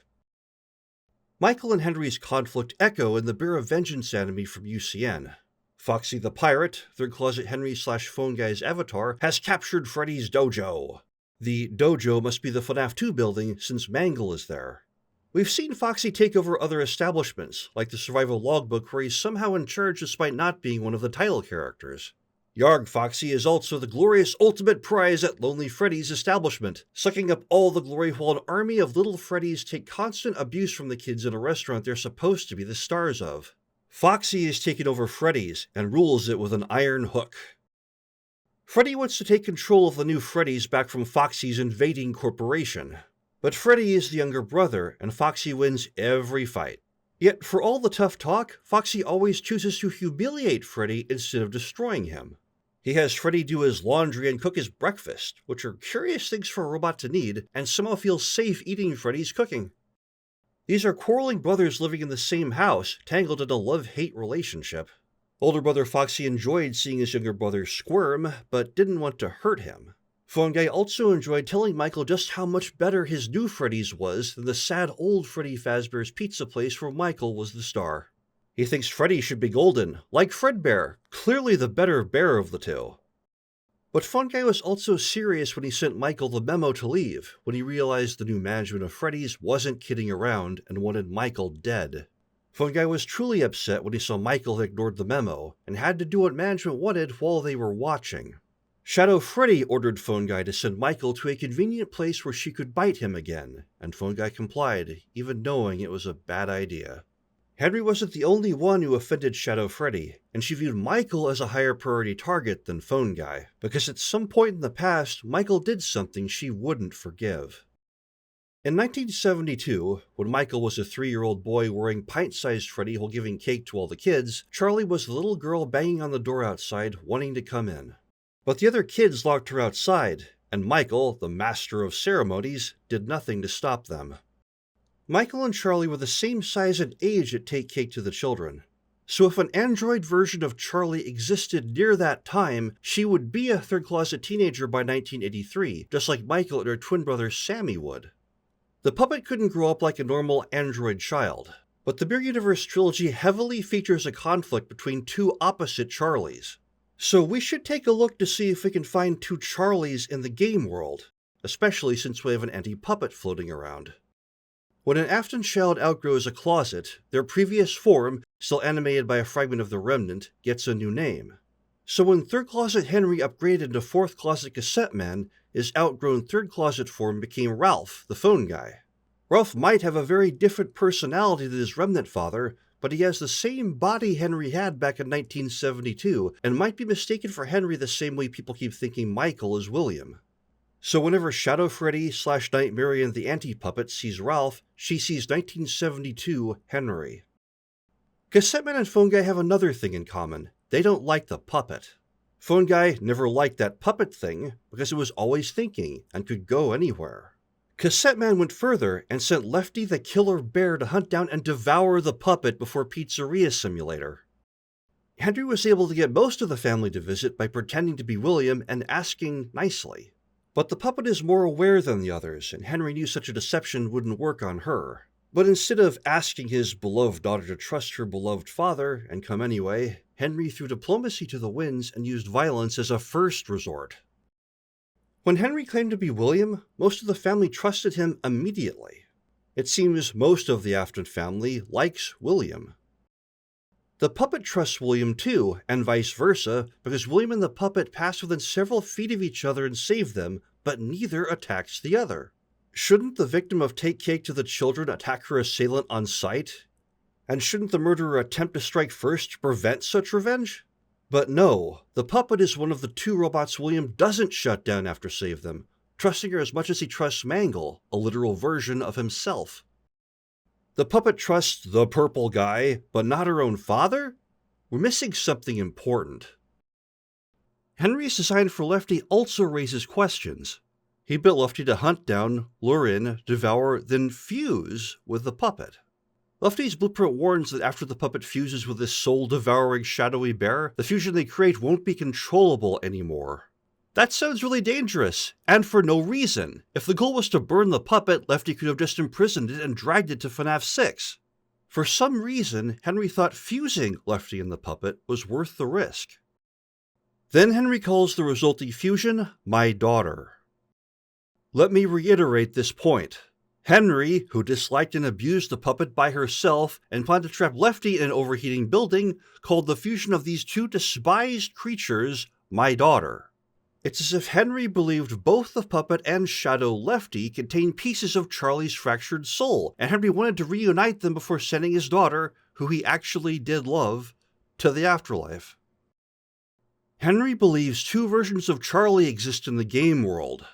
A: Michael and Henry's conflict echo in the Bear of Vengeance anime from UCN. Foxy the Pirate, Third Closet Henry/Phone Guy's avatar, has captured Freddy's dojo. The dojo must be the FNAF 2 building since Mangle is there. We've seen Foxy take over other establishments, like the Survival Logbook where he's somehow in charge despite not being one of the title characters. Yarg Foxy is also the glorious ultimate prize at Lonely Freddy's establishment, sucking up all the glory while an army of little Freddys take constant abuse from the kids in a restaurant they're supposed to be the stars of. Foxy is taking over Freddy's and rules it with an iron hook. Freddy wants to take control of the new Freddy's back from Foxy's invading corporation. But Freddy is the younger brother, and Foxy wins every fight. Yet, for all the tough talk, Foxy always chooses to humiliate Freddy instead of destroying him. He has Freddy do his laundry and cook his breakfast, which are curious things for a robot to need, and somehow feels safe eating Freddy's cooking. These are quarreling brothers living in the same house, tangled in a love-hate relationship. Older brother Foxy enjoyed seeing his younger brother squirm, but didn't want to hurt him. Phone Guy also enjoyed telling Michael just how much better his new Freddy's was than the sad old Freddy Fazbear's Pizza Place where Michael was the star. He thinks Freddy should be golden, like Fredbear, clearly the better bear of the two. But Phone Guy was also serious when he sent Michael the memo to leave, when he realized the new management of Freddy's wasn't kidding around and wanted Michael dead. Phone Guy was truly upset when he saw Michael had ignored the memo, and had to do what management wanted while they were watching. Shadow Freddy ordered Phone Guy to send Michael to a convenient place where she could bite him again, and Phone Guy complied, even knowing it was a bad idea. Henry wasn't the only one who offended Shadow Freddy, and she viewed Michael as a higher priority target than Phone Guy, because at some point in the past, Michael did something she wouldn't forgive. In 1972, when Michael was a 3-year-old boy wearing pint-sized Freddy while giving cake to all the kids, Charlie was the little girl banging on the door outside, wanting to come in. But the other kids locked her outside, and Michael, the master of ceremonies, did nothing to stop them. Michael and Charlie were the same size and age at Take Cake to the Children. So if an android version of Charlie existed near that time, she would be a third-closet teenager by 1983, just like Michael and her twin brother Sammy would. The puppet couldn't grow up like a normal android child, but the Mirror Universe trilogy heavily features a conflict between two opposite Charlies. So we should take a look to see if we can find two Charlies in the game world, especially since we have an anti-puppet floating around. When an Afton child outgrows a closet, their previous form, still animated by a fragment of the Remnant, gets a new name. So when Third Closet Henry upgraded into Fourth Closet Cassette Man, his outgrown third closet form became Ralph, the phone guy. Ralph might have a very different personality than his Remnant father, but he has the same body Henry had back in 1972, and might be mistaken for Henry the same way people keep thinking Michael is William. So whenever Shadow Freddy / Nightmarian the Anti-Puppet sees Ralph, she sees 1972 Henry. Cassette Man and Phone Guy have another thing in common. They don't like the puppet. Phone Guy never liked that puppet thing because it was always thinking and could go anywhere. Cassette Man went further and sent Lefty the killer bear to hunt down and devour the puppet before Pizzeria Simulator. Henry was able to get most of the family to visit by pretending to be William and asking nicely. But the puppet is more aware than the others, and Henry knew such a deception wouldn't work on her. But instead of asking his beloved daughter to trust her beloved father and come anyway, Henry threw diplomacy to the winds and used violence as a first resort. When Henry claimed to be William, most of the family trusted him immediately. It seems most of the Afton family likes William. The puppet trusts William too, and vice versa, because William and the puppet pass within several feet of each other and save them, but neither attacks the other. Shouldn't the victim of Take Cake to the Children attack her assailant on sight? And shouldn't the murderer attempt to strike first to prevent such revenge? But no, the puppet is one of the two robots William doesn't shut down after save them, trusting her as much as he trusts Mangle, a literal version of himself. The puppet trusts the purple guy, but not her own father? We're missing something important. Henry's design for Lefty also raises questions. He built Lefty to hunt down, lure in, devour, then fuse with the puppet. Lefty's blueprint warns that after the puppet fuses with this soul-devouring shadowy bear, the fusion they create won't be controllable anymore. That sounds really dangerous, and for no reason. If the goal was to burn the puppet, Lefty could have just imprisoned it and dragged it to FNAF 6. For some reason, Henry thought fusing Lefty and the puppet was worth the risk. Then Henry calls the resulting fusion, "my daughter." Let me reiterate this point. Henry, who disliked and abused the puppet by herself and planned to trap Lefty in an overheating building, called the fusion of these two despised creatures my daughter. It's as if Henry believed both the puppet and shadow Lefty contained pieces of Charlie's fractured soul, and Henry wanted to reunite them before sending his daughter, who he actually did love, to the afterlife. Henry believes two versions of Charlie exist in the game world.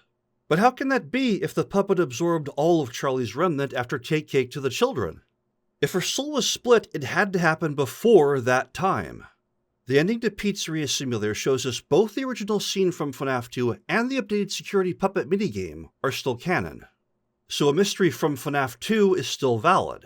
A: But how can that be if the puppet absorbed all of Charlie's remnant after Take Cake to the children? If her soul was split, it had to happen before that time. The ending to Pizzeria Simulator shows us both the original scene from FNAF 2 and the updated security puppet minigame are still canon. So a mystery from FNAF 2 is still valid.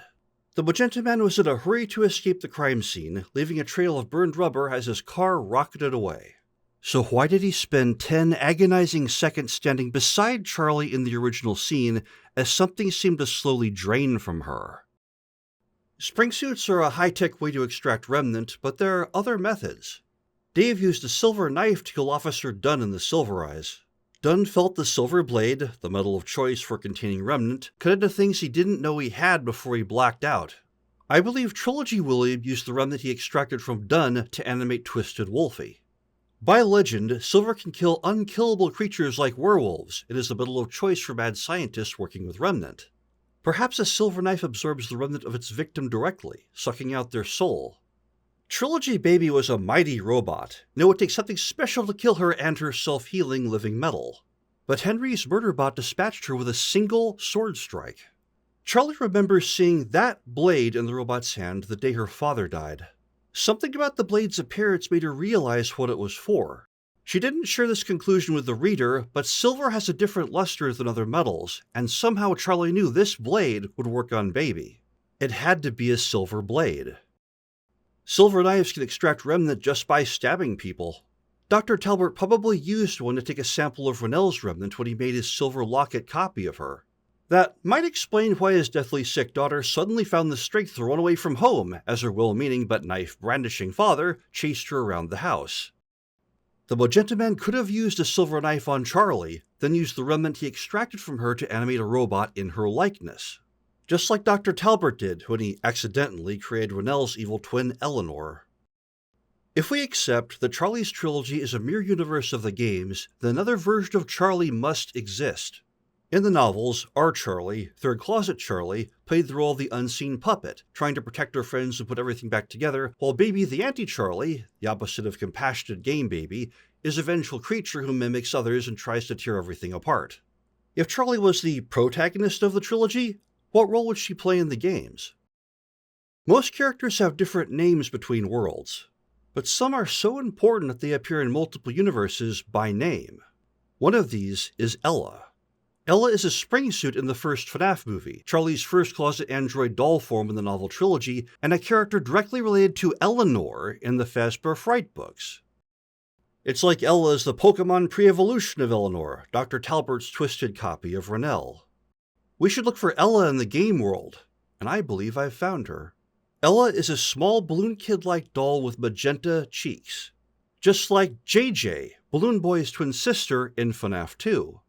A: The Magenta Man was in a hurry to escape the crime scene, leaving a trail of burned rubber as his car rocketed away. So why did he spend 10 agonizing seconds standing beside Charlie in the original scene as something seemed to slowly drain from her? Spring suits are a high-tech way to extract Remnant, but there are other methods. Dave used a silver knife to kill Officer Dunn in the Silver Eyes. Dunn felt the silver blade, the metal of choice for containing Remnant, cut into things he didn't know he had before he blacked out. I believe Trilogy William used the Remnant he extracted from Dunn to animate Twisted Wolfie. By legend, silver can kill unkillable creatures like werewolves. It is the metal of choice for mad scientists working with Remnant. Perhaps a silver knife absorbs the remnant of its victim directly, sucking out their soul. Trilogy Baby was a mighty robot, and it would take something special to kill her and her self-healing living metal. But Henry's murderbot dispatched her with a single sword strike. Charlie remembers seeing that blade in the robot's hand the day her father died. Something about the blade's appearance made her realize what it was for. She didn't share this conclusion with the reader, but silver has a different luster than other metals, and somehow Charlie knew this blade would work on Baby. It had to be a silver blade. Silver knives can extract Remnant just by stabbing people. Dr. Talbot probably used one to take a sample of Rennell's Remnant when he made his silver locket copy of her. That might explain why his deathly sick daughter suddenly found the strength to run away from home as her well-meaning but knife-brandishing father chased her around the house. The Magenta Man could have used a silver knife on Charlie, then used the remnant he extracted from her to animate a robot in her likeness. Just like Dr. Talbot did when he accidentally created Rennell's evil twin Eleanor. If we accept that Charlie's trilogy is a mirror universe of the games, then another version of Charlie must exist. In the novels, our Charlie, Third Closet Charlie, played the role of the unseen puppet, trying to protect her friends and put everything back together, while Baby the Anti-Charlie, the opposite of compassionate game Baby, is a vengeful creature who mimics others and tries to tear everything apart. If Charlie was the protagonist of the trilogy, what role would she play in the games? Most characters have different names between worlds, but some are so important that they appear in multiple universes by name. One of these is Ella. Ella is a spring suit in the first FNAF movie, Charlie's first closet android doll form in the novel trilogy, and a character directly related to Eleanor in the Fazbear Fright books. It's like Ella is the Pokemon pre-evolution of Eleanor, Dr. Talbert's twisted copy of Rennell. We should look for Ella in the game world, and I believe I've found her. Ella is a small balloon kid-like doll with magenta cheeks, just like JJ, Balloon Boy's twin sister in FNAF 2.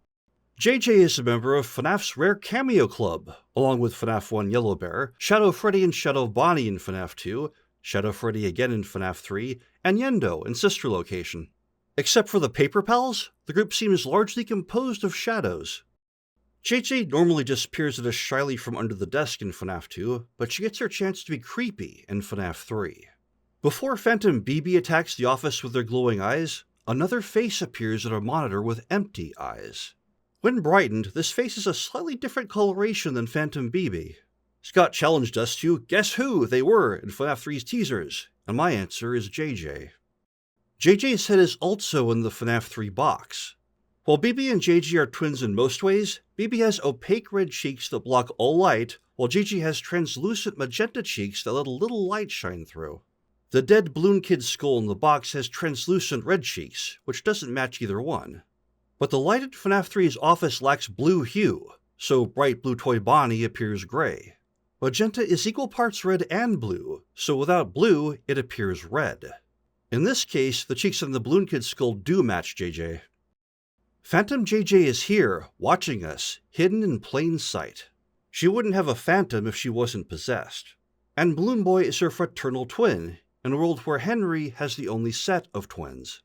A: JJ is a member of FNAF's Rare Cameo Club, along with FNAF 1 Yellow Bear, Shadow Freddy and Shadow Bonnie in FNAF 2, Shadow Freddy again in FNAF 3, and Yendo in Sister Location. Except for the Paper Pals, the group seems largely composed of shadows. JJ normally disappears at us shyly from under the desk in FNAF 2, but she gets her chance to be creepy in FNAF 3. Before Phantom BB attacks the office with their glowing eyes, another face appears at a monitor with empty eyes. When brightened, this face is a slightly different coloration than Phantom BB. Scott challenged us to guess who they were in FNAF 3's teasers, and my answer is JJ. JJ's head is also in the FNAF 3 box. While BB and JJ are twins in most ways, BB has opaque red cheeks that block all light, while JJ has translucent magenta cheeks that let a little light shine through. The dead balloon kid's skull in the box has translucent red cheeks, which doesn't match either one. But the light at FNAF 3's office lacks blue hue, so bright blue toy Bonnie appears gray. Magenta is equal parts red and blue, so without blue, it appears red. In this case, the cheeks on the balloon kid's skull do match JJ. Phantom JJ is here, watching us, hidden in plain sight. She wouldn't have a phantom if she wasn't possessed. And Balloon Boy is her fraternal twin, in a world where Henry has the only set of twins.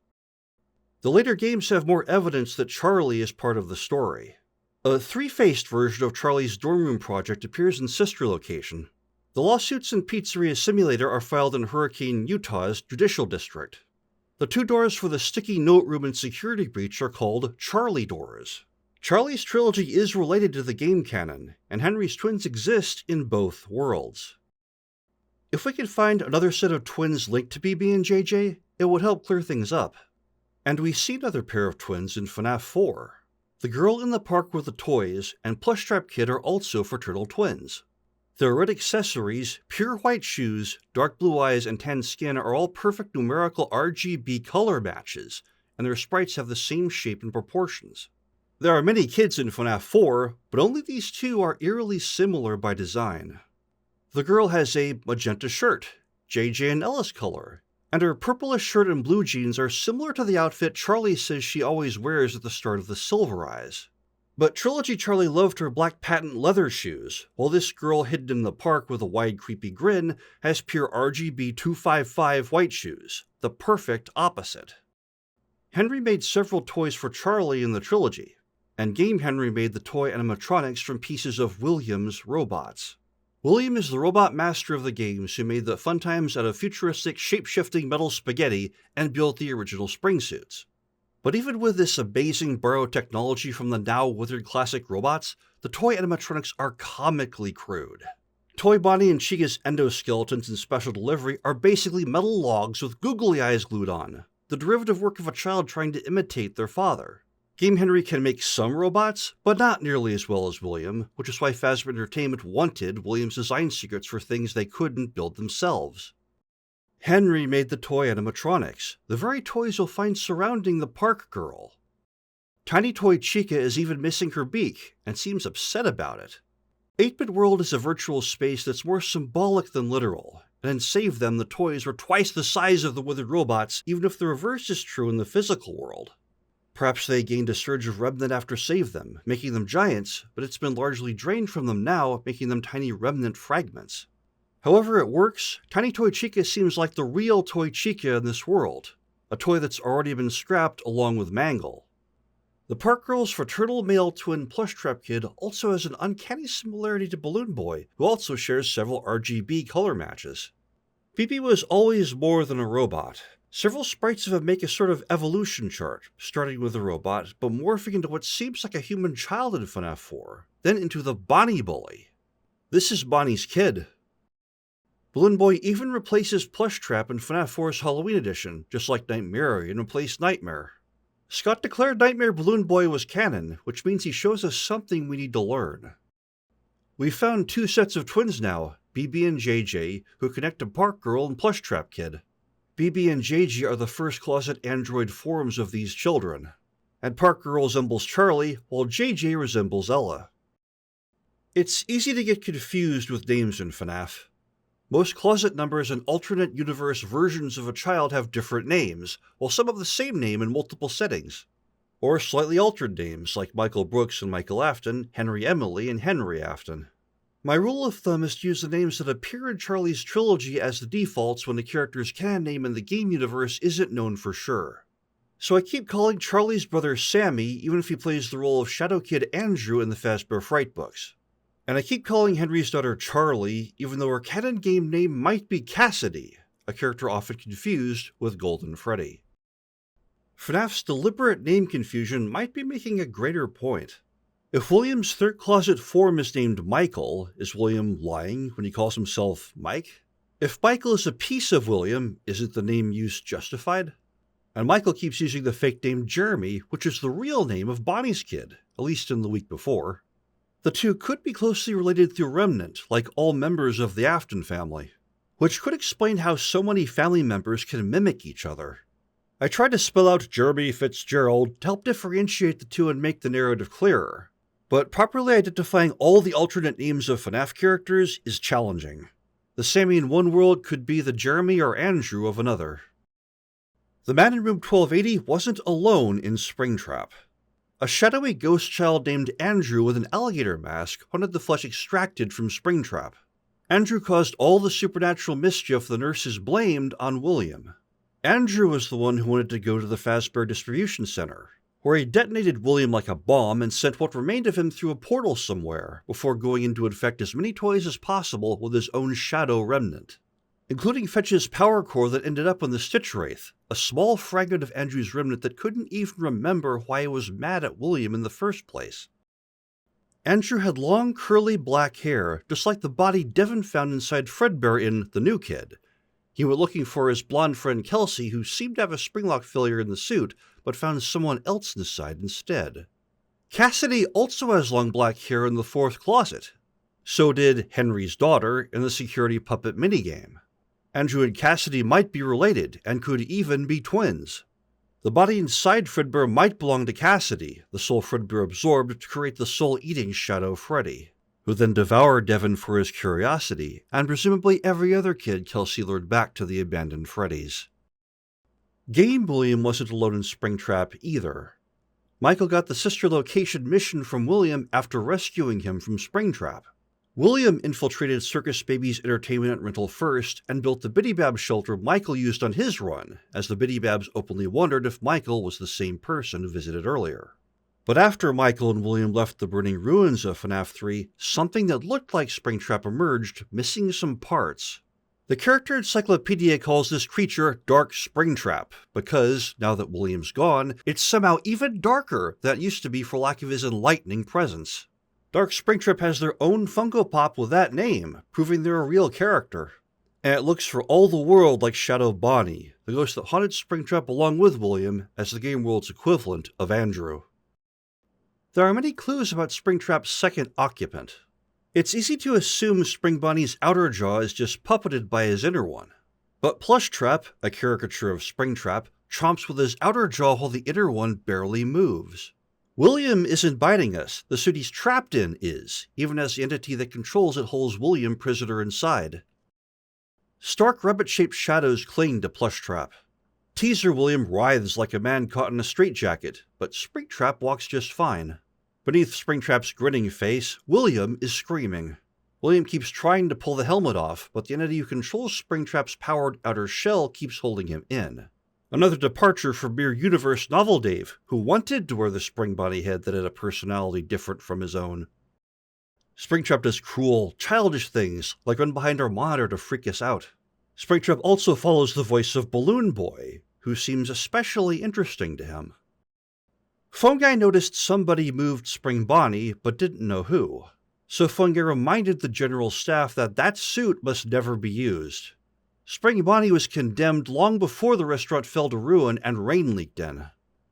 A: The later games have more evidence that Charlie is part of the story. A three-faced version of Charlie's dorm room project appears in Sister Location. The lawsuits in Pizzeria Simulator are filed in Hurricane, Utah's Judicial District. The two doors for the sticky note room and security breach are called Charlie doors. Charlie's trilogy is related to the game canon, and Henry's twins exist in both worlds. If we could find another set of twins linked to BB and JJ, it would help clear things up. And we see another pair of twins in FNAF 4. The girl in the park with the toys and Plushtrap Kid are also fraternal twins. Their red accessories, pure white shoes, dark blue eyes, and tan skin are all perfect numerical RGB color matches, and their sprites have the same shape and proportions. There are many kids in FNAF 4, but only these two are eerily similar by design. The girl has a magenta shirt, JJ and Ella's color, and her purplish shirt and blue jeans are similar to the outfit Charlie says she always wears at the start of the Silver Eyes. But Trilogy Charlie loved her black patent leather shoes, while this girl hidden in the park with a wide creepy grin has pure RGB 255 white shoes, the perfect opposite. Henry made several toys for Charlie in the trilogy, and Game Henry made the toy animatronics from pieces of William's robots. William is the robot master of the games who made the fun times out of futuristic shape-shifting metal spaghetti and built the original spring suits. But even with this amazing borrowed technology from the now withered classic robots, the toy animatronics are comically crude. Toy Bonnie and Chica's endoskeletons in special delivery are basically metal logs with googly eyes glued on, the derivative work of a child trying to imitate their father. Game Henry can make some robots, but not nearly as well as William, which is why Fazbear Entertainment wanted William's design secrets for things they couldn't build themselves. Henry made the toy animatronics, the very toys you'll find surrounding the park girl. Tiny toy Chica is even missing her beak, and seems upset about it. 8-Bit World is a virtual space that's more symbolic than literal, and in Save Them the toys were twice the size of the withered robots, even if the reverse is true in the physical world. Perhaps they gained a surge of Remnant after Save Them, making them giants, but it's been largely drained from them now, making them tiny Remnant fragments. However it works, Tiny Toy Chica seems like the real Toy Chica in this world, a toy that's already been scrapped along with Mangle. The Park Girl's fraternal male twin Plushtrap Kid also has an uncanny similarity to Balloon Boy, who also shares several RGB color matches. BB was always more than a robot. Several sprites of him make a sort of evolution chart, starting with a robot, but morphing into what seems like a human child in FNAF 4, then into the Bonnie Bully. This is Bonnie's kid. Balloon Boy even replaces Plushtrap in FNAF 4's Halloween edition, just like Nightmare and replaced Nightmare. Scott declared Nightmare Balloon Boy was canon, which means he shows us something we need to learn. We've found two sets of twins now, BB and JJ, who connect to Park Girl and Plushtrap Kid. BB and JJ are the first closet android forms of these children, and Park Girl resembles Charlie, while JJ resembles Ella. It's easy to get confused with names in FNAF. Most closet numbers and alternate universe versions of a child have different names, while some have the same name in multiple settings. Or slightly altered names, like Michael Brooks and Michael Afton, Henry Emily, and Henry Afton. My rule of thumb is to use the names that appear in Charlie's trilogy as the defaults when the character's canon name in the game universe isn't known for sure. So I keep calling Charlie's brother Sammy even if he plays the role of Shadow Kid Andrew in the Fazbear Fright books. And I keep calling Henry's daughter Charlie, even though her canon game name might be Cassidy, a character often confused with Golden Freddy. FNAF's deliberate name confusion might be making a greater point. If William's third closet form is named Michael, is William lying when he calls himself Mike? If Michael is a piece of William, isn't the name use justified? And Michael keeps using the fake name Jeremy, which is the real name of Bonnie's kid, at least in the week before. The two could be closely related through Remnant, like all members of the Afton family, which could explain how so many family members can mimic each other. I tried to spell out Jeremy Fitzgerald to help differentiate the two and make the narrative clearer, but properly identifying all the alternate names of FNAF characters is challenging. The Sammy in one world could be the Jeremy or Andrew of another. The man in room 1280 wasn't alone in Springtrap. A shadowy ghost child named Andrew with an alligator mask wanted the flesh extracted from Springtrap. Andrew caused all the supernatural mischief the nurses blamed on William. Andrew was the one who wanted to go to the Fazbear Distribution Center, where he detonated William like a bomb and sent what remained of him through a portal somewhere, before going in to infect as many toys as possible with his own shadow remnant, including Fetch's power core that ended up on the Stitch Wraith, a small fragment of Andrew's remnant that couldn't even remember why he was mad at William in the first place. Andrew had long curly black hair, just like the body Devon found inside Fredbear in The New Kid. He went looking for his blonde friend Kelsey, who seemed to have a springlock failure in the suit, but found someone else inside instead. Cassidy also has long black hair in the fourth closet. So did Henry's daughter in the security puppet minigame. Andrew and Cassidy might be related, and could even be twins. The body inside Fredbear might belong to Cassidy, the soul Fredbear absorbed to create the soul-eating Shadow Freddy, who then devoured Devon for his curiosity, and presumably every other kid Kelsey lured back to the abandoned Freddys. Game William wasn't alone in Springtrap either. Michael got the sister location mission from William after rescuing him from Springtrap. William infiltrated Circus Baby's entertainment rental first and built the Bidybab shelter Michael used on his run, as the Bidybabs openly wondered if Michael was the same person visited earlier. But after Michael and William left the burning ruins of FNAF 3, something that looked like Springtrap emerged, missing some parts. The character encyclopedia calls this creature Dark Springtrap, because, now that William's gone, it's somehow even darker than it used to be for lack of his enlightening presence. Dark Springtrap has their own Funko Pop with that name, proving they're a real character. And it looks for all the world like Shadow Bonnie, the ghost that haunted Springtrap along with William as the game world's equivalent of Andrew. There are many clues about Springtrap's second occupant. It's easy to assume Spring Bonnie's outer jaw is just puppeted by his inner one. But Plushtrap, a caricature of Springtrap, chomps with his outer jaw while the inner one barely moves. William isn't biting us, the suit he's trapped in is, even as the entity that controls it holds William prisoner inside. Stark rabbit-shaped shadows cling to Plushtrap. Teaser William writhes like a man caught in a straitjacket, but Springtrap walks just fine. Beneath Springtrap's grinning face, William is screaming. William keeps trying to pull the helmet off, but the entity who controls Springtrap's powered outer shell keeps holding him in. Another departure from mere universe novel Dave, who wanted to wear the Spring Bonnie head that had a personality different from his own. Springtrap does cruel, childish things, like run behind our monitor to freak us out. Springtrap also follows the voice of Balloon Boy, who seems especially interesting to him. Phone Guy noticed somebody moved Spring Bonnie, but didn't know who. So Phone Guy reminded the general staff that that suit must never be used. Spring Bonnie was condemned long before the restaurant fell to ruin and rain leaked in.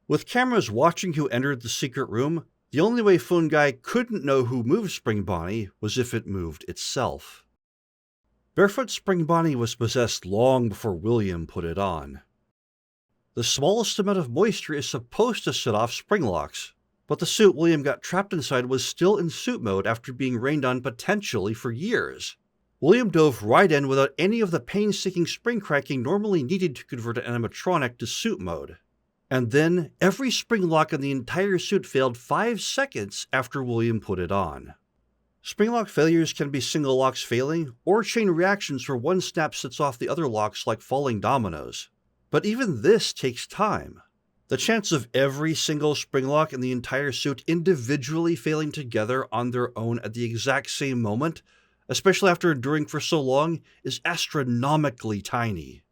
A: With cameras watching who entered the secret room, the only way Phone Guy couldn't know who moved Spring Bonnie was if it moved itself. Barefoot Spring Bonnie was possessed long before William put it on. The smallest amount of moisture is supposed to set off spring locks, but the suit William got trapped inside was still in suit mode after being rained on potentially for years. William dove right in without any of the painstaking spring cracking normally needed to convert an animatronic to suit mode. And then, every spring lock in the entire suit failed 5 seconds after William put it on. Spring lock failures can be single locks failing, or chain reactions where one snap sets off the other locks like falling dominoes. But even this takes time. The chance of every single spring lock in the entire suit individually failing together on their own at the exact same moment, especially after enduring for so long, is astronomically tiny.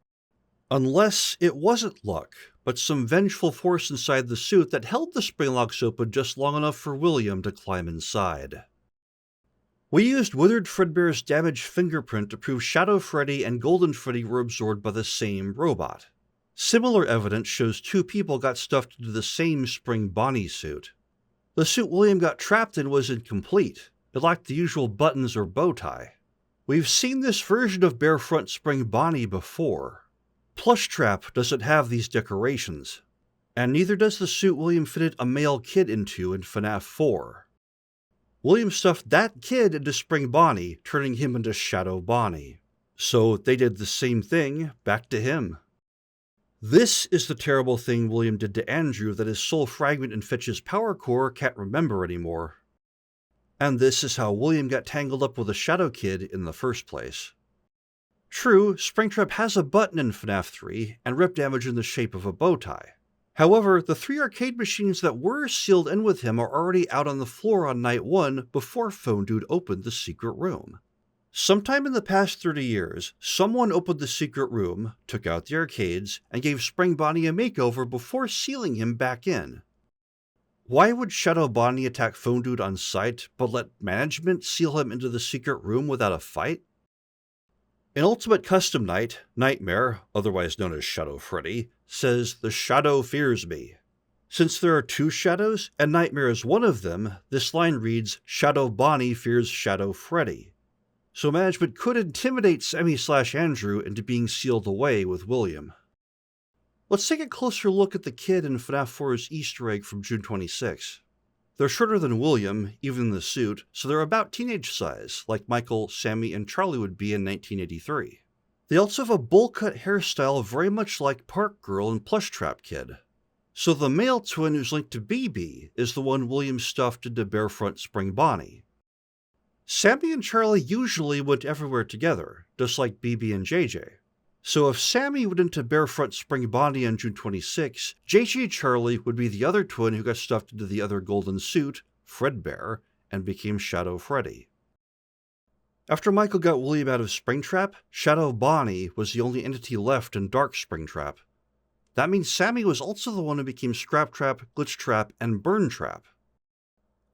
A: Unless it wasn't luck, but some vengeful force inside the suit that held the spring locks open just long enough for William to climb inside. We used Withered Fredbear's damaged fingerprint to prove Shadow Freddy and Golden Freddy were absorbed by the same robot. Similar evidence shows 2 people got stuffed into the same Spring Bonnie suit. The suit William got trapped in was incomplete. It lacked the usual buttons or bow tie. We've seen this version of Barefront Spring Bonnie before. Plushtrap doesn't have these decorations, and neither does the suit William fitted a male kid into in FNAF 4. William stuffed that kid into Spring Bonnie, turning him into Shadow Bonnie. So they did the same thing back to him. This is the terrible thing William did to Andrew that his soul fragment and Fetch's power core can't remember anymore. And this is how William got tangled up with a Shadow Kid in the first place. True, Springtrap has a button in FNAF 3 and rip damage in the shape of a bow tie. However, the 3 arcade machines that were sealed in with him are already out on the floor on night 1 before Phone Dude opened the secret room. Sometime in the past 30 years, someone opened the secret room, took out the arcades, and gave Spring Bonnie a makeover before sealing him back in. Why would Shadow Bonnie attack Phone Dude on sight, but let management seal him into the secret room without a fight? In Ultimate Custom Night, Nightmare, otherwise known as Shadow Freddy, says, "The shadow fears me." Since there are 2 shadows, and Nightmare is one of them, this line reads, "Shadow Bonnie fears Shadow Freddy." So management could intimidate Sammy/Andrew into being sealed away with William. Let's take a closer look at the kid in FNAF 4's Easter egg from June 26. They're shorter than William, even in the suit, so they're about teenage size, like Michael, Sammy, and Charlie would be in 1983. They also have a bowl-cut hairstyle very much like Park Girl and Plushtrap Kid. So the male twin who's linked to BB is the one William stuffed into Barefront Spring Bonnie. Sammy and Charlie usually went everywhere together, just like BB and JJ. So if Sammy went into Barefront Spring Bonnie on June 26, JJ Charlie would be the other twin who got stuffed into the other golden suit, Fredbear, and became Shadow Freddy. After Michael got William out of Springtrap, Shadow Bonnie was the only entity left in Dark Springtrap. That means Sammy was also the one who became Scraptrap, Glitchtrap, and Burntrap.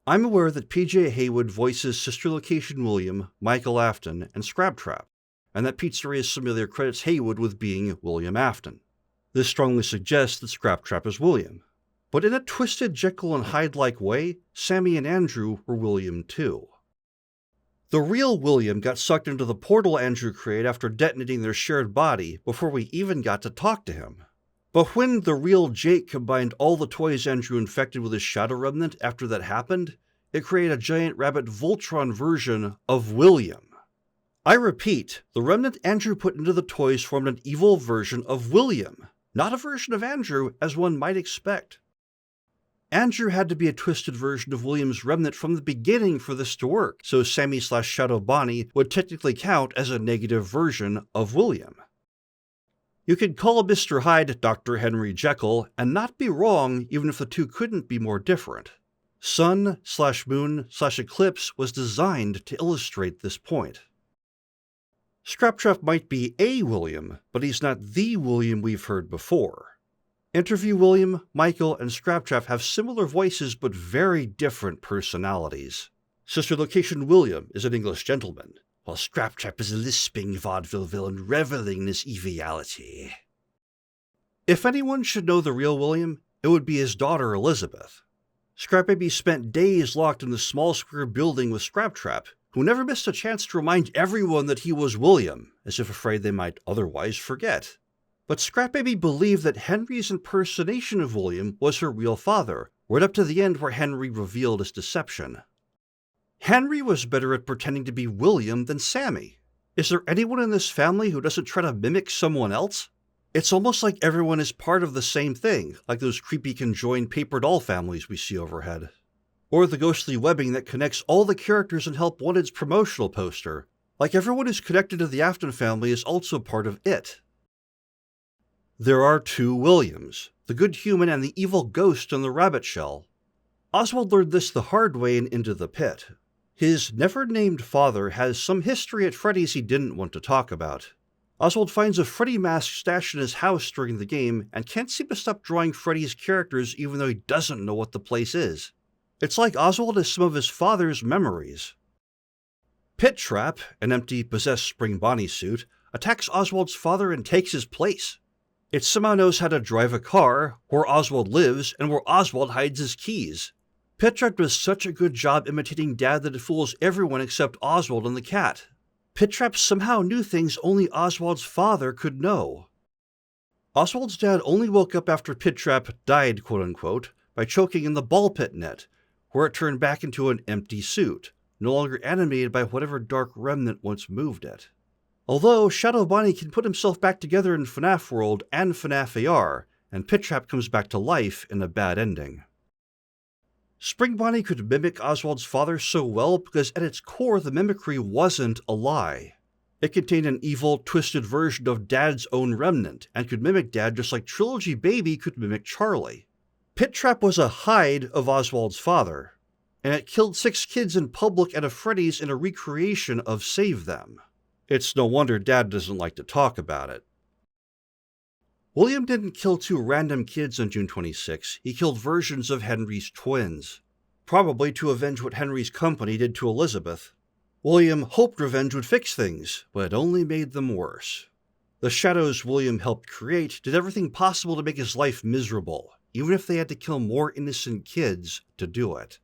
A: I'm aware that PJ Haywood voices Sister Location William, Michael Afton, and Scraptrap, and that Pizzeria's Familiar credits Haywood with being William Afton. This strongly suggests that Scraptrap is William. But in a twisted Jekyll and Hyde-like way, Sammy and Andrew were William too. The real William got sucked into the portal Andrew created after detonating their shared body before we even got to talk to him. But when the real Jake combined all the toys Andrew infected with his Shadow Remnant after that happened, it created a giant rabbit Voltron version of William. I repeat, the Remnant Andrew put into the toys formed an evil version of William, not a version of Andrew as one might expect. Andrew had to be a twisted version of William's Remnant from the beginning for this to work, so Sammy/Shadow Bonnie would technically count as a negative version of William. You could call Mr. Hyde Dr. Henry Jekyll and not be wrong even if the two couldn't be more different. Sun/Moon/Eclipse was designed to illustrate this point. Scraptrap might be a William, but he's not the William we've heard before. Interview William, Michael, and Scraptrap have similar voices but very different personalities. Sister Location William is an English gentleman, while Scraptrap is a lisping vaudeville villain reveling in his eviality. If anyone should know the real William, it would be his daughter Elizabeth. Scrap Baby spent days locked in the small square building with Scraptrap, who never missed a chance to remind everyone that he was William, as if afraid they might otherwise forget. But Scrap Baby believed that Henry's impersonation of William was her real father, right up to the end where Henry revealed his deception. Henry was better at pretending to be William than Sammy. Is there anyone in this family who doesn't try to mimic someone else? It's almost like everyone is part of the same thing, like those creepy conjoined paper doll families we see overhead. Or the ghostly webbing that connects all the characters in Help Wanted's promotional poster, like everyone who's connected to the Afton family is also part of it. There are 2 Williams, the good human and the evil ghost in the rabbit shell. Oswald learned this the hard way in Into the Pit. His never-named father has some history at Freddy's he didn't want to talk about. Oswald finds a Freddy mask stashed in his house during the game and can't seem to stop drawing Freddy's characters even though he doesn't know what the place is. It's like Oswald has some of his father's memories. Pit Trap, an empty, possessed Spring Bonnie suit, attacks Oswald's father and takes his place. It somehow knows how to drive a car, where Oswald lives, and where Oswald hides his keys. Pit Trap does such a good job imitating Dad that it fools everyone except Oswald and the cat. Pit Trap somehow knew things only Oswald's father could know. Oswald's dad only woke up after Pit Trap died, quote-unquote, by choking in the ball pit net, where it turned back into an empty suit, no longer animated by whatever dark remnant once moved it. Although Shadow Bonnie can put himself back together in FNAF World and FNAF AR, and Pit Trap comes back to life in a bad ending. Spring Bonnie could mimic Oswald's father so well because at its core the mimicry wasn't a lie. It contained an evil, twisted version of Dad's own Remnant, and could mimic Dad just like Trilogy Baby could mimic Charlie. Pit Trap was a hide of Oswald's father, and it killed 6 kids in public at a Freddy's in a recreation of Save Them. It's no wonder Dad doesn't like to talk about it. William didn't kill 2 random kids on June 26, he killed versions of Henry's twins, probably to avenge what Henry's company did to Elizabeth. William hoped revenge would fix things, but it only made them worse. The shadows William helped create did everything possible to make his life miserable, even if they had to kill more innocent kids to do it.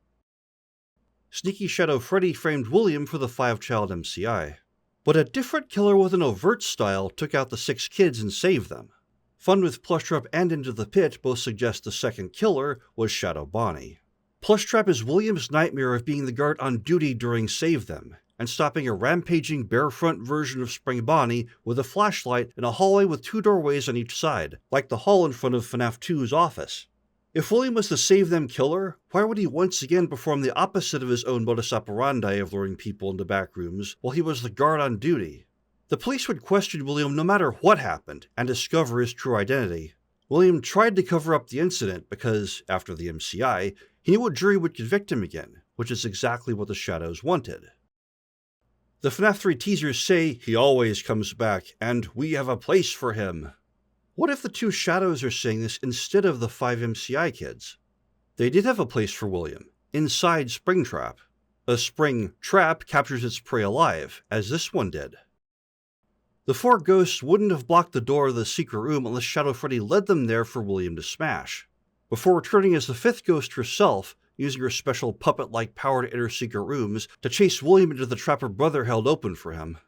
A: Sneaky Shadow Freddy framed William for the 5-child MCI, but a different killer with an overt style took out the 6 kids and saved them. Fun with Plushtrap and Into the Pit both suggest the second killer was Shadow Bonnie. Plushtrap is William's nightmare of being the guard on duty during Save Them, and stopping a rampaging barefront version of Spring Bonnie with a flashlight in a hallway with 2 doorways on each side, like the hall in front of FNAF 2's office. If William was the Save Them killer, why would he once again perform the opposite of his own modus operandi of luring people into back rooms while he was the guard on duty? The police would question William no matter what happened and discover his true identity. William tried to cover up the incident because, after the MCI, he knew a jury would convict him again, which is exactly what the Shadows wanted. The FNAF 3 teasers say he always comes back, and we have a place for him. What if the 2 Shadows are saying this instead of the 5 MCI kids? They did have a place for William, inside Springtrap. A spring trap captures its prey alive, as this one did. The 4 ghosts wouldn't have blocked the door of the secret room unless Shadow Freddy led them there for William to smash, before returning as the 5th ghost herself, using her special puppet-like power to enter secret rooms to chase William into the trap her brother held open for him.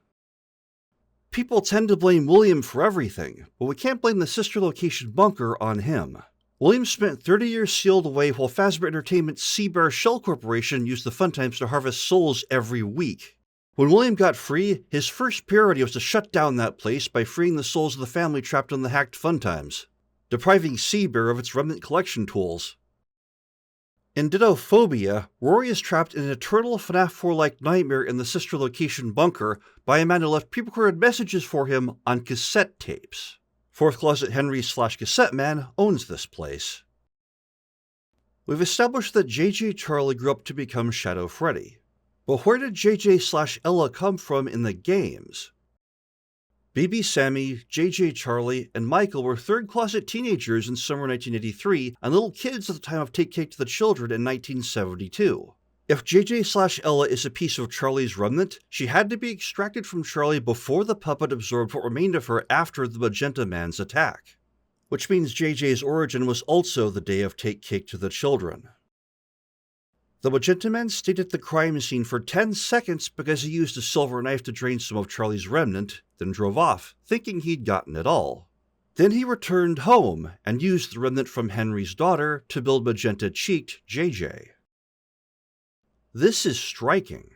A: People tend to blame William for everything, but we can't blame the sister location bunker on him. William spent 30 years sealed away while Fazbear Entertainment's Seabear Shell Corporation used the fun times to harvest souls every week. When William got free, his first priority was to shut down that place by freeing the souls of the family trapped in the hacked fun times, depriving Seabear of its remnant collection tools. In Dittophobia, Rory is trapped in an eternal FNAF 4-like nightmare in the sister location bunker by a man who left pre-recorded messages for him on cassette tapes. 4th Closet Henry / Cassette Man owns this place. We've established that JJ Charlie grew up to become Shadow Freddy. But where did JJ / Ella come from in the games? BB Sammy, JJ Charlie, and Michael were 3rd closet teenagers in summer 1983 and little kids at the time of Take Cake to the Children in 1972. If JJ / Ella is a piece of Charlie's remnant, she had to be extracted from Charlie before the puppet absorbed what remained of her after the Magenta Man's attack. Which means JJ's origin was also the day of Take Cake to the Children. The Magenta Man stayed at the crime scene for 10 seconds because he used a silver knife to drain some of Charlie's remnant, then drove off, thinking he'd gotten it all. Then he returned home and used the remnant from Henry's daughter to build magenta-cheeked JJ. This is striking.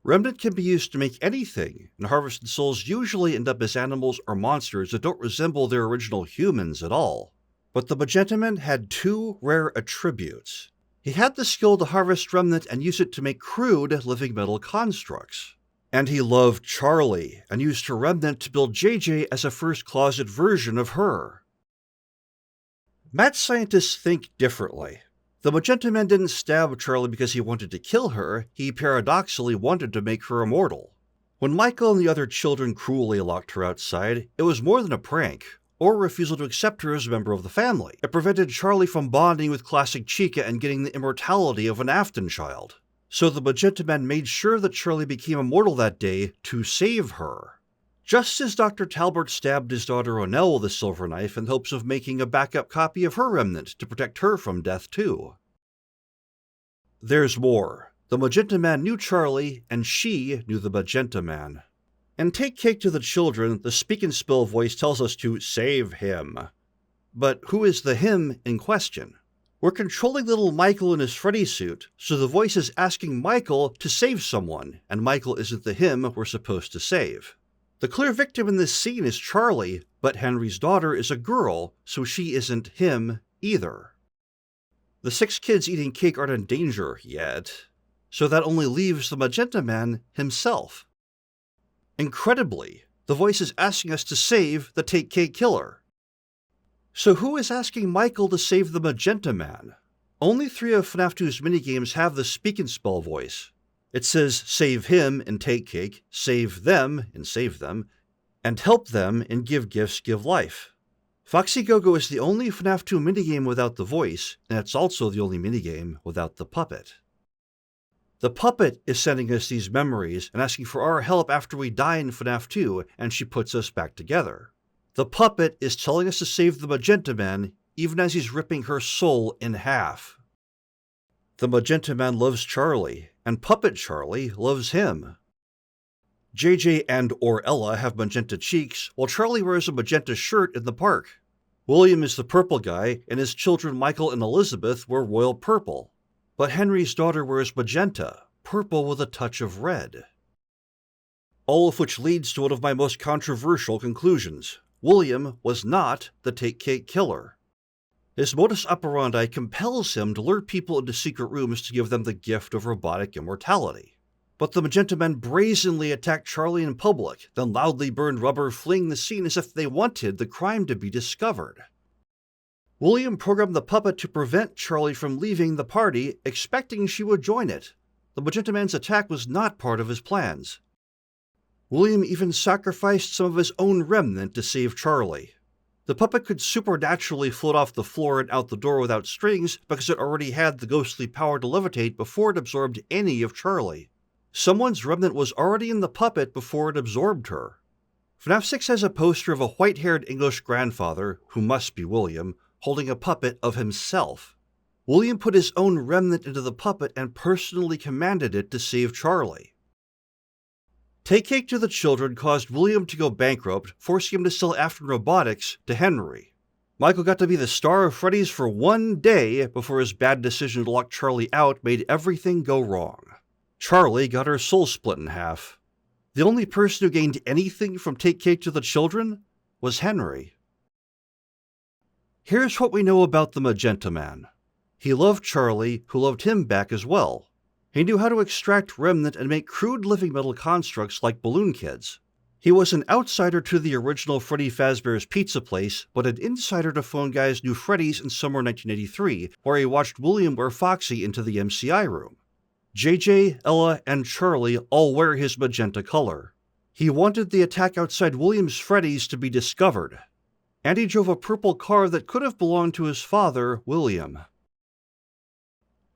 A: Remnant can be used to make anything, and harvested souls usually end up as animals or monsters that don't resemble their original humans at all. But the Magenta Man had 2 rare attributes. He had the skill to harvest remnant and use it to make crude living metal constructs. And he loved Charlie, and used her remnant to build JJ as a first closet version of her. Mad scientists think differently. The Magenta Man didn't stab Charlie because he wanted to kill her, he paradoxically wanted to make her immortal. When Michael and the other children cruelly locked her outside, it was more than a prank, or a refusal to accept her as a member of the family. It prevented Charlie from bonding with classic Chica and getting the immortality of an Afton child. So the Magenta Man made sure that Charlie became immortal that day to save her. Just as Dr. Talbert stabbed his daughter Onell with a silver knife in hopes of making a backup copy of her remnant to protect her from death too. There's more. The Magenta Man knew Charlie, and she knew the Magenta Man. In Take Cake to the Children, the Speak and Spill voice tells us to save him. But who is the him in question? We're controlling little Michael in his Freddy suit, so the voice is asking Michael to save someone, and Michael isn't the him we're supposed to save. The clear victim in this scene is Charlie, but Henry's daughter is a girl, so she isn't him either. The 6 kids eating cake aren't in danger yet, so that only leaves the Magenta Man himself. Incredibly, The voice is asking us to save the Take Cake Killer. So who is asking Michael to save the Magenta Man? Only 3 of FNAF 2's minigames have the Speak and Spell voice. It says save him in Take Cake, save them in Save Them, and help them in Give Gifts, Give Life. Foxy Go-Go is the only FNAF 2 minigame without the voice, and it's also the only minigame without the puppet. The puppet is sending us these memories and asking for our help after we die in FNAF 2, and she puts us back together. The puppet is telling us to save the Magenta Man, even as he's ripping her soul in half. The Magenta Man loves Charlie, and Puppet Charlie loves him. JJ and or Ella have magenta cheeks, while Charlie wears a magenta shirt in the park. William is the purple guy, and his children Michael and Elizabeth wear royal purple. But Henry's daughter wears magenta, purple with a touch of red. All of which leads to one of my most controversial conclusions. William was not the Take Cake Killer. His modus operandi compels him to lure people into secret rooms to give them the gift of robotic immortality. But the Magenta Men brazenly attacked Charlie in public, then loudly burned rubber, fleeing the scene as if they wanted the crime to be discovered. William programmed the puppet to prevent Charlie from leaving the party, expecting she would join it. The Magenta Man's attack was not part of his plans. William even sacrificed some of his own remnant to save Charlie. The puppet could supernaturally float off the floor and out the door without strings because it already had the ghostly power to levitate before it absorbed any of Charlie. Someone's remnant was already in the puppet before it absorbed her. FNAF 6 has a poster of a white-haired English grandfather, who must be William, holding a puppet of himself. William put his own remnant into the puppet and personally commanded it to save Charlie. Take Cake to the Children caused William to go bankrupt, forcing him to sell Afton Robotics to Henry. Michael got to be the star of Freddy's for one day before his bad decision to lock Charlie out made everything go wrong. Charlie got her soul split in half. The only person who gained anything from Take Cake to the Children was Henry. Here's what we know about the Magenta Man. He loved Charlie, who loved him back as well. He knew how to extract remnant and make crude living metal constructs like balloon kids. He was an outsider to the original Freddy Fazbear's Pizza Place, but an insider to phone guys New Freddy's in summer 1983, where he watched William wear Foxy into the MCI room. JJ, Ella, and Charlie all wear his magenta color. He wanted the attack outside William's Freddy's to be discovered, and he drove a purple car that could have belonged to his father, William.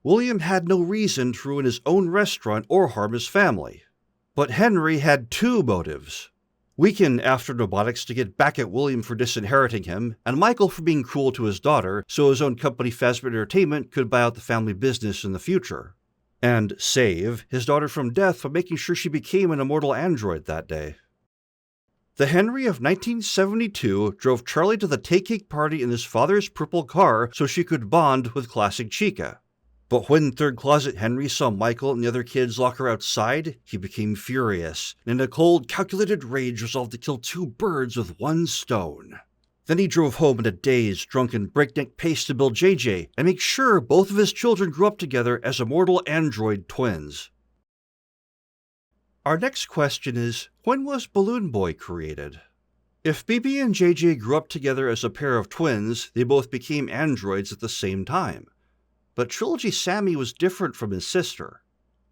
A: William had no reason to ruin his own restaurant or harm his family. But Henry had 2 motives. Weaken Afton Robotics to get back at William for disinheriting him, and Michael for being cruel to his daughter so his own company Fazbear Entertainment could buy out the family business in the future. And save his daughter from death by making sure she became an immortal android that day. The Henry of 1972 drove Charlie to the Take Cake party in his father's purple car so she could bond with classic Chica. But when Third Closet Henry saw Michael and the other kids lock her outside, he became furious, and in a cold, calculated rage resolved to kill 2 birds with 1 stone. Then he drove home in a dazed, drunken, breakneck pace to build JJ and make sure both of his children grew up together as immortal android twins. Our next question is, when was Balloon Boy created? If BB and JJ grew up together as a pair of twins, they both became androids at the same time. But Trilogy Sammy was different from his sister.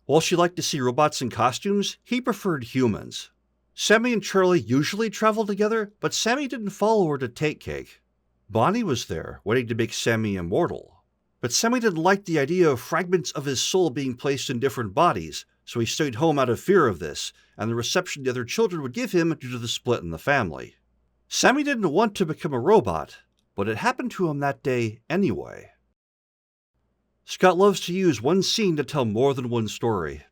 A: While she liked to see robots in costumes, he preferred humans. Sammy and Charlie usually traveled together, but Sammy didn't follow her to Take Cake. Bonnie was there, waiting to make Sammy immortal. But Sammy didn't like the idea of fragments of his soul being placed in different bodies, so he stayed home out of fear of this, and the reception the other children would give him due to the split in the family. Sammy didn't want to become a robot, but it happened to him that day anyway. Scott loves to use one scene to tell more than one story.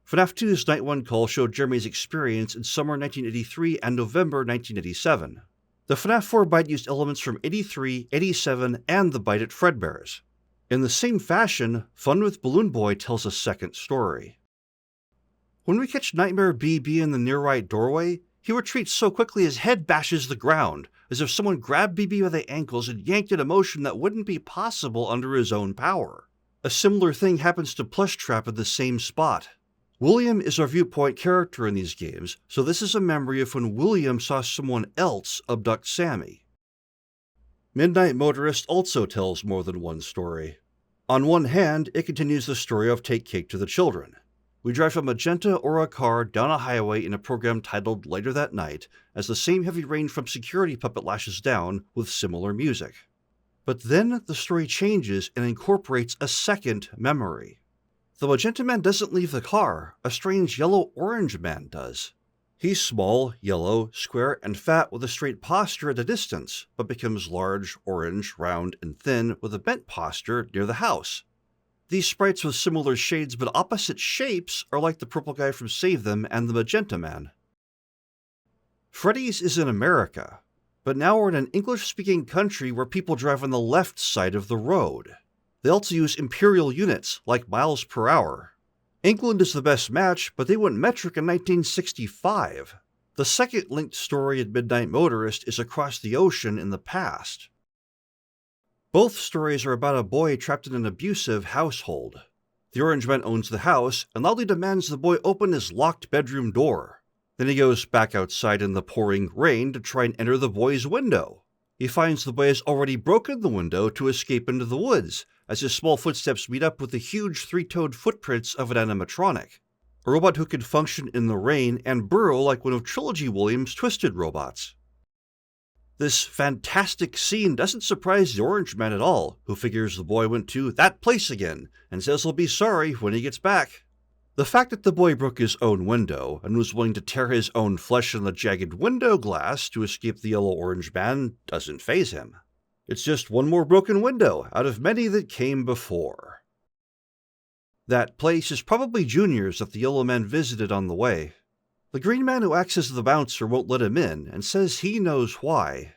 A: FNAF 2's Night 1 call showed Jeremy's experience in summer 1983 and November 1987. The FNAF 4 bite used elements from 83, 87, and the bite at Fredbear's. In the same fashion, Fun with Balloon Boy tells a second story. When we catch Nightmare BB in the near right doorway, he retreats so quickly his head bashes the ground, as if someone grabbed BB by the ankles and yanked an emotion that wouldn't be possible under his own power. A similar thing happens to Plushtrap at the same spot. William is our viewpoint character in these games, so this is a memory of when William saw someone else abduct Sammy. Midnight Motorist also tells more than one story. On one hand, it continues the story of Take Cake to the Children. We drive a Magenta or a car down a highway in a program titled Later That Night, as the same heavy rain from security puppet lashes down with similar music. But then the story changes and incorporates a second memory. The Magenta Man doesn't leave the car, a strange yellow-orange man does. He's small, yellow, square, and fat with a straight posture at a distance, but becomes large, orange, round, and thin with a bent posture near the house. These sprites with similar shades but opposite shapes are like the purple guy from Save Them and the Magenta Man. Freddy's is in America, but now we're in an English-speaking country where people drive on the left side of the road. They also use imperial units, like miles per hour. England is the best match, but they went metric in 1965. The second linked story in Midnight Motorist is across the ocean in the past. Both stories are about a boy trapped in an abusive household. The Orange Man owns the house and loudly demands the boy open his locked bedroom door. Then he goes back outside in the pouring rain to try and enter the boy's window. He finds the boy has already broken the window to escape into the woods, as his small footsteps meet up with the huge three-toed footprints of an animatronic. A robot who can function in the rain and burrow like one of Trilogy Williams' Twisted robots. This fantastic scene doesn't surprise the Orange Man at all, who figures the boy went to that place again, and says he'll be sorry when he gets back. The fact that the boy broke his own window, and was willing to tear his own flesh in the jagged window glass to escape the Yellow-Orange Man doesn't faze him. It's just one more broken window out of many that came before. That place is probably Junior's that the Yellow Man visited on the way. The Green Man who acts as the bouncer won't let him in, and says he knows why.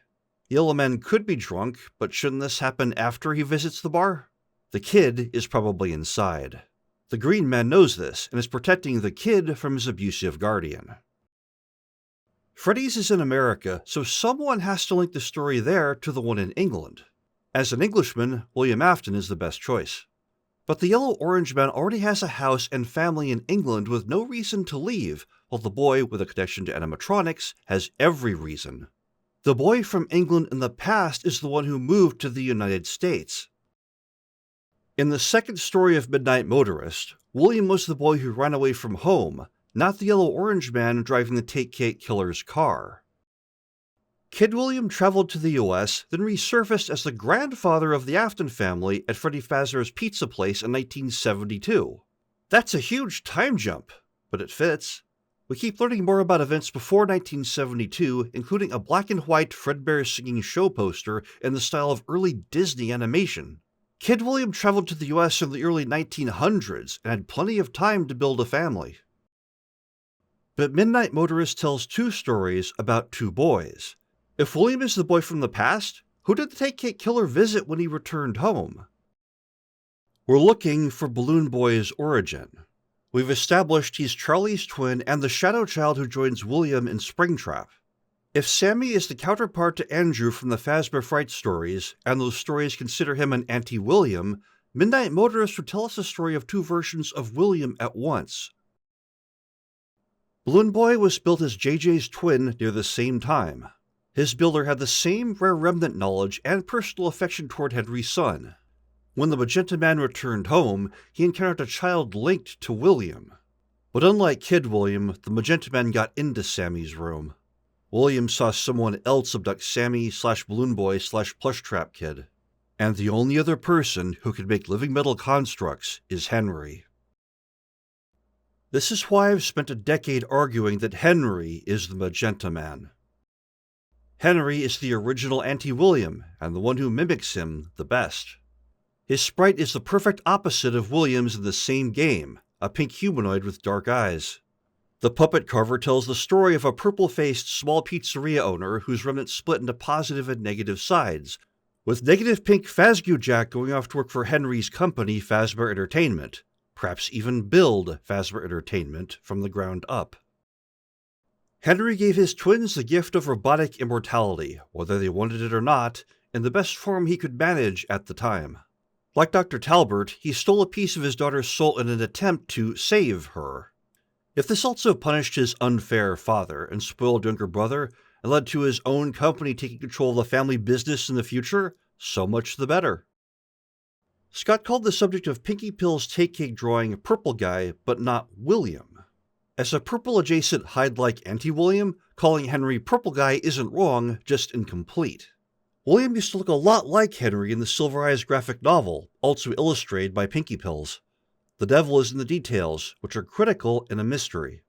A: The Yellow Man could be drunk, but shouldn't this happen after he visits the bar? The kid is probably inside. The Green Man knows this, and is protecting the kid from his abusive guardian. Freddy's is in America, so someone has to link the story there to the one in England. As an Englishman, William Afton is the best choice. But the Yellow-Orange Man already has a house and family in England with no reason to leave, while the boy with a connection to animatronics has every reason. The boy from England in the past is the one who moved to the United States. In the second story of Midnight Motorist, William was the boy who ran away from home, not the Yellow-Orange Man driving the Take Cake killer's car. Kid William traveled to the US, then resurfaced as the grandfather of the Afton family at Freddy Fazbear's Pizza Place in 1972. That's a huge time jump, but it fits. We keep learning more about events before 1972, including a black and white Fredbear singing show poster in the style of early Disney animation. Kid William traveled to the US in the early 1900s and had plenty of time to build a family. But Midnight Motorist tells two stories about two boys. If William is the boy from the past, who did the Take Cake killer visit when he returned home? We're looking for Balloon Boy's origin. We've established he's Charlie's twin and the shadow child who joins William in Springtrap. If Sammy is the counterpart to Andrew from the Fazbear Fright stories, and those stories consider him an anti-William, Midnight Motorist would tell us a story of two versions of William at once. Balloon Boy was built as JJ's twin near the same time. His builder had the same rare Remnant knowledge and personal affection toward Henry's son. When the Magenta Man returned home, he encountered a child linked to William. But unlike Kid William, the Magenta Man got into Sammy's room. William saw someone else abduct Sammy/Balloon Boy/Plushtrap Kid. And the only other person who can make living metal constructs is Henry. This is why I've spent a decade arguing that Henry is the Magenta Man. Henry is the original anti-William, and the one who mimics him the best. His sprite is the perfect opposite of William's in the same game, a pink humanoid with dark eyes. The puppet carver tells the story of a purple-faced small pizzeria owner whose remnant split into positive and negative sides, with negative pink Fazgu Jack going off to work for Henry's company, Fazbear Entertainment, perhaps even build Fazbear Entertainment from the ground up. Henry gave his twins the gift of robotic immortality, whether they wanted it or not, in the best form he could manage at the time. Like Dr. Talbert, he stole a piece of his daughter's soul in an attempt to save her. If this also punished his unfair father and spoiled younger brother, and led to his own company taking control of the family business in the future, so much the better. Scott called the subject of Pinky Pill's take cake drawing Purple Guy, but not William. As a purple-adjacent Hyde-like anti-William, calling Henry Purple Guy isn't wrong, just incomplete. William used to look a lot like Henry in the Silver Eyes graphic novel, also illustrated by Pinky Pills. The devil is in the details, which are critical and a mystery.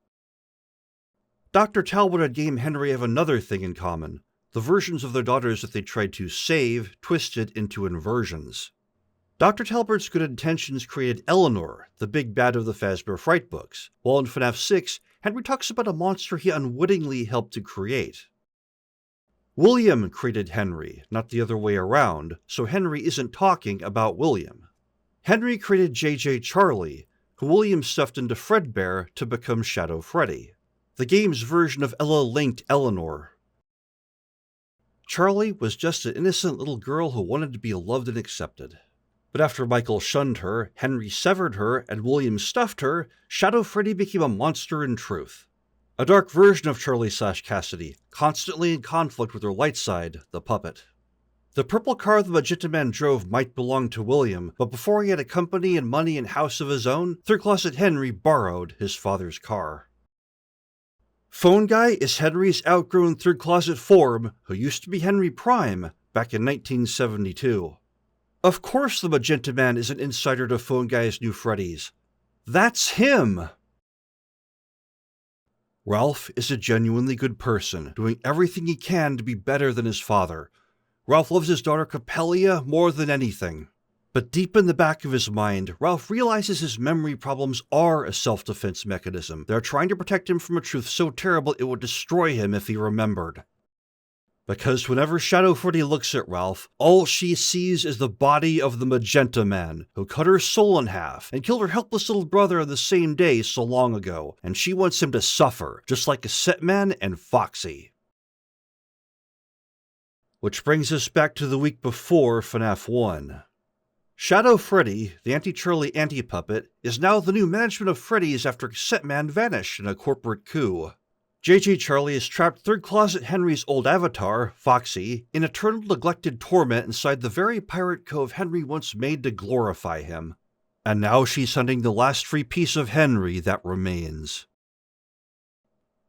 A: Dr. Talbot and Game Henry have another thing in common. The versions of their daughters that they tried to save twisted into inversions. Dr. Talbert's good intentions created Eleanor, the big bad of the Fazbear Fright books, while in FNAF 6, Henry talks about a monster he unwittingly helped to create. William created Henry, not the other way around, so Henry isn't talking about William. Henry created JJ Charlie, who William stuffed into Fredbear to become Shadow Freddy, the game's version of Ella-linked Eleanor. Charlie was just an innocent little girl who wanted to be loved and accepted. But after Michael shunned her, Henry severed her, and William stuffed her, Shadow Freddy became a monster in truth. A dark version of Charlie/Cassidy, constantly in conflict with her light side, the puppet. The purple car the Magenta Man drove might belong to William, but before he had a company and money and house of his own, Third Closet Henry borrowed his father's car. Phone Guy is Henry's outgrown Third Closet form, who used to be Henry Prime back in 1972. Of course the Magenta Man is an insider to Phone Guy's new Freddy's. That's him! Ralph is a genuinely good person, doing everything he can to be better than his father. Ralph loves his daughter Capellia more than anything. But deep in the back of his mind, Ralph realizes his memory problems are a self-defense mechanism. They're trying to protect him from a truth so terrible it would destroy him if he remembered. Because whenever Shadow Freddy looks at Ralph, all she sees is the body of the Magenta Man, who cut her soul in half and killed her helpless little brother on the same day so long ago, and she wants him to suffer, just like Cassette Man and Foxy. Which brings us back to the week before FNAF 1. Shadow Freddy, the anti-Charlie anti-puppet, is now the new management of Freddy's after Cassette Man vanished in a corporate coup. JJ Charlie has trapped Third Closet Henry's old avatar, Foxy, in eternal neglected torment inside the very pirate cove Henry once made to glorify him. And now she's hunting the last free piece of Henry that remains.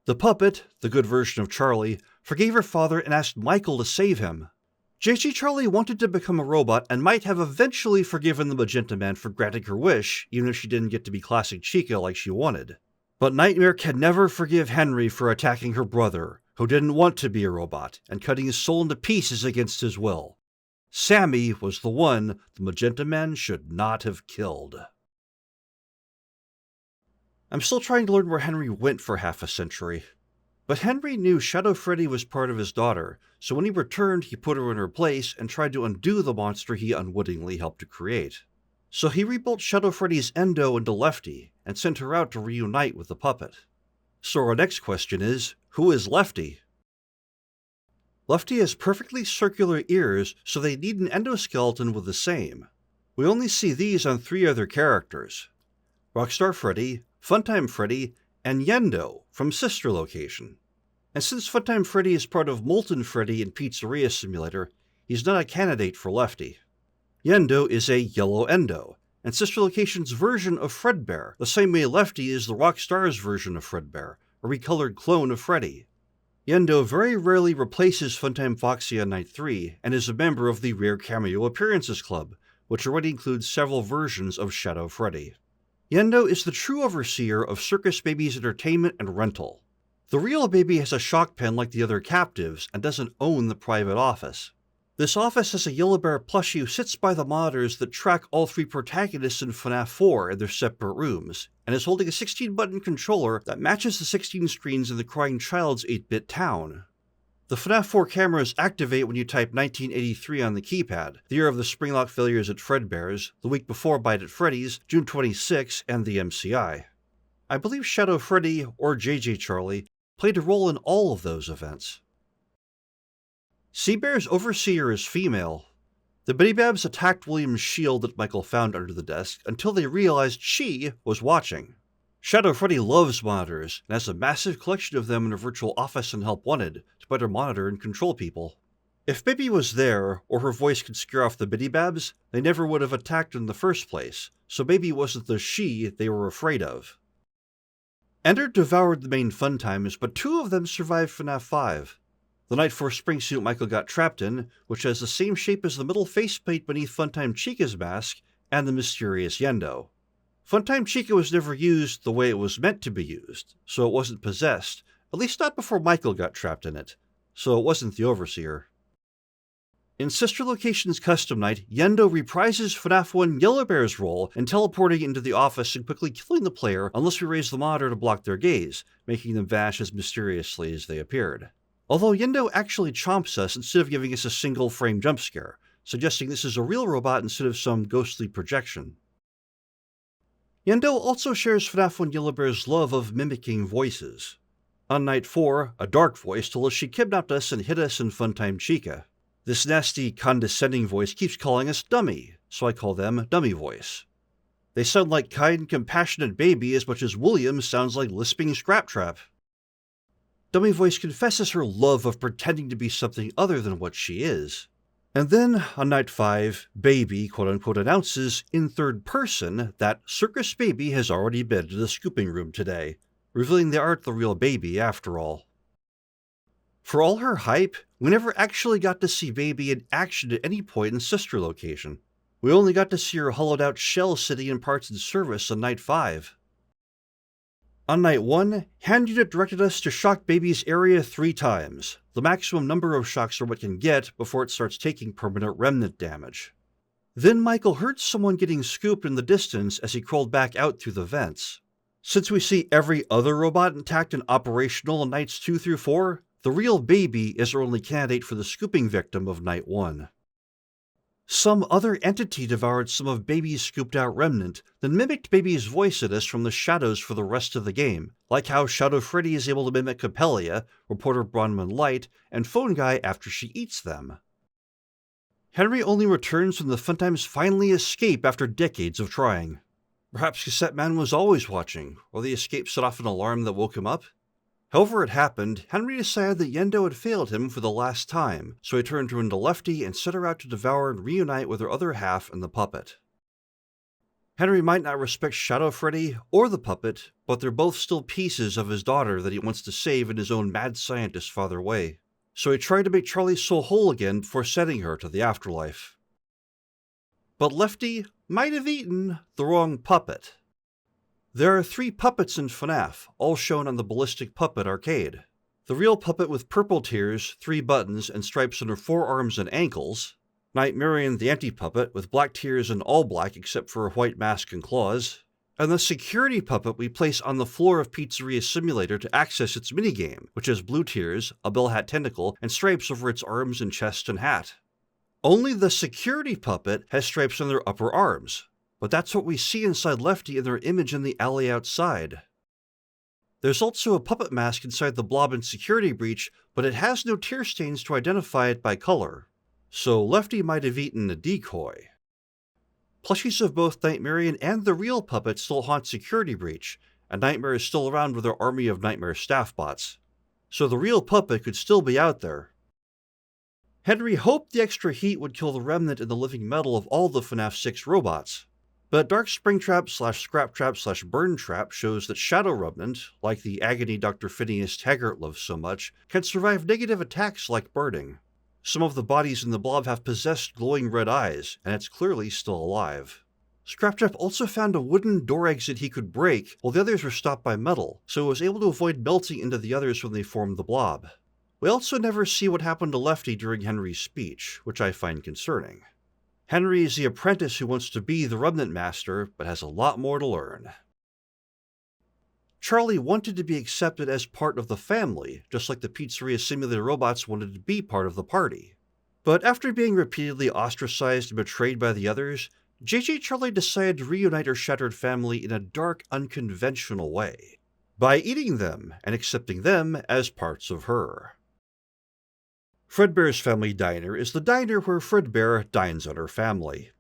A: The puppet, the good version of Charlie, forgave her father and asked Michael to save him. JJ Charlie wanted to become a robot and might have eventually forgiven the Magenta Man for granting her wish, even if she didn't get to be classic Chica like she wanted. But Nightmare can never forgive Henry for attacking her brother, who didn't want to be a robot, and cutting his soul into pieces against his will. Sammy was the one the Magenta Man should not have killed. I'm still trying to learn where Henry went for half a century. But Henry knew Shadow Freddy was part of his daughter, so when he returned he put her in her place and tried to undo the monster he unwittingly helped to create. So he rebuilt Shadow Freddy's endo into Lefty, and sent her out to reunite with the puppet. So our next question is, who is Lefty? Lefty has perfectly circular ears, so they need an endoskeleton with the same. We only see these on 3 other characters: Rockstar Freddy, Funtime Freddy, and Yendo from Sister Location. And since Funtime Freddy is part of Molten Freddy in Pizzeria Simulator, he's not a candidate for Lefty. Yendo is a yellow endo, and Sister Location's version of Fredbear, the same way Lefty is the Rockstar's version of Fredbear, a recolored clone of Freddy. Yendo very rarely replaces Funtime Foxy on Night 3, and is a member of the Rare Cameo Appearances Club, which already includes several versions of Shadow Freddy. Yendo is the true overseer of Circus Baby's entertainment and rental. The real baby has a shock pen like the other captives, and doesn't own the private office. This office has a Yellow Bear plushie who sits by the monitors that track all 3 protagonists in FNAF 4 in their separate rooms, and is holding a 16-button controller that matches the 16 screens in the Crying Child's 8-bit town. The FNAF 4 cameras activate when you type 1983 on the keypad, the year of the Springlock failures at Fredbear's, the week before Bite at Freddy's, June 26, and the MCI. I believe Shadow Freddy, or JJ Charlie, played a role in all of those events. Seabear's overseer is female. The Bitty Babs attacked William's shield that Michael found under the desk until they realized she was watching. Shadow Freddy loves monitors and has a massive collection of them in a virtual office in Help Wanted to better monitor and control people. If Baby was there, or her voice could scare off the Biddy-Babs, they never would have attacked in the first place, so Baby wasn't the she they were afraid of. Ender devoured the main fun times, but 2 of them survived FNAF 5. The Night 4 springsuit Michael got trapped in, which has the same shape as the middle faceplate beneath Funtime Chica's mask, and the mysterious Yendo. Funtime Chica was never used the way it was meant to be used, so it wasn't possessed, at least not before Michael got trapped in it, so it wasn't the Overseer. In Sister Location's Custom Night, Yendo reprises FNAF 1 Yellowbear's role in teleporting into the office and quickly killing the player unless we raise the monitor to block their gaze, making them vanish as mysteriously as they appeared. Although Yendo actually chomps us instead of giving us a single frame jump scare, suggesting this is a real robot instead of some ghostly projection. Yendo also shares FNAF 1 Yellowbear's love of mimicking voices. On Night 4, a dark voice told us she kidnapped us and hid us in Funtime Chica. This nasty, condescending voice keeps calling us dummy, so I call them Dummy Voice. They sound like kind, compassionate Baby as much as William sounds like lisping Springtrap. Dummy Voice confesses her love of pretending to be something other than what she is. And then, on Night 5, Baby quote-unquote announces, in third person, that Circus Baby has already been to the scooping room today, revealing they aren't the real Baby after all. For all her hype, we never actually got to see Baby in action at any point in Sister Location. We only got to see her hollowed-out shell sitting in parts in service on Night 5. On Night 1, Hand Unit directed us to shock Baby's area 3 times, the maximum number of shocks robot can get before it starts taking permanent Remnant damage. Then Michael heard someone getting scooped in the distance as he crawled back out through the vents. Since we see every other robot intact and operational in Nights 2 through 4, the real Baby is our only candidate for the scooping victim of Night 1. Some other entity devoured some of Baby's scooped-out remnant, then mimicked Baby's voice at us from the shadows for the rest of the game, like how Shadow Freddy is able to mimic Capellia, Reporter Bronwyn Light, and Phone Guy after she eats them. Henry only returns when the Funtimes finally escape after decades of trying. Perhaps Cassette Man was always watching, or the escape set off an alarm that woke him up? However it happened, Henry decided that Yendo had failed him for the last time, so he turned her into Lefty and set her out to devour and reunite with her other half in the puppet. Henry might not respect Shadow Freddy or the puppet, but they're both still pieces of his daughter that he wants to save in his own mad scientist father way. So he tried to make Charlie's soul whole again before sending her to the afterlife. But Lefty might have eaten the wrong puppet. There are 3 puppets in FNAF, all shown on the Ballistic Puppet arcade. The real puppet with purple tears, 3 buttons, and stripes on her forearms and ankles. Nightmarian the anti-puppet with black tears and all black except for a white mask and claws. And the security puppet we place on the floor of Pizzeria Simulator to access its minigame, which has blue tears, a bell hat tentacle, and stripes over its arms and chest and hat. Only the security puppet has stripes on their upper arms. But that's what we see inside Lefty in their image in the alley outside. There's also a puppet mask inside the blob and security breach, but it has no tear stains to identify it by color. So Lefty might have eaten a decoy. Plushies of both Nightmarian and the real puppet still haunt security breach, and Nightmare is still around with her army of Nightmare staff bots. So the real puppet could still be out there. Henry hoped the extra heat would kill the remnant in the living metal of all the FNAF 6 robots. But Dark Springtrap/Scraptrap/Burn Trap shows that Shadow Remnant, like the Agony Dr. Phineas Taggart loves so much, can survive negative attacks like burning. Some of the bodies in the blob have possessed glowing red eyes, and it's clearly still alive. Scraptrap also found a wooden door exit he could break, while the others were stopped by metal, so he was able to avoid melting into the others when they formed the blob. We also never see what happened to Lefty during Henry's speech, which I find concerning. Henry is the apprentice who wants to be the Remnant Master, but has a lot more to learn. Charlie wanted to be accepted as part of the family, just like the Pizzeria Simulator robots wanted to be part of the party. But after being repeatedly ostracized and betrayed by the others, JJ Charlie decided to reunite her shattered family in a dark, unconventional way, by eating them and accepting them as parts of her. Fredbear's Family Diner is the diner where Fredbear dines on her family.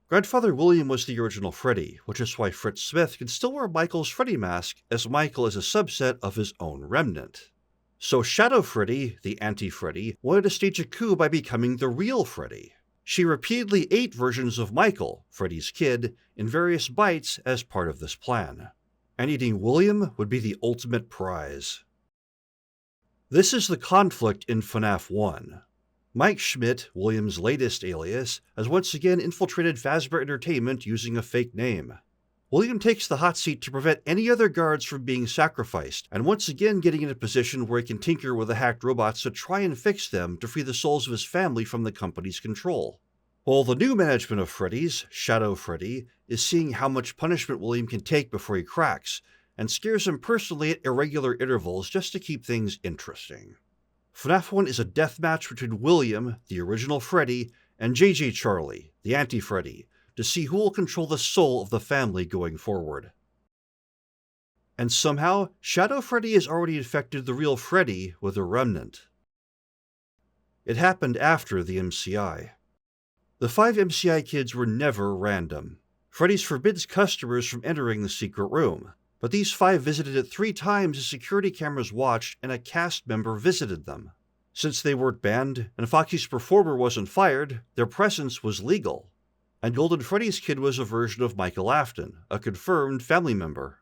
A: Grandfather William was the original Freddy, which is why Fritz Smith can still wear Michael's Freddy mask, as Michael is a subset of his own Remnant. So Shadow Freddy, the anti-Freddy, wanted to stage a coup by becoming the real Freddy. She repeatedly ate versions of Michael, Freddy's kid, in various bites as part of this plan. And eating William would be the ultimate prize. This is the conflict in FNAF 1. Mike Schmidt, William's latest alias, has once again infiltrated Fazbear Entertainment using a fake name. William takes the hot seat to prevent any other guards from being sacrificed, and once again getting in a position where he can tinker with the hacked robots to try and fix them to free the souls of his family from the company's control. While the new management of Freddy's, Shadow Freddy, is seeing how much punishment William can take before he cracks, and scares him personally at irregular intervals just to keep things interesting. FNAF 1 is a deathmatch between William, the original Freddy, and JJ Charlie, the anti-Freddy, to see who will control the soul of the family going forward. And somehow, Shadow Freddy has already infected the real Freddy with a Remnant. It happened after the MCI. The 5 MCI kids were never random. Freddy's forbids customers from entering the secret room, but these 5 visited it 3 times as security cameras watched and a cast member visited them. Since they weren't banned, and Foxy's performer wasn't fired, their presence was legal. And Golden Freddy's kid was a version of Michael Afton, a confirmed family member.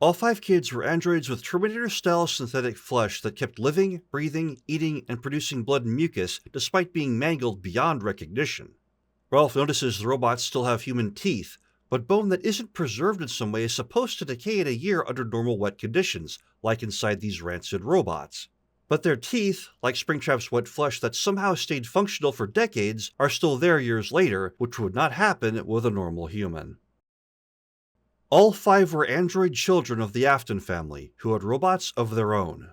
A: All 5 kids were androids with Terminator-style synthetic flesh that kept living, breathing, eating, and producing blood and mucus despite being mangled beyond recognition. Ralph notices the robots still have human teeth, but bone that isn't preserved in some way is supposed to decay in a year under normal wet conditions, like inside these rancid robots. But their teeth, like Springtrap's wet flesh that somehow stayed functional for decades, are still there years later, which would not happen with a normal human. All 5 were android children of the Afton family, who had robots of their own.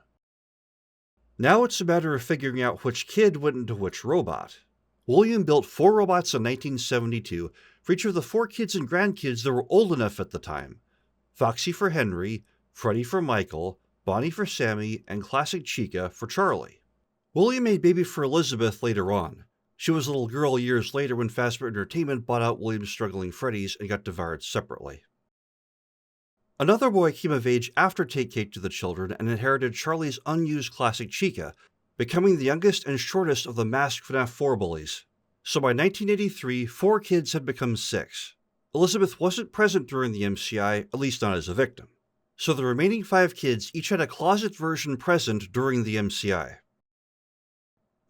A: Now it's a matter of figuring out which kid went into which robot. William built 4 robots in 1972 for each of the 4 kids and grandkids that were old enough at the time. Foxy for Henry, Freddy for Michael, Bonnie for Sammy, and Classic Chica for Charlie. William made Baby for Elizabeth later on. She was a little girl years later when Fazbear Entertainment bought out William's struggling Freddys and got devoured separately. Another boy came of age after Take Cake to the Children and inherited Charlie's unused Classic Chica, becoming the youngest and shortest of the masked FNAF 4 bullies. So by 1983, 4 kids had become 6. Elizabeth wasn't present during the MCI, at least not as a victim. So the remaining 5 kids each had a closet version present during the MCI.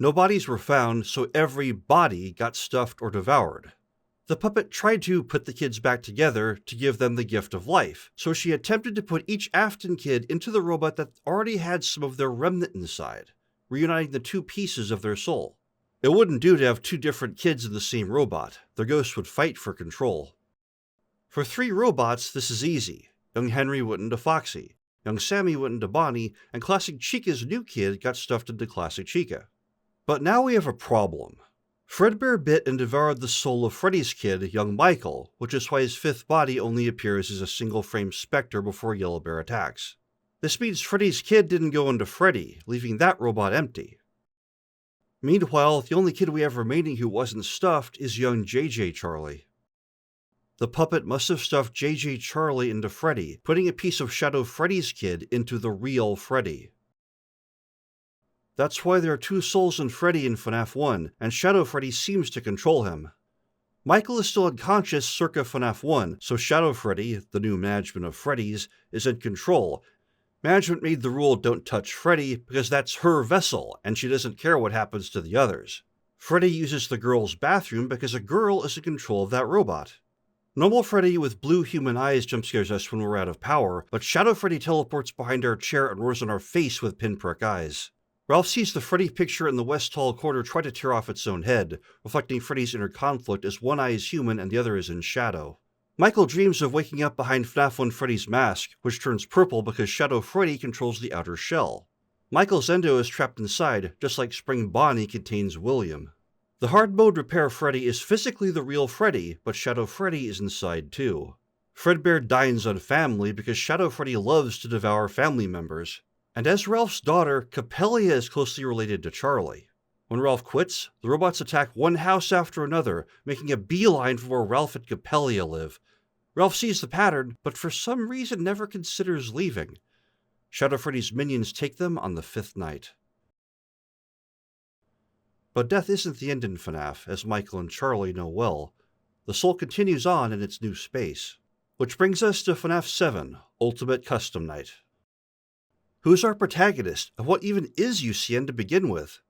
A: No bodies were found, so every body got stuffed or devoured. The puppet tried to put the kids back together to give them the gift of life, so she attempted to put each Afton kid into the robot that already had some of their remnant inside, reuniting the 2 pieces of their soul. It wouldn't do to have 2 different kids in the same robot. Their ghosts would fight for control. For 3 robots, this is easy. Young Henry went into Foxy, young Sammy went into Bonnie, and Classic Chica's new kid got stuffed into Classic Chica. But now we have a problem. Fredbear bit and devoured the soul of Freddy's kid, young Michael, which is why his 5th body only appears as a single-frame specter before Yellow Bear attacks. This means Freddy's kid didn't go into Freddy, leaving that robot empty. Meanwhile, the only kid we have remaining who wasn't stuffed is young JJ Charlie. The puppet must have stuffed JJ Charlie into Freddy, putting a piece of Shadow Freddy's kid into the real Freddy. That's why there are 2 souls in Freddy in FNAF 1, and Shadow Freddy seems to control him. Michael is still unconscious circa FNAF 1, so Shadow Freddy, the new management of Freddy's, is in control. Management made the rule don't touch Freddy because that's her vessel, and she doesn't care what happens to the others. Freddy uses the girl's bathroom because a girl is in control of that robot. Normal Freddy with blue human eyes jumpscares us when we're out of power, but Shadow Freddy teleports behind our chair and roars in our face with pinprick eyes. Ralph sees the Freddy picture in the west hall corner try to tear off its own head, reflecting Freddy's inner conflict as one eye is human and the other is in shadow. Michael dreams of waking up behind FNAF 1 Freddy's mask, which turns purple because Shadow Freddy controls the outer shell. Michael's endo is trapped inside, just like Spring Bonnie contains William. The hard mode Repair Freddy is physically the real Freddy, but Shadow Freddy is inside too. Fredbear dines on family because Shadow Freddy loves to devour family members. And as Ralph's daughter, Capellia is closely related to Charlie. When Ralph quits, the robots attack one house after another, making a beeline for where Ralph and Capellia live. Ralph sees the pattern, but for some reason never considers leaving. Shadow Freddy's minions take them on the 5th night. But death isn't the end in FNAF, as Michael and Charlie know well. The soul continues on in its new space. Which brings us to FNAF 7, Ultimate Custom Night. Who's our protagonist, and what even is UCN to begin with?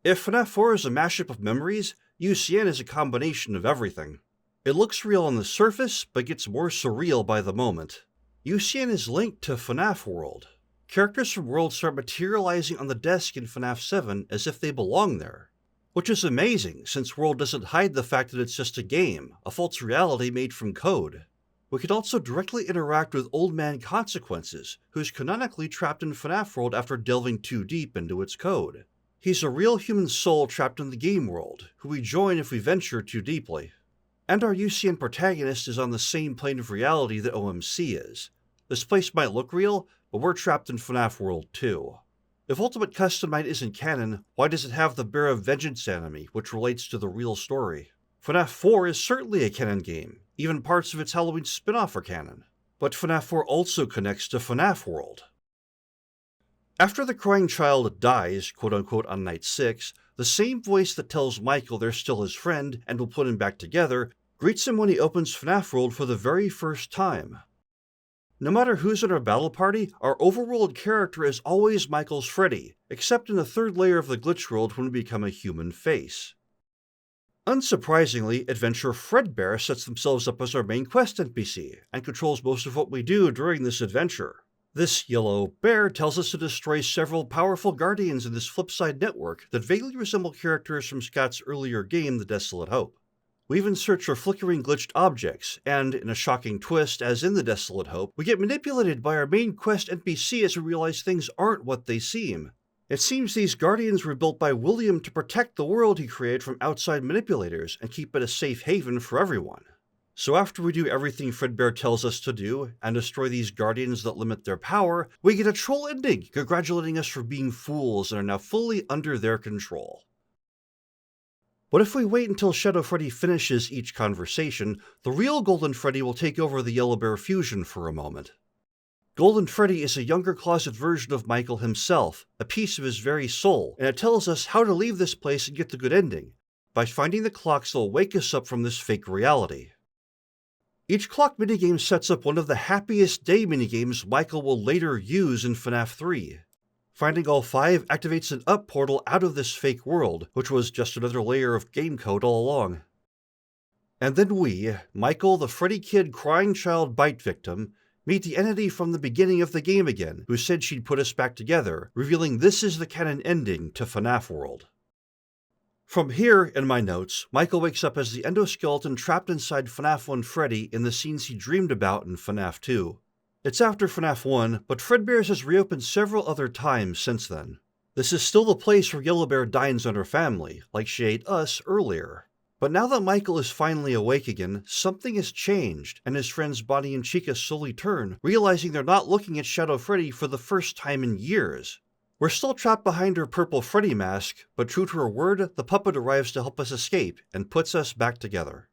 A: If FNAF 4 is a mashup of memories, UCN is a combination of everything. It looks real on the surface, but gets more surreal by the moment. UCN is linked to FNAF World. Characters from World start materializing on the desk in FNAF 7 as if they belong there. Which is amazing, since World doesn't hide the fact that it's just a game, a false reality made from code. We could also directly interact with Old Man Consequences, who's canonically trapped in FNAF World after delving too deep into its code. He's a real human soul trapped in the game world, who we join if we venture too deeply. And our UCN protagonist is on the same plane of reality that OMC is. This place might look real, but we're trapped in FNAF World too. If Ultimate Custom Night isn't canon, why does it have the Bear of Vengeance enemy, which relates to the real story? FNAF 4 is certainly a canon game, even parts of its Halloween spin-off are canon. But FNAF 4 also connects to FNAF World. After the crying child dies, quote-unquote, on night 6, the same voice that tells Michael they're still his friend and will put him back together greets him when he opens FNAF World for the very first time. No matter who's in our battle party, our overworld character is always Michael's Freddy, except in the 3rd layer of the glitch world when we become a human face. Unsurprisingly, adventurer Fredbear sets themselves up as our main quest NPC, and controls most of what we do during this adventure. This yellow bear tells us to destroy several powerful guardians in this flipside network that vaguely resemble characters from Scott's earlier game, The Desolate Hope. We even search for flickering glitched objects, and, in a shocking twist, as in The Desolate Hope, we get manipulated by our main quest NPC as we realize things aren't what they seem. It seems these guardians were built by William to protect the world he created from outside manipulators and keep it a safe haven for everyone. So after we do everything Fredbear tells us to do, and destroy these guardians that limit their power, we get a troll ending congratulating us for being fools and are now fully under their control. But if we wait until Shadow Freddy finishes each conversation, the real Golden Freddy will take over the Yellow Bear fusion for a moment. Golden Freddy is a younger closet version of Michael himself, a piece of his very soul, and it tells us how to leave this place and get the good ending, by finding the clocks that will wake us up from this fake reality. Each clock minigame sets up one of the happiest day minigames Michael will later use in FNAF 3. Finding all 5 activates an up portal out of this fake world, which was just another layer of game code all along. And then we, Michael the Freddy Kid crying child bite victim, meet the entity from the beginning of the game again, who said she'd put us back together, revealing this is the canon ending to FNAF World. From here, in my notes, Michael wakes up as the endoskeleton trapped inside FNAF 1 Freddy in the scenes he dreamed about in FNAF 2. It's after FNAF 1, but Fredbear's has reopened several other times since then. This is still the place where Yellow Bear dines on her family, like she ate us earlier. But now that Michael is finally awake again, something has changed, and his friends Bonnie and Chica slowly turn, realizing they're not looking at Shadow Freddy for the first time in years. We're still trapped behind her purple Freddy mask, but true to her word, the puppet arrives to help us escape, and puts us back together.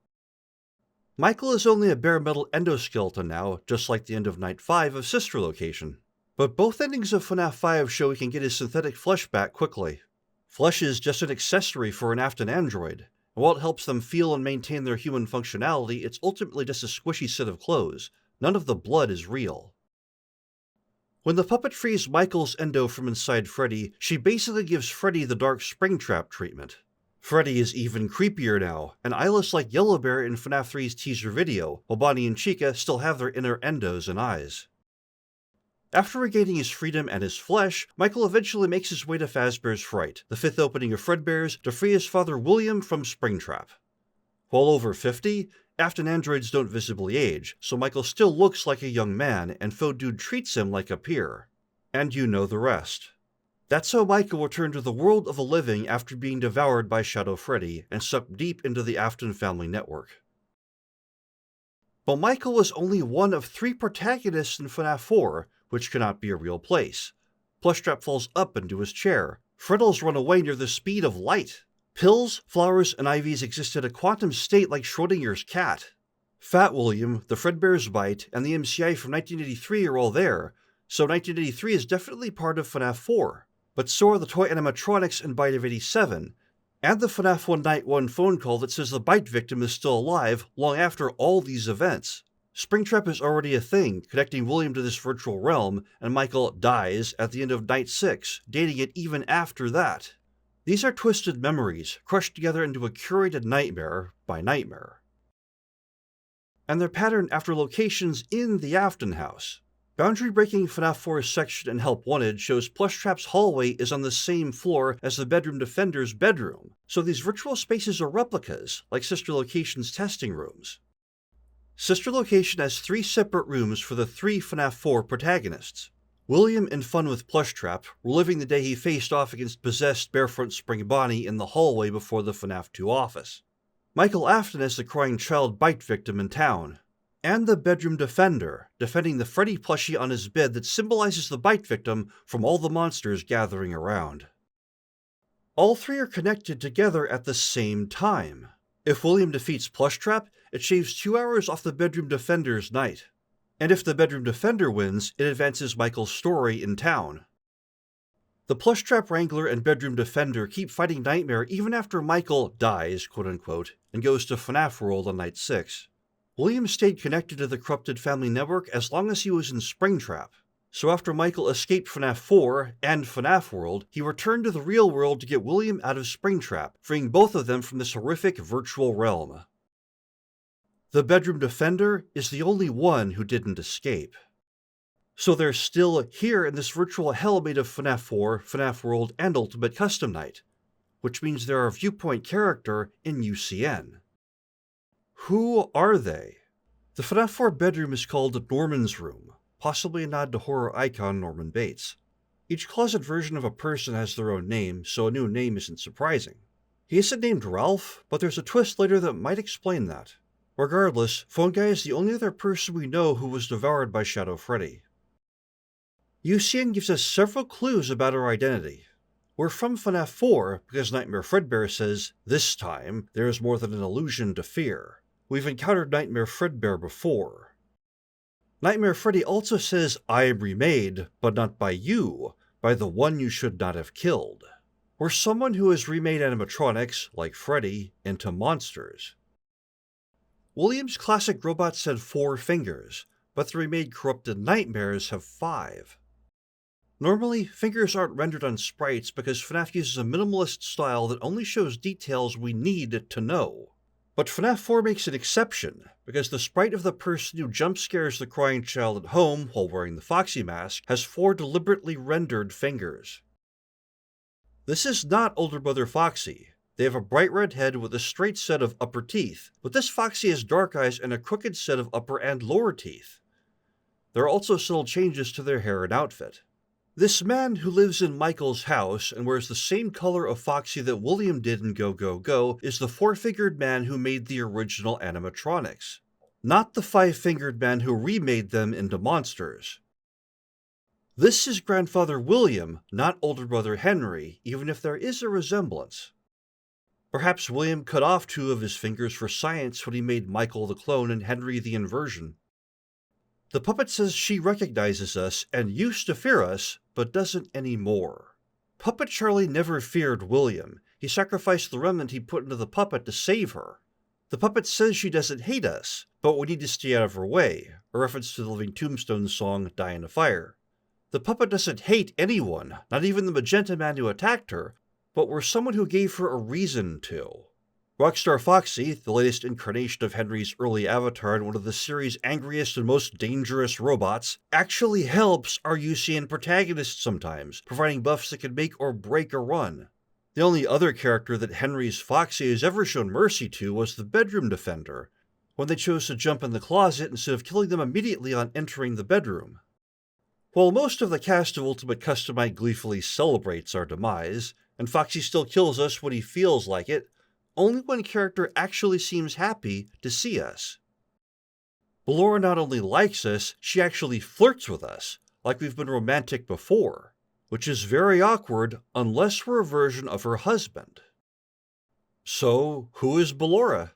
A: Michael is only a bare metal endoskeleton now, just like the end of Night 5 of Sister Location. But both endings of FNAF 5 show he can get his synthetic flesh back quickly. Flesh is just an accessory for an Afton android, and while it helps them feel and maintain their human functionality, it's ultimately just a squishy set of clothes. None of the blood is real. When the puppet frees Michael's endo from inside Freddy, she basically gives Freddy the dark Springtrap treatment. Freddy is even creepier now, and eyeless like Yellow Bear in FNAF 3's teaser video, while Bonnie and Chica still have their inner endos and eyes. After regaining his freedom and his flesh, Michael eventually makes his way to Fazbear's Fright, the 5th opening of Fredbear's, to free his father William from Springtrap. While over 50, Afton androids don't visibly age, so Michael still looks like a young man, and Faux Dude treats him like a peer. And you know the rest. That's how Michael returned to the world of the living after being devoured by Shadow Freddy and sucked deep into the Afton Family network. But Michael was only one of 3 protagonists in FNAF 4, which cannot be a real place. Plushtrap falls up into his chair, Freddles run away near the speed of light. Pills, flowers, and ivies exist in a quantum state like Schrodinger's cat. Fat William, the Fredbear's Bite, and the MCI from 1983 are all there, so 1983 is definitely part of FNAF 4. But so are the toy animatronics in Bite of 87, and the FNAF One Night One phone call that says the Bite victim is still alive long after all these events. Springtrap is already a thing, connecting William to this virtual realm, and Michael dies at the end of Night 6, dating it even after that. These are twisted memories, crushed together into a curated nightmare by Nightmare. And they're patterned after locations in the Afton house. Boundary-breaking FNAF 4's section in Help Wanted shows Plushtrap's hallway is on the same floor as the bedroom defender's bedroom, so these virtual spaces are replicas, like Sister Location's testing rooms. Sister Location has 3 separate rooms for the 3 FNAF 4 protagonists. William in fun with Plushtrap, reliving the day he faced off against possessed Barefront Spring Bonnie in the hallway before the FNAF 2 office. Michael Afton as the crying child bite victim in town. And the bedroom defender, defending the Freddy plushie on his bed that symbolizes the bite victim from all the monsters gathering around. All 3 are connected together at the same time. If William defeats Plushtrap, it shaves 2 hours off the bedroom defender's night. And if the bedroom defender wins, it advances Michael's story in town. The Plushtrap Wrangler and bedroom defender keep fighting Nightmare even after Michael dies, quote-unquote, and goes to FNAF World on Night 6. William stayed connected to the corrupted family network as long as he was in Springtrap. So after Michael escaped FNAF 4 and FNAF World, he returned to the real world to get William out of Springtrap, freeing both of them from this horrific virtual realm. The bedroom defender is the only one who didn't escape. So they're still here in this virtual hell made of FNAF 4, FNAF World, and Ultimate Custom Night, which means they're a viewpoint character in UCN. Who are they? The FNAF 4 bedroom is called Norman's Room, possibly a nod to horror icon Norman Bates. Each closet version of a person has their own name, so a new name isn't surprising. He isn't named Ralph, but there's a twist later that might explain that. Regardless, Phone Guy is the only other person we know who was devoured by Shadow Freddy. UCN gives us several clues about our identity. We're from FNAF 4 because Nightmare Fredbear says, "This time, there is more than an illusion to fear." We've encountered Nightmare Fredbear before. Nightmare Freddy also says, "I am remade, but not by you, by the one you should not have killed." We're someone who has remade animatronics, like Freddy, into monsters. William's classic robots had 4 fingers, but the remade corrupted nightmares have 5. Normally, fingers aren't rendered on sprites because FNAF uses a minimalist style that only shows details we need to know. But FNAF 4 makes an exception, because the sprite of the person who jump scares the crying child at home while wearing the Foxy mask has 4 deliberately rendered fingers. This is not older brother Foxy. They have a bright red head with a straight set of upper teeth, but this Foxy has dark eyes and a crooked set of upper and lower teeth. There are also subtle changes to their hair and outfit. This man who lives in Michael's house and wears the same color of Foxy that William did in Go Go Go is the 4-fingered man who made the original animatronics, not the 5-fingered man who remade them into monsters. This is grandfather William, not older brother Henry, even if there is a resemblance. Perhaps William cut off 2 of his fingers for science when he made Michael the clone and Henry the inversion. The puppet says she recognizes us and used to fear us, but doesn't anymore. Puppet Charlie never feared William. He sacrificed the remnant he put into the puppet to save her. The puppet says she doesn't hate us, but we need to stay out of her way, a reference to the Living Tombstone's song Die in a Fire. The puppet doesn't hate anyone, not even the Magenta Man who attacked her, but we're someone who gave her a reason to. Rockstar Foxy, the latest incarnation of Henry's early avatar and one of the series' angriest and most dangerous robots, actually helps our UCN protagonists sometimes, providing buffs that can make or break a run. The only other character that Henry's Foxy has ever shown mercy to was the bedroom defender, when they chose to jump in the closet instead of killing them immediately on entering the bedroom. While most of the cast of Ultimate Custom Night gleefully celebrates our demise, and Foxy still kills us when he feels like it, only one character actually seems happy to see us. Ballora not only likes us, she actually flirts with us, like we've been romantic before. which is very awkward unless we're a version of her husband. So, who is Ballora?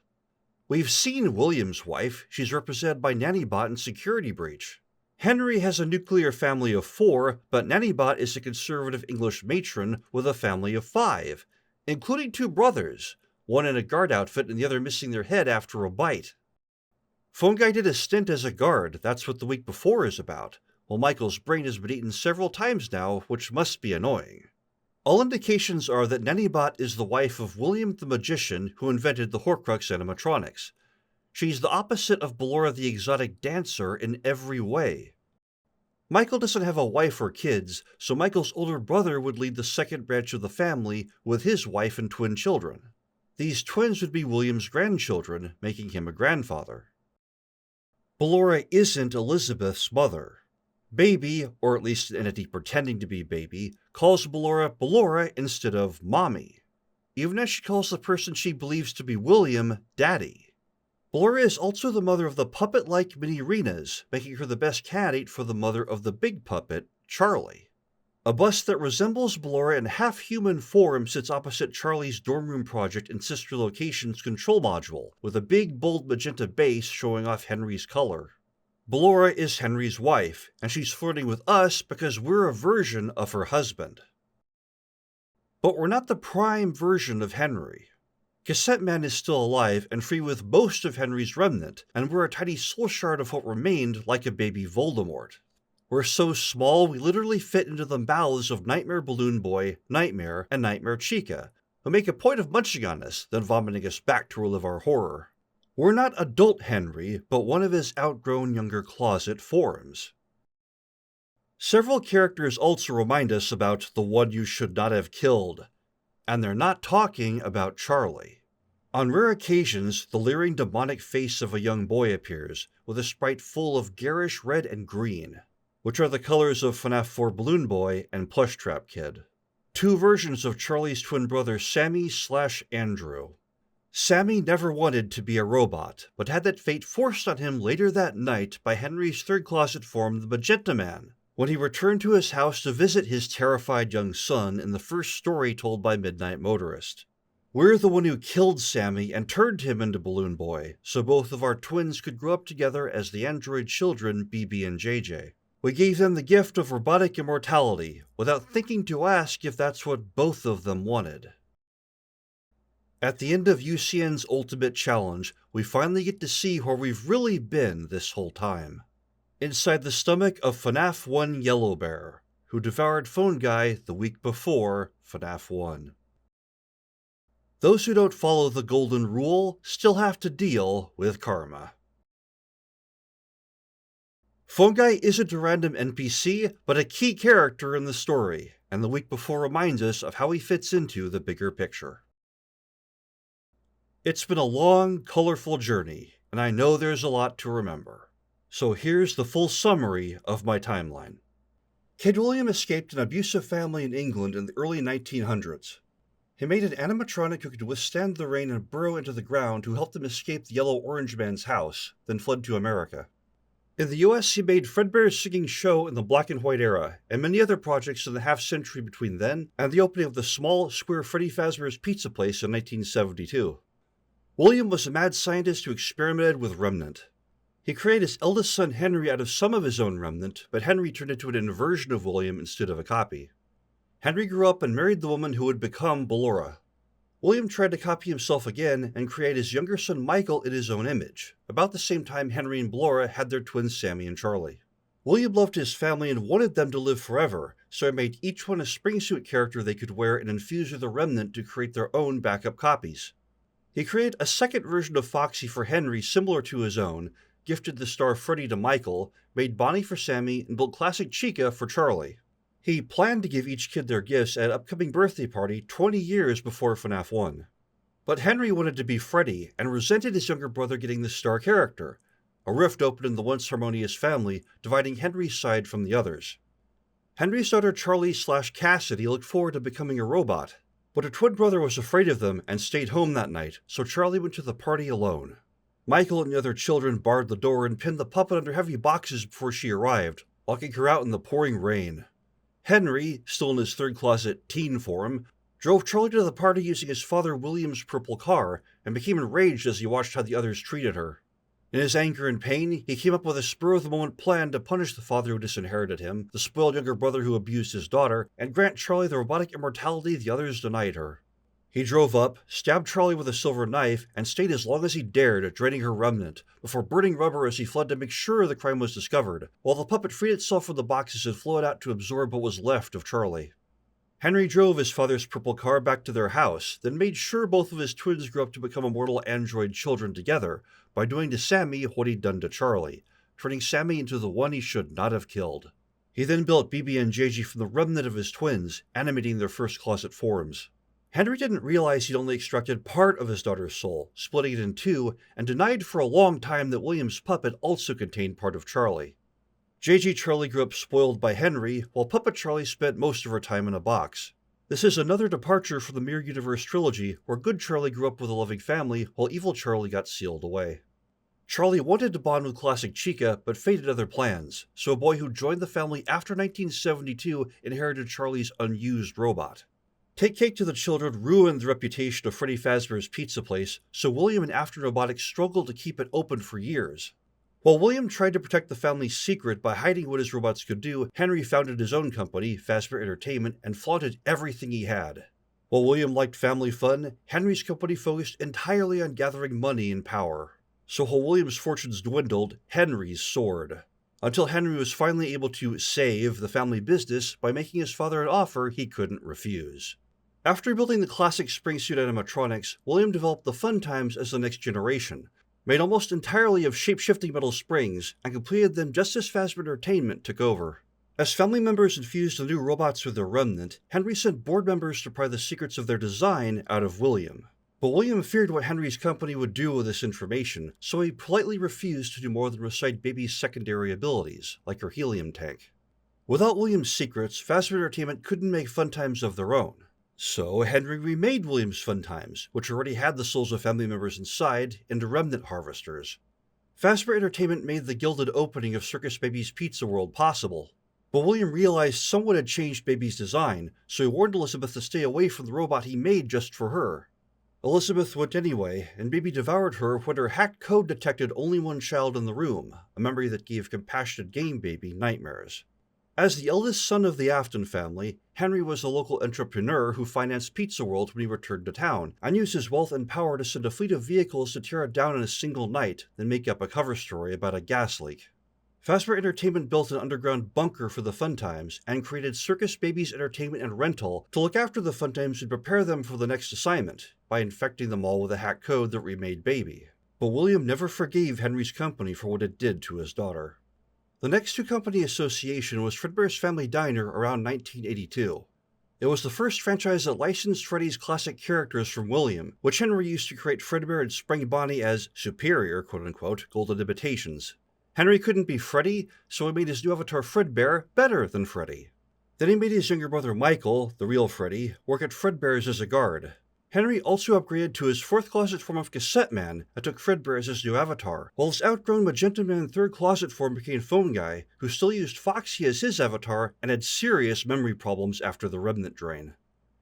A: We've seen William's wife. She's represented by Nannybot in Security Breach. Henry has a nuclear family of 4, but Nannybot is a conservative English matron with a family of 5, including 2 brothers, one in a guard outfit and the other missing their head after a bite. Phone Guy did a stint as a guard, that's what the week before is about, while Michael's brain has been eaten several times now, which must be annoying. All indications are that Nannybot is the wife of William the Magician who invented the Horcrux animatronics. She's the opposite of Ballora the exotic dancer in every way. Michael doesn't have a wife or kids, so Michael's older brother would lead the second branch of the family with his wife and twin children. These twins would be William's grandchildren, making him a grandfather. Ballora isn't Elizabeth's mother. Baby, or at least an entity pretending to be Baby, calls Ballora Ballora instead of Mommy, even as she calls the person she believes to be William Daddy. Ballora is also the mother of the puppet-like mini-Renas, making her the best candidate for the mother of the big puppet, Charlie. A bust that resembles Ballora in half-human form sits opposite Charlie's dorm room project in Sister Location's control module, with a big bold magenta base showing off Henry's color. Ballora is Henry's wife, and she's flirting with us because we're a version of her husband. But we're not the prime version of Henry. Cassette Man is still alive and free with most of Henry's remnant, and we're a tiny soul shard of what remained like a baby Voldemort. We're so small we literally fit into the mouths of Nightmare Balloon Boy, Nightmare, and Nightmare Chica, who make a point of munching on us, then vomiting us back to relive our horror. We're not adult Henry, but one of his outgrown younger closet forms. Several characters also remind us about the one you should not have killed, and they're not talking about Charlie. On rare occasions, the leering demonic face of a young boy appears, with a sprite full of garish red and green, which are the colors of FNAF 4 Balloon Boy and Plush Trap Kid. 2 versions of Charlie's twin brother Sammy/Andrew. Sammy never wanted to be a robot, but had that fate forced on him later that night by Henry's third closet form, the Magenta Man, when he returned to his house to visit his terrified young son in the first story told by Midnight Motorist. We're the one who killed Sammy and turned him into Balloon Boy, so both of our twins could grow up together as the android children BB and JJ. We gave them the gift of robotic immortality, without thinking to ask if that's what both of them wanted. At the end of UCN's Ultimate Challenge, we finally get to see where we've really been this whole time. Inside the stomach of FNAF 1 Yellow Bear, who devoured Phone Guy the week before FNAF 1. Those who don't follow the golden rule still have to deal with karma. Phone Guy isn't a random NPC, but a key character in the story, and the week before reminds us of how he fits into the bigger picture. It's been a long, colorful journey, and I know there's a lot to remember. So here's the full summary of my timeline. Kid William escaped an abusive family in England in the early 1900s. He made an animatronic who could withstand the rain and burrow into the ground who helped him escape the Yellow Orange Man's house, then fled to America. In the US, he made Fredbear's singing show in the black and white era, and many other projects in the half-century between then and the opening of the small, square Freddy Fazbear's Pizza Place in 1972. William was a mad scientist who experimented with Remnant. He created his eldest son Henry out of some of his own Remnant, but Henry turned into an inversion of William instead of a copy. Henry grew up and married the woman who would become Ballora. William tried to copy himself again and create his younger son Michael in his own image, about the same time Henry and Ballora had their twins Sammy and Charlie. William loved his family and wanted them to live forever, so he made each one a springsuit character they could wear and infuse with the Remnant to create their own backup copies. He created a second version of Foxy for Henry similar to his own, gifted the star Freddy to Michael, made Bonnie for Sammy, and built classic Chica for Charlie. He planned to give each kid their gifts at an upcoming birthday party 20 years before FNAF 1. But Henry wanted to be Freddy and resented his younger brother getting the star character. A rift opened in the once harmonious family, dividing Henry's side from the others. Henry's daughter Charlie/Cassidy looked forward to becoming a robot, but her twin brother was afraid of them and stayed home that night, so Charlie went to the party alone. Michael and the other children barred the door and pinned the puppet under heavy boxes before she arrived, locking her out in the pouring rain. Henry, still in his third closet teen form, drove Charlie to the party using his father William's purple car and became enraged as he watched how the others treated her. In his anger and pain, he came up with a spur-of-the-moment plan to punish the father who disinherited him, the spoiled younger brother who abused his daughter, and grant Charlie the robotic immortality the others denied her. He drove up, stabbed Charlie with a silver knife, and stayed as long as he dared, draining her remnant, before burning rubber as he fled to make sure the crime was discovered, while the puppet freed itself from the boxes and flowed out to absorb what was left of Charlie. Henry drove his father's purple car back to their house, then made sure both of his twins grew up to become immortal android children together by doing to Sammy what he'd done to Charlie, turning Sammy into the one he should not have killed. He then built BB and JG from the remnant of his twins, animating their first closet forms. Henry didn't realize he'd only extracted part of his daughter's soul, splitting it in two, and denied for a long time that William's puppet also contained part of Charlie. JG Charlie grew up spoiled by Henry, while Puppet Charlie spent most of her time in a box. This is another departure from the Mirror Universe trilogy, where good Charlie grew up with a loving family, while evil Charlie got sealed away. Charlie wanted to bond with classic Chica, but fate had other plans, so a boy who joined the family after 1972 inherited Charlie's unused robot. Take Cake to the Children ruined the reputation of Freddy Fazbear's Pizza Place, so William and Afton Robotics struggled to keep it open for years. While William tried to protect the family's secret by hiding what his robots could do, Henry founded his own company, Fazbear Entertainment, and flaunted everything he had. While William liked family fun, Henry's company focused entirely on gathering money and power. So while William's fortunes dwindled, Henry's soared. Until Henry was finally able to save the family business by making his father an offer he couldn't refuse. After building the classic spring suit animatronics, William developed the Fun Times as the next generation, made almost entirely of shape-shifting metal springs, and completed them just as Fazbear Entertainment took over. As family members infused the new robots with their remnant, Henry sent board members to pry the secrets of their design out of William. But William feared what Henry's company would do with this information, so he politely refused to do more than recite Baby's secondary abilities, like her helium tank. Without William's secrets, Fazbear Entertainment couldn't make Fun Times of their own. So Henry remade William's Fun Times, which already had the souls of family members inside, into remnant harvesters. Fazbear Entertainment made the gilded opening of Circus Baby's Pizza World possible. But William realized someone had changed Baby's design, so he warned Elizabeth to stay away from the robot he made just for her. Elizabeth went anyway, and Baby devoured her when her hacked code detected only one child in the room, a memory that gave compassionate game Baby nightmares. As the eldest son of the Afton family, Henry was a local entrepreneur who financed Pizza World when he returned to town, and used his wealth and power to send a fleet of vehicles to tear it down in a single night, then make up a cover story about a gas leak. Fazbear Entertainment built an underground bunker for the Fun Times, and created Circus Baby's Entertainment and Rental to look after the Fun Times and prepare them for the next assignment, by infecting them all with a hacked code that remade Baby. But William never forgave Henry's company for what it did to his daughter. The next two-company association was Fredbear's Family Diner around 1982. It was the first franchise that licensed Freddy's classic characters from William, which Henry used to create Fredbear and Spring Bonnie as superior, quote-unquote, golden imitations. Henry couldn't be Freddy, so he made his new avatar Fredbear better than Freddy. Then he made his younger brother Michael, the real Freddy, work at Fredbear's as a guard. Henry also upgraded to his fourth closet form of Cassette Man and took Fredbear as his new avatar, while his outgrown Magenta Man third closet form became Phone Guy, who still used Foxy as his avatar and had serious memory problems after the Remnant drain.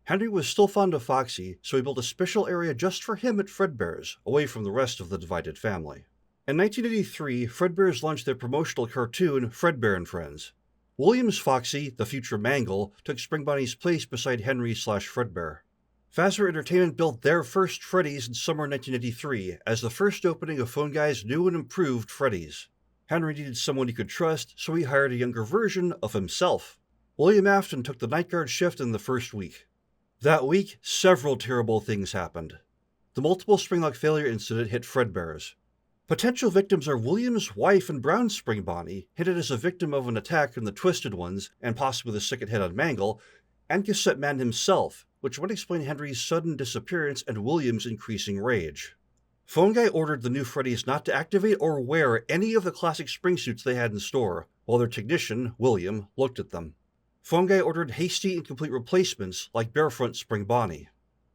A: Henry was still fond of Foxy, so he built a special area just for him at Fredbear's, away from the rest of the divided family. In 1983, Fredbear's launched their promotional cartoon, Fredbear and Friends. William's Foxy, the future Mangle, took Spring Bonnie's place beside Henry/Fredbear. Fazbear Entertainment built their first Freddy's in summer 1983 as the first opening of Phone Guy's new and improved Freddy's. Henry needed someone he could trust, so he hired a younger version of himself. William Afton took the night guard shift in the first week. That week, several terrible things happened. The multiple spring-lock failure incident hit Fredbear's. Potential victims are William's wife and Brown Spring Bonnie, hinted as a victim of an attack from the Twisted Ones, and possibly the second hit on Mangle, and Cassette Man himself, which would explain Henry's sudden disappearance and William's increasing rage. Phone Guy ordered the new Freddy's not to activate or wear any of the classic spring suits they had in store, while their technician, William, looked at them. Phone Guy ordered hasty and complete replacements, like Barefront Spring Bonnie.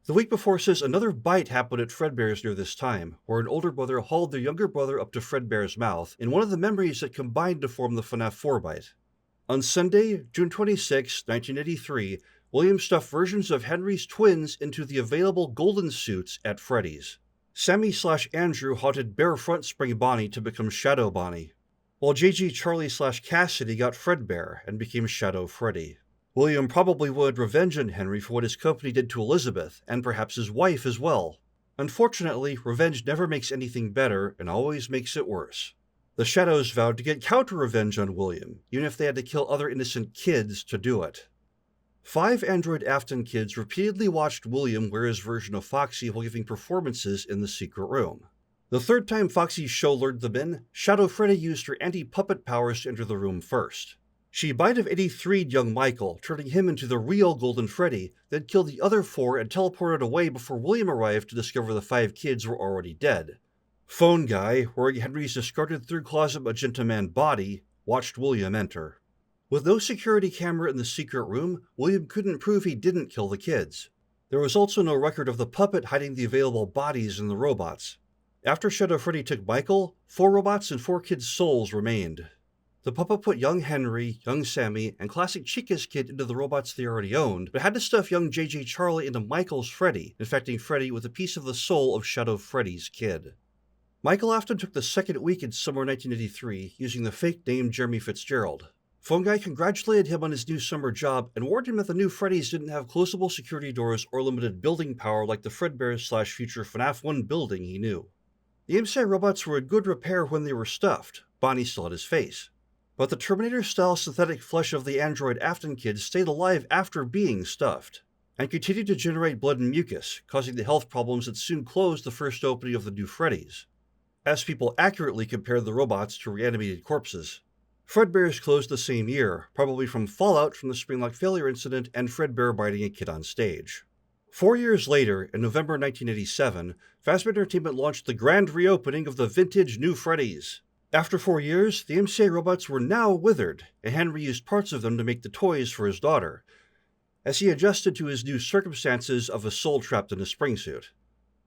A: The week before says another bite happened at Fredbear's near this time, where an older brother hauled their younger brother up to Fredbear's mouth in one of the memories that combined to form the FNAF 4 bite. On Sunday, June 26, 1983, William stuffed versions of Henry's twins into the available golden suits at Freddy's. Sammy/Andrew haunted Bear Front Spring Bonnie to become Shadow Bonnie, while JG Charlie/Cassidy got Fredbear and became Shadow Freddy. William probably wanted revenge on Henry for what his company did to Elizabeth, and perhaps his wife as well. Unfortunately, revenge never makes anything better and always makes it worse. The Shadows vowed to get counter-revenge on William, even if they had to kill other innocent kids to do it. 5 android Afton kids repeatedly watched William wear his version of Foxy while giving performances in the secret room. The third time Foxy's show lured them in, Shadow Freddy used her anti-puppet powers to enter the room first. She might have 83'd young Michael, turning him into the real Golden Freddy, then killed the other 4 and teleported away before William arrived to discover the 5 kids were already dead. Phone Guy, wearing Henry's discarded third-closet Magenta Man body, watched William enter. With no security camera in the secret room, William couldn't prove he didn't kill the kids. There was also no record of the puppet hiding the available bodies in the robots. After Shadow Freddy took Michael, 4 robots and 4 kids' souls remained. The puppet put young Henry, young Sammy, and classic Chica's kid into the robots they already owned, but had to stuff young JJ Charlie into Michael's Freddy, infecting Freddy with a piece of the soul of Shadow Freddy's kid. Michael Afton took the second week in summer 1983, using the fake name Jeremy Fitzgerald. Phone Guy congratulated him on his new summer job and warned him that the new Freddy's didn't have closable security doors or limited building power like the Fredbear/future FNAF 1 building he knew. The MCI robots were in good repair when they were stuffed. Bonnie still had his face. But the Terminator-style synthetic flesh of the android Afton kids stayed alive after being stuffed, and continued to generate blood and mucus, causing the health problems that soon closed the first opening of the new Freddy's, as people accurately compared the robots to reanimated corpses. Fredbear's closed the same year, probably from fallout from the Springlock failure incident and Fredbear biting a kid on stage. 4 years later, in November 1987, Fazbear Entertainment launched the grand reopening of the vintage New Freddy's. After 4 years, the MCA robots were now withered, and Henry used parts of them to make the toys for his daughter, as he adjusted to his new circumstances of a soul trapped in a spring suit.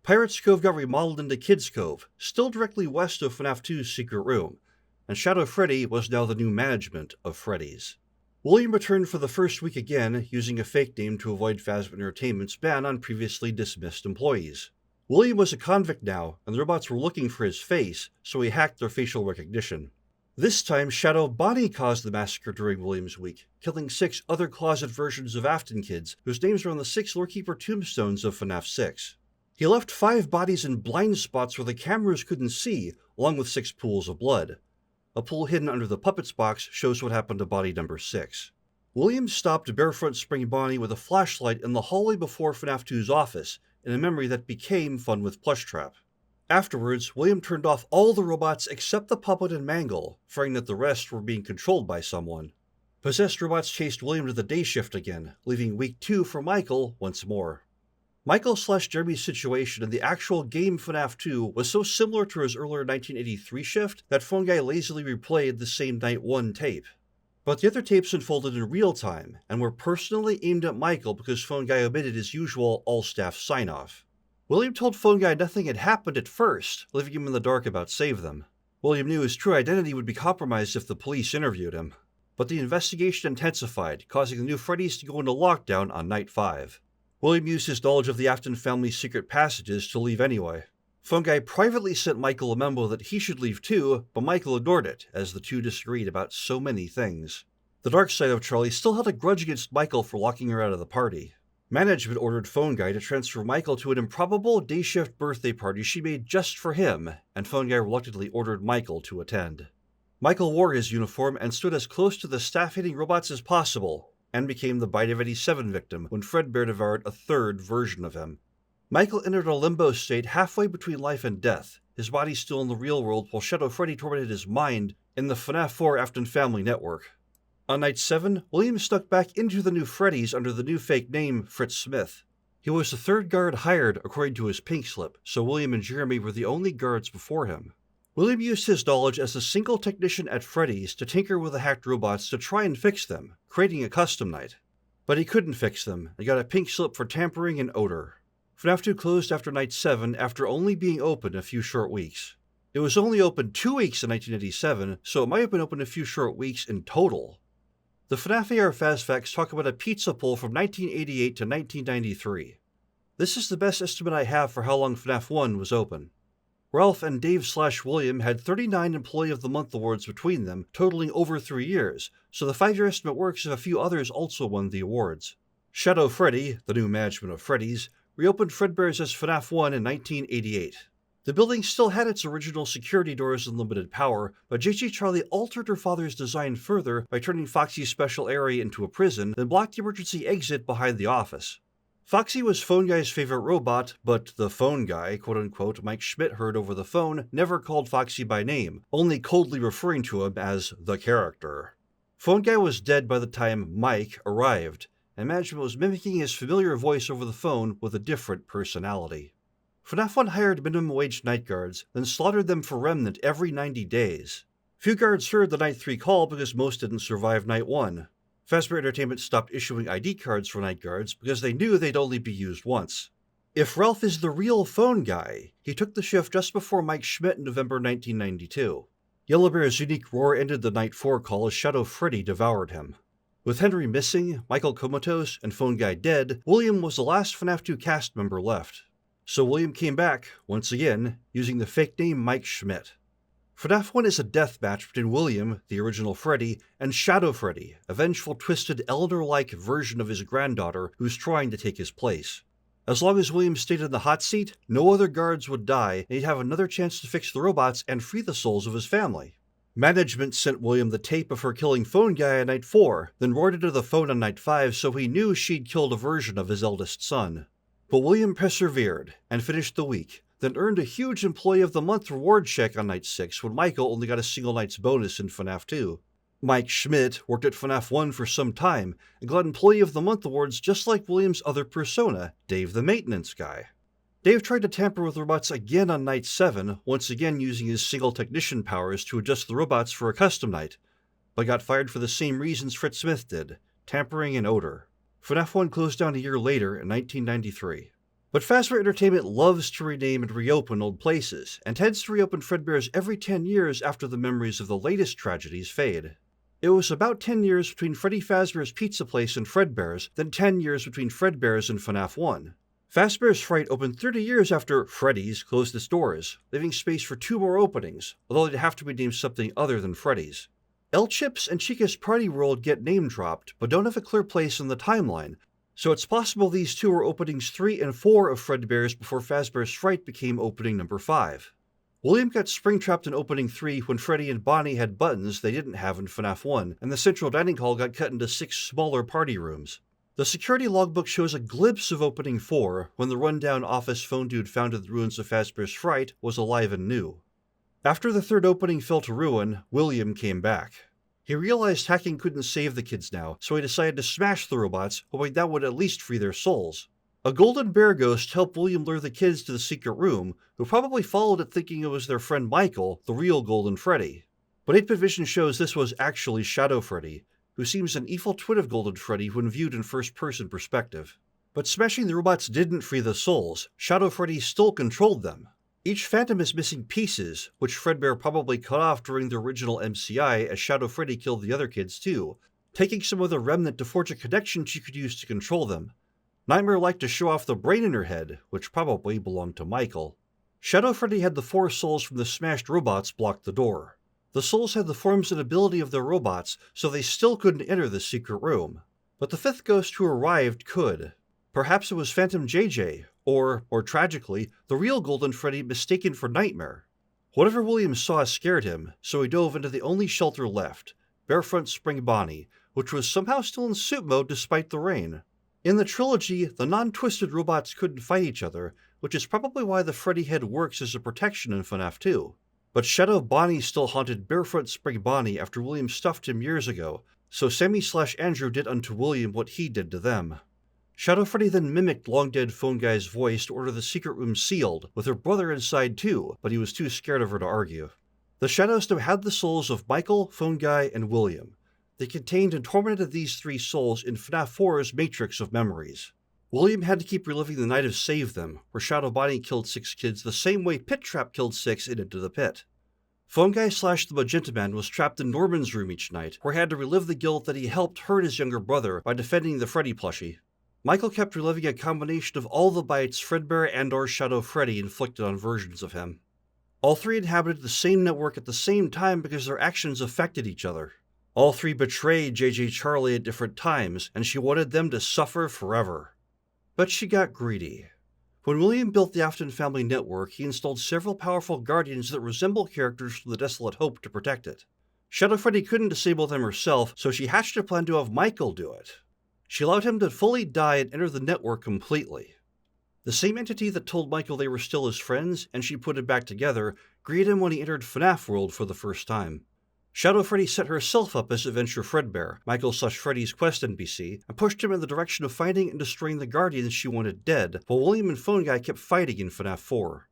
A: Pirates Cove got remodeled into Kids Cove, still directly west of FNAF 2's secret room, and Shadow Freddy was now the new management of Freddy's. William returned for the first week again, using a fake name to avoid Fazbear Entertainment's ban on previously dismissed employees. William was a convict now, and the robots were looking for his face, so he hacked their facial recognition. This time, Shadow Bonnie caused the massacre during William's week, killing 6 other closet versions of Afton kids, whose names are on the 6 Lorekeeper tombstones of FNAF 6. He left 5 bodies in blind spots where the cameras couldn't see, along with 6 pools of blood. A pool hidden under the puppets box shows what happened to body number 6. William stopped Barefront Spring Bonnie with a flashlight in the hallway before FNAF 2's office, in a memory that became Fun with Plushtrap. Afterwards, William turned off all the robots except the puppet and Mangle, fearing that the rest were being controlled by someone. Possessed robots chased William to the day shift again, leaving week 2 for Michael once more. Michael/Jeremy's situation in the actual game FNAF 2 was so similar to his earlier 1983 shift that Phone Guy lazily replayed the same Night 1 tape. But the other tapes unfolded in real time, and were personally aimed at Michael because Phone Guy omitted his usual all-staff sign-off. William told Phone Guy nothing had happened at first, leaving him in the dark about Save Them. William knew his true identity would be compromised if the police interviewed him. But the investigation intensified, causing the new Freddy's to go into lockdown on Night 5. William used his knowledge of the Afton family's secret passages to leave anyway. Phone Guy privately sent Michael a memo that he should leave too, but Michael ignored it, as the two disagreed about so many things. The dark side of Charlie still held a grudge against Michael for locking her out of the party. Management ordered Phone Guy to transfer Michael to an improbable day-shift birthday party she made just for him, and Phone Guy reluctantly ordered Michael to attend. Michael wore his uniform and stood as close to the staff-hating robots as possible, and became the Bite of 87 victim when Fredbear devoured a third version of him. Michael entered a limbo state halfway between life and death, his body still in the real world while Shadow Freddy tormented his mind in the FNAF 4 Afton Family network. On Night 7, William snuck back into the new Freddy's under the new fake name Fritz Smith. He was the third guard hired according to his pink slip, so William and Jeremy were the only guards before him. William used his knowledge as a single technician at Freddy's to tinker with the hacked robots to try and fix them, creating a custom night. But he couldn't fix them, and got a pink slip for tampering and odor. FNAF 2 closed after Night 7 after only being open a few short weeks. It was only open 2 weeks in 1987, so it might have been open a few short weeks in total. The FNAF AR Fast Facts talk about a pizza pull from 1988 to 1993. This is the best estimate I have for how long FNAF 1 was open. Ralph and Dave/William had 39 Employee of the Month awards between them, totaling over 3 years, so the 5-year estimate works if a few others also won the awards. Shadow Freddy, the new management of Freddy's, reopened Fredbear's as FNAF 1 in 1988. The building still had its original security doors and limited power, but JJ Charlie altered her father's design further by turning Foxy's special area into a prison, then blocked the emergency exit behind the office. Foxy was Phone Guy's favorite robot, but the phone guy, quote-unquote, Mike Schmidt heard over the phone, never called Foxy by name, only coldly referring to him as the character. Phone Guy was dead by the time Mike arrived, and management was mimicking his familiar voice over the phone with a different personality. FNAF 1 hired minimum wage night guards, then slaughtered them for Remnant every 90 days. Few guards heard the Night 3 call because most didn't survive Night 1. Fazbear Entertainment stopped issuing ID cards for night guards because they knew they'd only be used once. If Ralph is the real phone guy, he took the shift just before Mike Schmidt in November 1992. Yellowbear's unique roar ended the Night 4 call as Shadow Freddy devoured him. With Henry missing, Michael comatose, and Phone Guy dead, William was the last FNAF 2 cast member left. So William came back, once again, using the fake name Mike Schmidt. FNAF 1 is a death match between William, the original Freddy, and Shadow Freddy, a vengeful, twisted, Eleanor-like version of his granddaughter who's trying to take his place. As long as William stayed in the hot seat, no other guards would die, and he'd have another chance to fix the robots and free the souls of his family. Management sent William the tape of her killing Phone Guy on Night 4, then roared into the phone on Night 5 so he knew she'd killed a version of his eldest son. But William persevered, and finished the week, then earned a huge Employee of the Month reward check on Night 6 when Michael only got a single night's bonus in FNAF 2. Mike Schmidt worked at FNAF 1 for some time, and got Employee of the Month awards just like William's other persona, Dave the Maintenance Guy. Dave tried to tamper with robots again on Night 7, once again using his single technician powers to adjust the robots for a custom night, but got fired for the same reasons Fritz Smith did, tampering and odor. FNAF 1 closed down a year later in 1993. But Fazbear Entertainment loves to rename and reopen old places, and tends to reopen Fredbear's every 10 years after the memories of the latest tragedies fade. It was about 10 years between Freddy Fazbear's Pizza Place and Fredbear's, then 10 years between Fredbear's and FNAF 1. Fazbear's Fright opened 30 years after Freddy's closed its doors, leaving space for 2 more openings, although they'd have to be named something other than Freddy's. El-Chips and Chica's Party World get name-dropped, but don't have a clear place in the timeline, so it's possible these two were openings 3 and 4 of Fredbear's before Fazbear's Fright became opening number 5. William got Springtrapped in opening 3 when Freddy and Bonnie had buttons they didn't have in FNAF 1, and the central dining hall got cut into 6 smaller party rooms. The security logbook shows a glimpse of opening 4, when the rundown office phone dude found in the ruins of Fazbear's Fright was alive and new. After the third opening fell to ruin, William came back. He realized hacking couldn't save the kids now, so he decided to smash the robots, hoping that would at least free their souls. A golden bear ghost helped William lure the kids to the secret room, who probably followed it thinking it was their friend Michael, the real Golden Freddy. But 8-bit vision shows this was actually Shadow Freddy, who seems an evil twin of Golden Freddy when viewed in first-person perspective. But smashing the robots didn't free the souls. Shadow Freddy still controlled them. Each phantom is missing pieces, which Fredbear probably cut off during the original MCI as Shadow Freddy killed the other kids too, taking some of the Remnant to forge a connection she could use to control them. Nightmare liked to show off the brain in her head, which probably belonged to Michael. Shadow Freddy had the 4 souls from the smashed robots block the door. The souls had the forms and ability of their robots, so they still couldn't enter the secret room. But the 5th ghost who arrived could. Perhaps it was Phantom JJ, or, more tragically, the real Golden Freddy mistaken for Nightmare. Whatever William saw scared him, so he dove into the only shelter left, Barefront Spring Bonnie, which was somehow still in suit mode despite the rain. In the trilogy, the non-twisted robots couldn't fight each other, which is probably why the Freddy head works as a protection in FNAF 2. But Shadow Bonnie still haunted Barefront Spring Bonnie after William stuffed him years ago, so Sammy/Andrew did unto William what he did to them. Shadow Freddy then mimicked long-dead Phone Guy's voice to order the secret room sealed, with her brother inside too, but he was too scared of her to argue. The Shadows now had the souls of Michael, Phone Guy, and William. They contained and tormented these 3 souls in FNAF 4's Matrix of Memories. William had to keep reliving the night of Save Them, where Shadow Bonnie killed 6 kids the same way Pit Trap killed 6 in Into the Pit. Phone Guy / the Magenta Man was trapped in Norman's room each night, where he had to relive the guilt that he helped hurt his younger brother by defending the Freddy plushie. Michael kept reliving a combination of all the bites Fredbear and/or Shadow Freddy inflicted on versions of him. All three inhabited the same network at the same time because their actions affected each other. All three betrayed JJ Charlie at different times, and she wanted them to suffer forever. But she got greedy. When William built the Afton Family network, he installed several powerful guardians that resemble characters from the Desolate Hope to protect it. Shadow Freddy couldn't disable them herself, so she hatched a plan to have Michael do it. She allowed him to fully die and enter the network completely. The same entity that told Michael they were still his friends, and she put him back together, greeted him when he entered FNAF World for the first time. Shadow Freddy set herself up as Adventure Fredbear, Michael/Freddy's quest NPC, and pushed him in the direction of finding and destroying the guardians she wanted dead, while William and Phone Guy kept fighting in FNAF 4.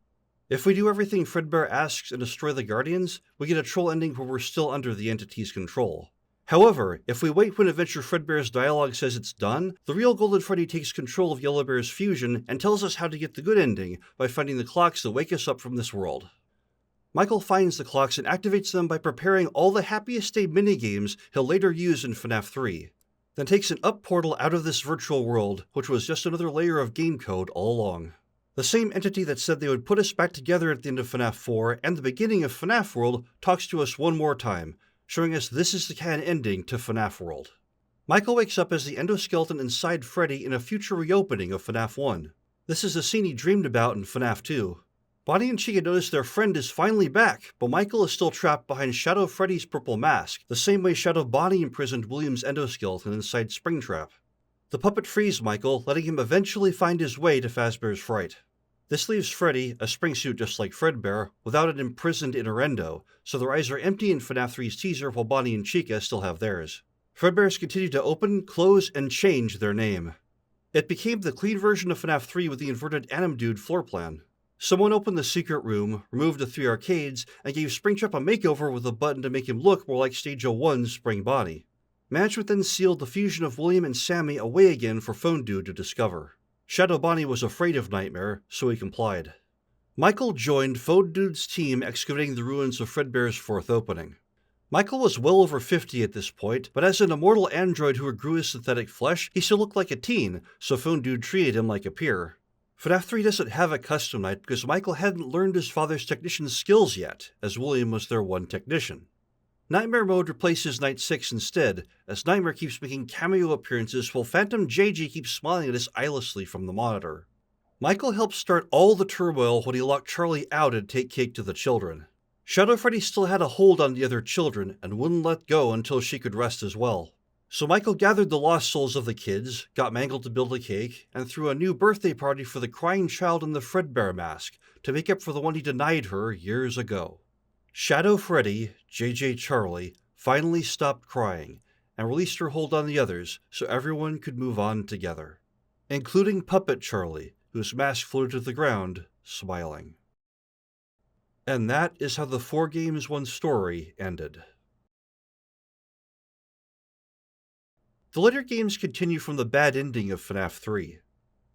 A: If we do everything Fredbear asks and destroy the guardians, we get a troll ending where we're still under the entity's control. However, if we wait when Adventure Fredbear's dialogue says it's done, the real Golden Freddy takes control of Yellowbear's fusion and tells us how to get the good ending by finding the clocks that wake us up from this world. Michael finds the clocks and activates them by preparing all the Happiest Day minigames he'll later use in FNAF 3, then takes an up portal out of this virtual world, which was just another layer of game code all along. The same entity that said they would put us back together at the end of FNAF 4 and the beginning of FNAF World talks to us one more time, showing us this is the canon ending to FNAF World. Michael wakes up as the endoskeleton inside Freddy in a future reopening of FNAF 1. This is the scene he dreamed about in FNAF 2. Bonnie and Chica notice their friend is finally back, but Michael is still trapped behind Shadow Freddy's purple mask, the same way Shadow Bonnie imprisoned William's endoskeleton inside Springtrap. The puppet frees Michael, letting him eventually find his way to Fazbear's Fright. This leaves Freddy, a springsuit just like Fredbear, without an imprisoned inner endo, so their eyes are empty in FNAF 3's teaser while Bonnie and Chica still have theirs. Fredbears continue to open, close, and change their name. It became the clean version of FNAF 3 with the inverted Anim Dude floor plan. Someone opened the secret room, removed the 3 arcades, and gave Springtrap a makeover with a button to make him look more like Stage 01's Spring Bonnie. Management then sealed the fusion of William and Sammy away again for Phone Dude to discover. Shadow Bonnie was afraid of Nightmare, so he complied. Michael joined Phone Dude's team excavating the ruins of Fredbear's 4th opening. Michael was well over 50 at this point, but as an immortal android who grew his synthetic flesh, he still looked like a teen, so Phone Dude treated him like a peer. FNAF 3 doesn't have a custom night because Michael hadn't learned his father's technician's skills yet, as William was their one technician. Nightmare mode replaces Night 6 instead, as Nightmare keeps making cameo appearances while Phantom JG keeps smiling at us eyelessly from the monitor. Michael helped start all the turmoil when he locked Charlie out and take cake to the children. Shadow Freddy still had a hold on the other children and wouldn't let go until she could rest as well. So Michael gathered the lost souls of the kids, got Mangle to build a cake, and threw a new birthday party for the crying child in the Fredbear mask to make up for the one he denied her years ago. Shadow Freddy, JJ Charlie, finally stopped crying and released her hold on the others so everyone could move on together, including Puppet Charlie, whose mask floated to the ground, smiling. And that is how the 4 Games 1 story ended. The later games continue from the bad ending of FNAF 3.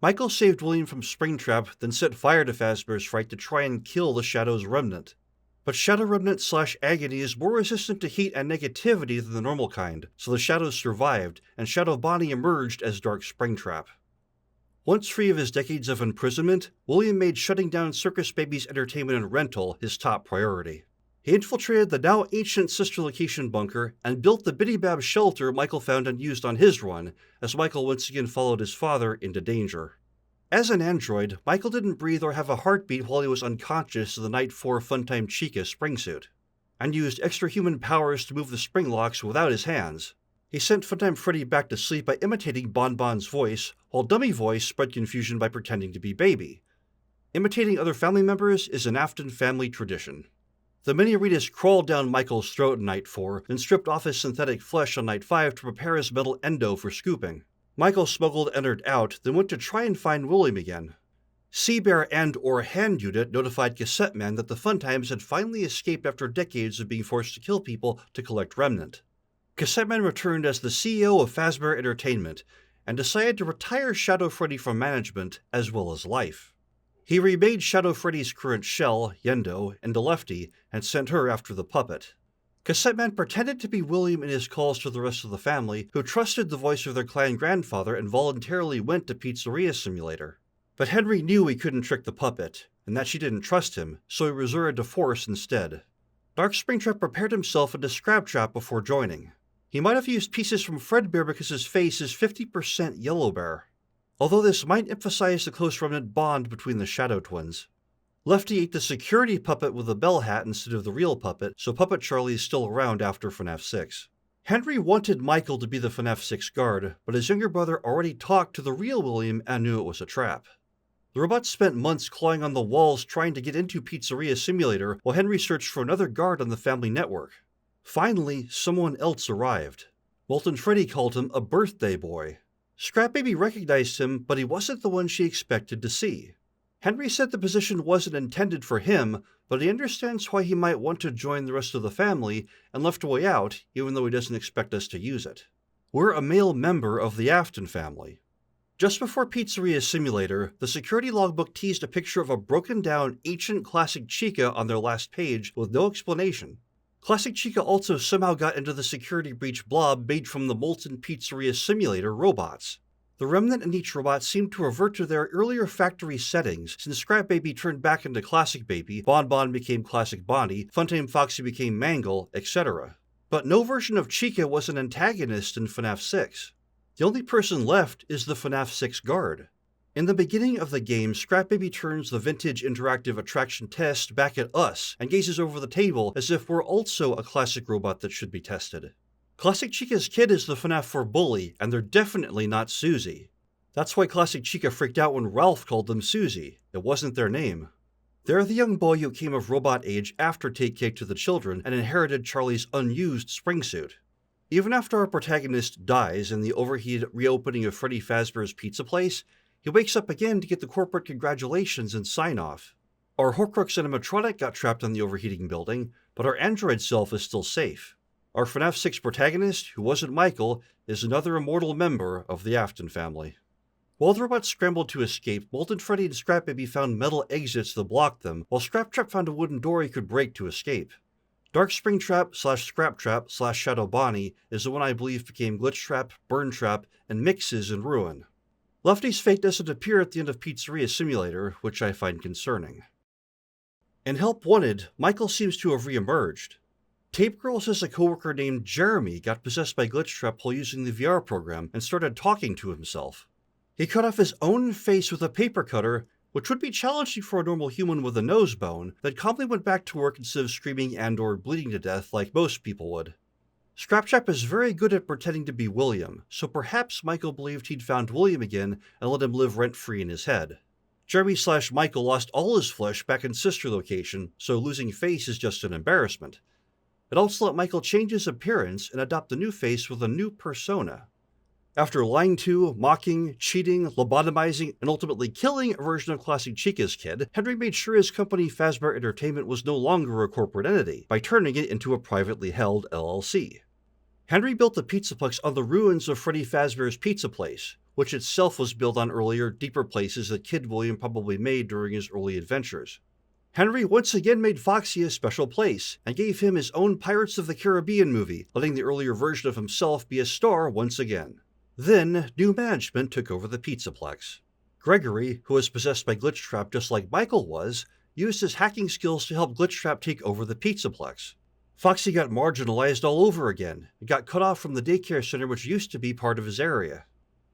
A: Michael saved William from Springtrap, then set fire to Fazbear's Fright to try and kill the Shadow's Remnant. But Shadow Remnant/Agony is more resistant to heat and negativity than the normal kind, so the Shadows survived, and Shadow Bonnie emerged as Dark Springtrap. Once free of his decades of imprisonment, William made shutting down Circus Baby's entertainment and rental his top priority. He infiltrated the now ancient sister location bunker and built the Biddy Bab shelter Michael found and used on his run, as Michael once again followed his father into danger. As an android, Michael didn't breathe or have a heartbeat while he was unconscious in the Night 4 Funtime Chica springsuit, and used extra human powers to move the spring locks without his hands. He sent Funtime Freddy back to sleep by imitating Bon Bon's voice, while Dummy Voice spread confusion by pretending to be Baby. Imitating other family members is an Afton Family tradition. The mini-Ritas crawled down Michael's throat in Night 4, then stripped off his synthetic flesh on Night 5 to prepare his metal endo for scooping. Michael smuggled Ennard out, then went to try and find William again. Seabear and/or Hand Unit notified Cassette Man that the Funtimes had finally escaped after decades of being forced to kill people to collect Remnant. Cassette Man returned as the CEO of Fazbear Entertainment, and decided to retire Shadow Freddy from management as well as life. He remade Shadow Freddy's current shell, Yendo, into Lefty and sent her after the puppet. Cassette Man pretended to be William in his calls to the rest of the family, who trusted the voice of their clan grandfather and voluntarily went to Pizzeria Simulator. But Henry knew he couldn't trick the puppet, and that she didn't trust him, so he resorted to force instead. Dark Springtrap prepared himself into Springtrap before joining. He might have used pieces from Fredbear because his face is 50% Yellow Bear, although this might emphasize the close Remnant bond between the Shadow Twins. Lefty ate the security puppet with a bell hat instead of the real puppet, so Puppet Charlie is still around after FNAF 6. Henry wanted Michael to be the FNAF 6 guard, but his younger brother already talked to the real William and knew it was a trap. The robots spent months clawing on the walls trying to get into Pizzeria Simulator while Henry searched for another guard on the family network. Finally, someone else arrived. Molten Freddy called him a birthday boy. Scrap Baby recognized him, but he wasn't the one she expected to see. Henry said the position wasn't intended for him, but he understands why he might want to join the rest of the family and left a way out, even though he doesn't expect us to use it. We're a male member of the Afton family. Just before Pizzeria Simulator, the security logbook teased a picture of a broken-down ancient Classic Chica on their last page with no explanation. Classic Chica also somehow got into the security breach blob made from the molten Pizzeria Simulator robots. The Remnant and each robot seemed to revert to their earlier factory settings, since Scrap Baby turned back into Classic Baby, Bon Bon became Classic Bonnie, Funtime Foxy became Mangle, etc. But no version of Chica was an antagonist in FNAF 6. The only person left is the FNAF 6 guard. In the beginning of the game, Scrap Baby turns the vintage interactive attraction test back at us and gazes over the table as if we're also a classic robot that should be tested. Classic Chica's kid is the FNAF 4 bully, and they're definitely not Susie. That's why Classic Chica freaked out when Ralph called them Susie. It wasn't their name. They're the young boy who came of robot age after Take Cake to the Children and inherited Charlie's unused spring suit. Even after our protagonist dies in the overheated reopening of Freddy Fazbear's Pizza Place, he wakes up again to get the corporate congratulations and sign-off. Our Horcrux animatronic got trapped in the overheating building, but our android self is still safe. Our FNAF 6 protagonist, who wasn't Michael, is another immortal member of the Afton family. While the robots scrambled to escape, Molten Freddy and Scrap Baby found metal exits that blocked them, while Scraptrap found a wooden door he could break to escape. Dark Springtrap/Scraptrap/Shadow Bonnie is the one I believe became Glitch Trap, Burn Trap, and Mixes in Ruin. Lefty's fate doesn't appear at the end of Pizzeria Simulator, which I find concerning. In Help Wanted, Michael seems to have re-emerged. Tape Girl says a coworker named Jeremy got possessed by Glitch Trap while using the VR program and started talking to himself. He cut off his own face with a paper cutter, which would be challenging for a normal human with a nose bone, then calmly went back to work instead of screaming and/or bleeding to death like most people would. Scraptrap is very good at pretending to be William, so perhaps Michael believed he'd found William again and let him live rent-free in his head. Jeremy/Michael lost all his flesh back in Sister Location, so losing face is just an embarrassment. It also let Michael change his appearance and adopt a new face with a new persona. After lying to, mocking, cheating, lobotomizing, and ultimately killing a version of Classic Chica's kid, Henry made sure his company Fazbear Entertainment was no longer a corporate entity by turning it into a privately held LLC. Henry built the Pizza Plex on the ruins of Freddy Fazbear's Pizza Place, which itself was built on earlier, deeper places that Kid William probably made during his early adventures. Henry once again made Foxy a special place, and gave him his own Pirates of the Caribbean movie, letting the earlier version of himself be a star once again. Then, new management took over the Pizza Plex. Gregory, who was possessed by Glitch Trap just like Michael was, used his hacking skills to help Glitch Trap take over the Pizza Plex. Foxy got marginalized all over again, and got cut off from the daycare center which used to be part of his area.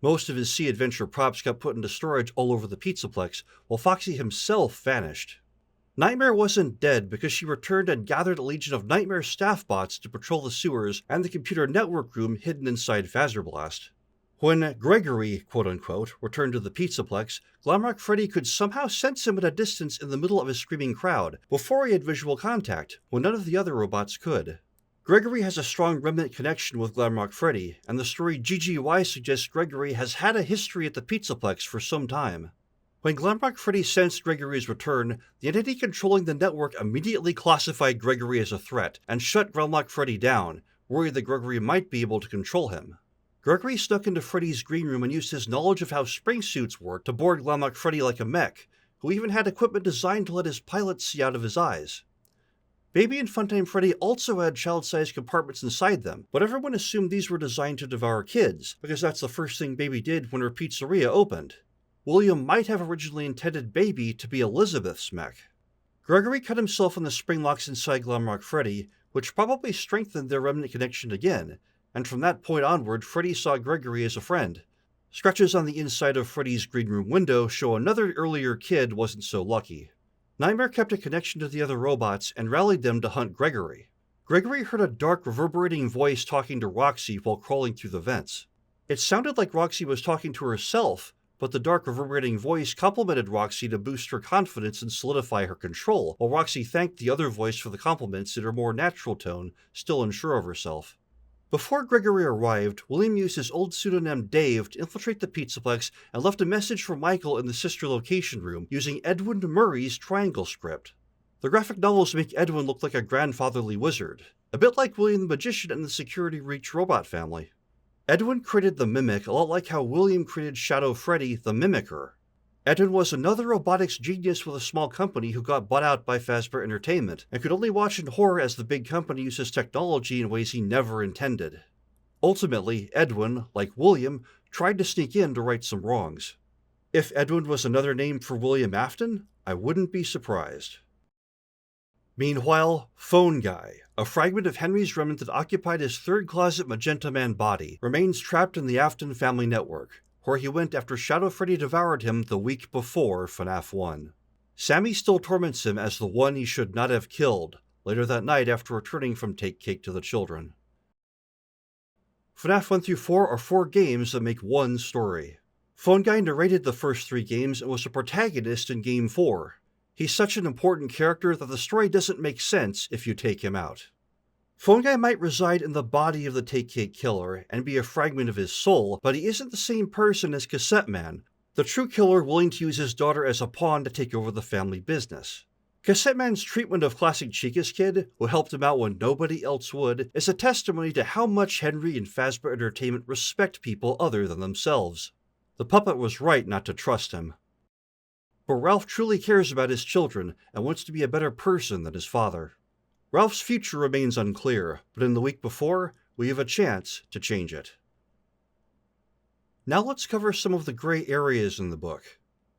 A: Most of his Sea Adventure props got put into storage all over the Pizza Plex, while Foxy himself vanished. Nightmare wasn't dead because she returned and gathered a legion of Nightmare staff bots to patrol the sewers and the computer network room hidden inside Fazerblast. When Gregory, quote-unquote, returned to the Pizza Plex, Glamrock Freddy could somehow sense him at a distance in the middle of his screaming crowd, before he had visual contact, when none of the other robots could. Gregory has a strong Remnant connection with Glamrock Freddy, and the story GGY suggests Gregory has had a history at the Pizza Plex for some time. When Glamrock Freddy sensed Gregory's return, the entity controlling the network immediately classified Gregory as a threat, and shut Glamrock Freddy down, worried that Gregory might be able to control him. Gregory snuck into Freddy's green room and used his knowledge of how spring suits work to board Glamrock Freddy like a mech, who even had equipment designed to let his pilot see out of his eyes. Baby and Funtime Freddy also had child-sized compartments inside them, but everyone assumed these were designed to devour kids, because that's the first thing Baby did when her pizzeria opened. William might have originally intended Baby to be Elizabeth's mech. Gregory cut himself on the spring locks inside Glamrock Freddy, which probably strengthened their Remnant connection again, and from that point onward, Freddy saw Gregory as a friend. Scratches on the inside of Freddy's green room window show another earlier kid wasn't so lucky. Nightmare kept a connection to the other robots and rallied them to hunt Gregory. Gregory heard a dark, reverberating voice talking to Roxy while crawling through the vents. It sounded like Roxy was talking to herself, but the dark, reverberating voice complimented Roxy to boost her confidence and solidify her control, while Roxy thanked the other voice for the compliments in her more natural tone, still unsure of herself. Before Gregory arrived, William used his old pseudonym Dave to infiltrate the Pizza Plex and left a message for Michael in the sister location room using Edwin Murray's triangle script. The graphic novels make Edwin look like a grandfatherly wizard, a bit like William the Magician and the Security Reach robot family. Edwin created the Mimic a lot like how William created Shadow Freddy the Mimicker. Edwin was another robotics genius with a small company who got bought out by Fazbear Entertainment and could only watch in horror as the big company uses technology in ways he never intended. Ultimately, Edwin, like William, tried to sneak in to right some wrongs. If Edwin was another name for William Afton, I wouldn't be surprised. Meanwhile, Phone Guy, a fragment of Henry's remnant that occupied his third closet Magenta Man body, remains trapped in the Afton Family network, where he went after Shadow Freddy devoured him the week before FNAF 1. Sammy still torments him as the one he should not have killed, later that night after returning from Take Cake to the Children. FNAF 1 through 4 are 4 games that make one story. Phone Guy narrated the first 3 games and was a protagonist in Game 4. He's such an important character that the story doesn't make sense if you take him out. Phone Guy might reside in the body of the Take Cake killer and be a fragment of his soul, but he isn't the same person as Cassette Man, the true killer willing to use his daughter as a pawn to take over the family business. Cassette Man's treatment of classic Chica's kid, who helped him out when nobody else would, is a testimony to how much Henry and Fazbear Entertainment respect people other than themselves. The puppet was right not to trust him. But Ralph truly cares about his children and wants to be a better person than his father. Ralph's future remains unclear, but in the week before, we have a chance to change it. Now let's cover some of the gray areas in the book.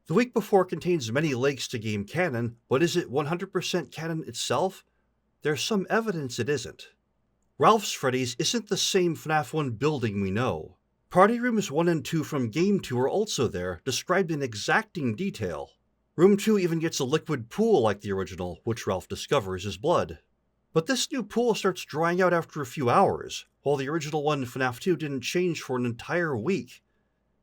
A: The week before contains many links to game canon, but is it 100% canon itself? There's some evidence it isn't. Ralph's Freddy's isn't the same FNAF 1 building we know. Party Rooms 1 and 2 from Game 2 are also there, described in exacting detail. Room 2 even gets a liquid pool like the original, which Ralph discovers is blood. But this new pool starts drying out after a few hours, while the original one FNAF 2 didn't change for an entire week.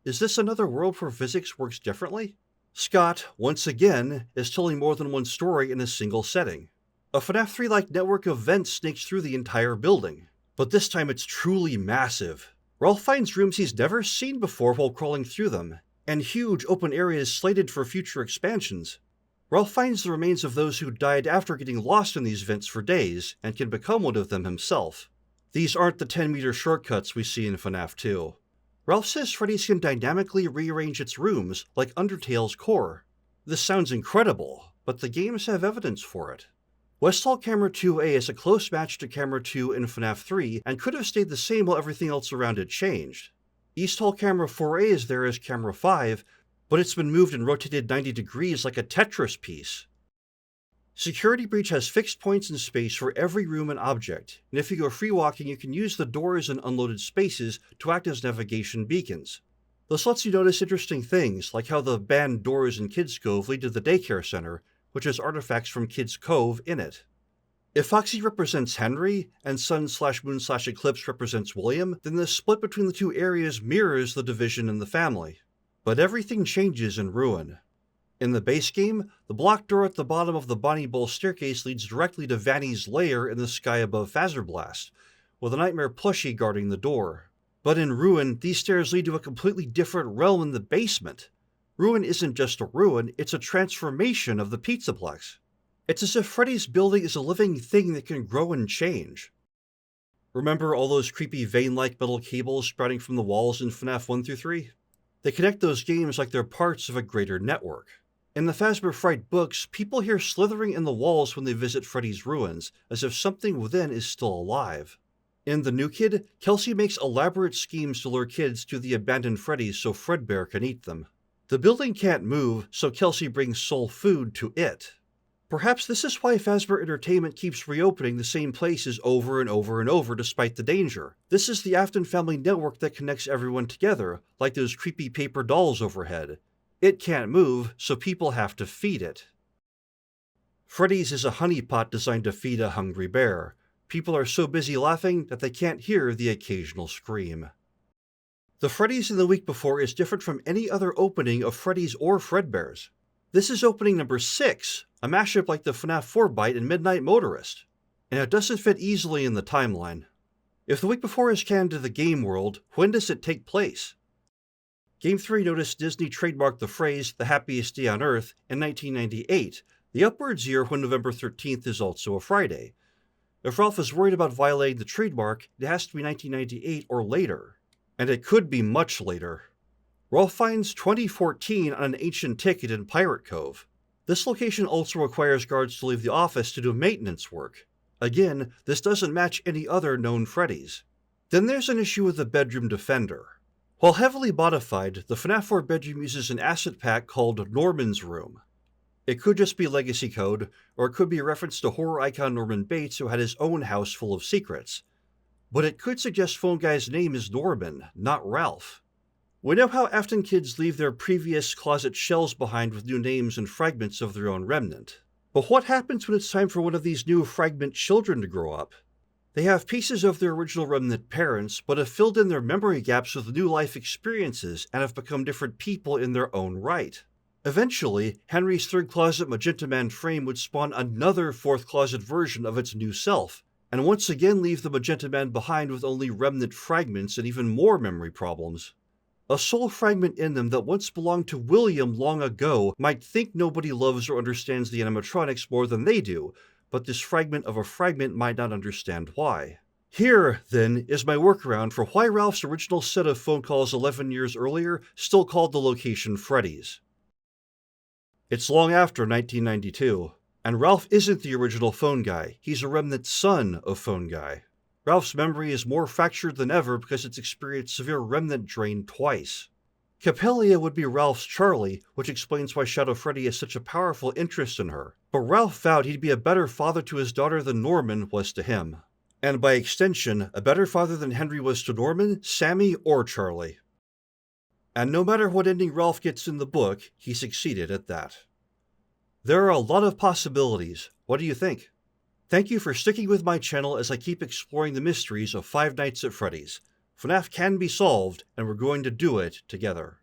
A: Is this another world where physics works differently? Scott, once again, is telling more than one story in a single setting. A FNAF 3-like network of vents snakes through the entire building, but this time it's truly massive. Ralph finds rooms he's never seen before while crawling through them, and huge open areas slated for future expansions. Ralph finds the remains of those who died after getting lost in these vents for days, and can become one of them himself. These aren't the 10-meter shortcuts we see in FNAF 2. Ralph says Freddy's can dynamically rearrange its rooms, like Undertale's core. This sounds incredible, but the games have evidence for it. West Hall Camera 2A is a close match to Camera 2 in FNAF 3, and could have stayed the same while everything else around it changed. East Hall Camera 4A is there as Camera 5, but it's been moved and rotated 90 degrees like a Tetris piece. Security Breach has fixed points in space for every room and object, and if you go free walking you can use the doors and unloaded spaces to act as navigation beacons. This lets you notice interesting things, like how the banned doors in Kids Cove lead to the daycare center, which has artifacts from Kids Cove in it. If Foxy represents Henry, and Sun/Moon/Eclipse represents William, then the split between the two areas mirrors the division in the family. But everything changes in Ruin. In the base game, the block door at the bottom of the Bonnie Bowl staircase leads directly to Vanny's lair in the sky above Fazerblast, with a Nightmare plushie guarding the door. But in Ruin, these stairs lead to a completely different realm in the basement. Ruin isn't just a ruin, it's a transformation of the Pizza Plex. It's as if Freddy's building is a living thing that can grow and change. Remember all those creepy vein-like metal cables sprouting from the walls in FNAF 1 through 3? They connect those games like they're parts of a greater network. In the Fazbear Fright books, people hear slithering in the walls when they visit Freddy's ruins, as if something within is still alive. In The New Kid, Kelsey makes elaborate schemes to lure kids to the abandoned Freddys so Fredbear can eat them. The building can't move, so Kelsey brings soul food to it. Perhaps this is why Fazbear Entertainment keeps reopening the same places over and over and over despite the danger. This is the Afton Family network that connects everyone together, like those creepy paper dolls overhead. It can't move, so people have to feed it. Freddy's is a honeypot designed to feed a hungry bear. People are so busy laughing that they can't hear the occasional scream. The Freddy's in the week before is different from any other opening of Freddy's or Fredbear's. This is opening number 6, a mashup like the FNAF 4-Bite and Midnight Motorist, and it doesn't fit easily in the timeline. If the week before is canon to the game world, when does it take place? Game 3 noticed Disney trademarked the phrase, "the happiest day on Earth," in 1998, the upwards year when November 13th is also a Friday. If Ralph is worried about violating the trademark, it has to be 1998 or later. And it could be much later. Ralph finds 2014 on an ancient ticket in Pirate Cove. This location also requires guards to leave the office to do maintenance work. Again, this doesn't match any other known Freddy's. Then there's an issue with the bedroom defender. While heavily modified, the FNAF 4 bedroom uses an asset pack called Norman's Room. It could just be legacy code, or it could be a reference to horror icon Norman Bates who had his own house full of secrets. But it could suggest Phone Guy's name is Norman, not Ralph. We know how Afton kids leave their previous closet shells behind with new names and fragments of their own remnant. But what happens when it's time for one of these new fragment children to grow up? They have pieces of their original remnant parents, but have filled in their memory gaps with new life experiences and have become different people in their own right. Eventually, Henry's third closet Magenta Man frame would spawn another fourth closet version of its new self, and once again leave the Magenta Man behind with only remnant fragments and even more memory problems. A soul fragment in them that once belonged to William long ago might think nobody loves or understands the animatronics more than they do, but this fragment of a fragment might not understand why. Here, then, is my workaround for why Ralph's original set of phone calls 11 years earlier still called the location Freddy's. It's long after 1992, and Ralph isn't the original Phone Guy, he's a remnant son of Phone Guy. Ralph's memory is more fractured than ever because it's experienced severe remnant drain twice. Capellia would be Ralph's Charlie, which explains why Shadow Freddy has such a powerful interest in her, but Ralph vowed he'd be a better father to his daughter than Norman was to him. And by extension, a better father than Henry was to Norman, Sammy, or Charlie. And no matter what ending Ralph gets in the book, he succeeded at that. There are a lot of possibilities. What do you think? Thank you for sticking with my channel as I keep exploring the mysteries of Five Nights at Freddy's. FNAF can be solved, and we're going to do it together.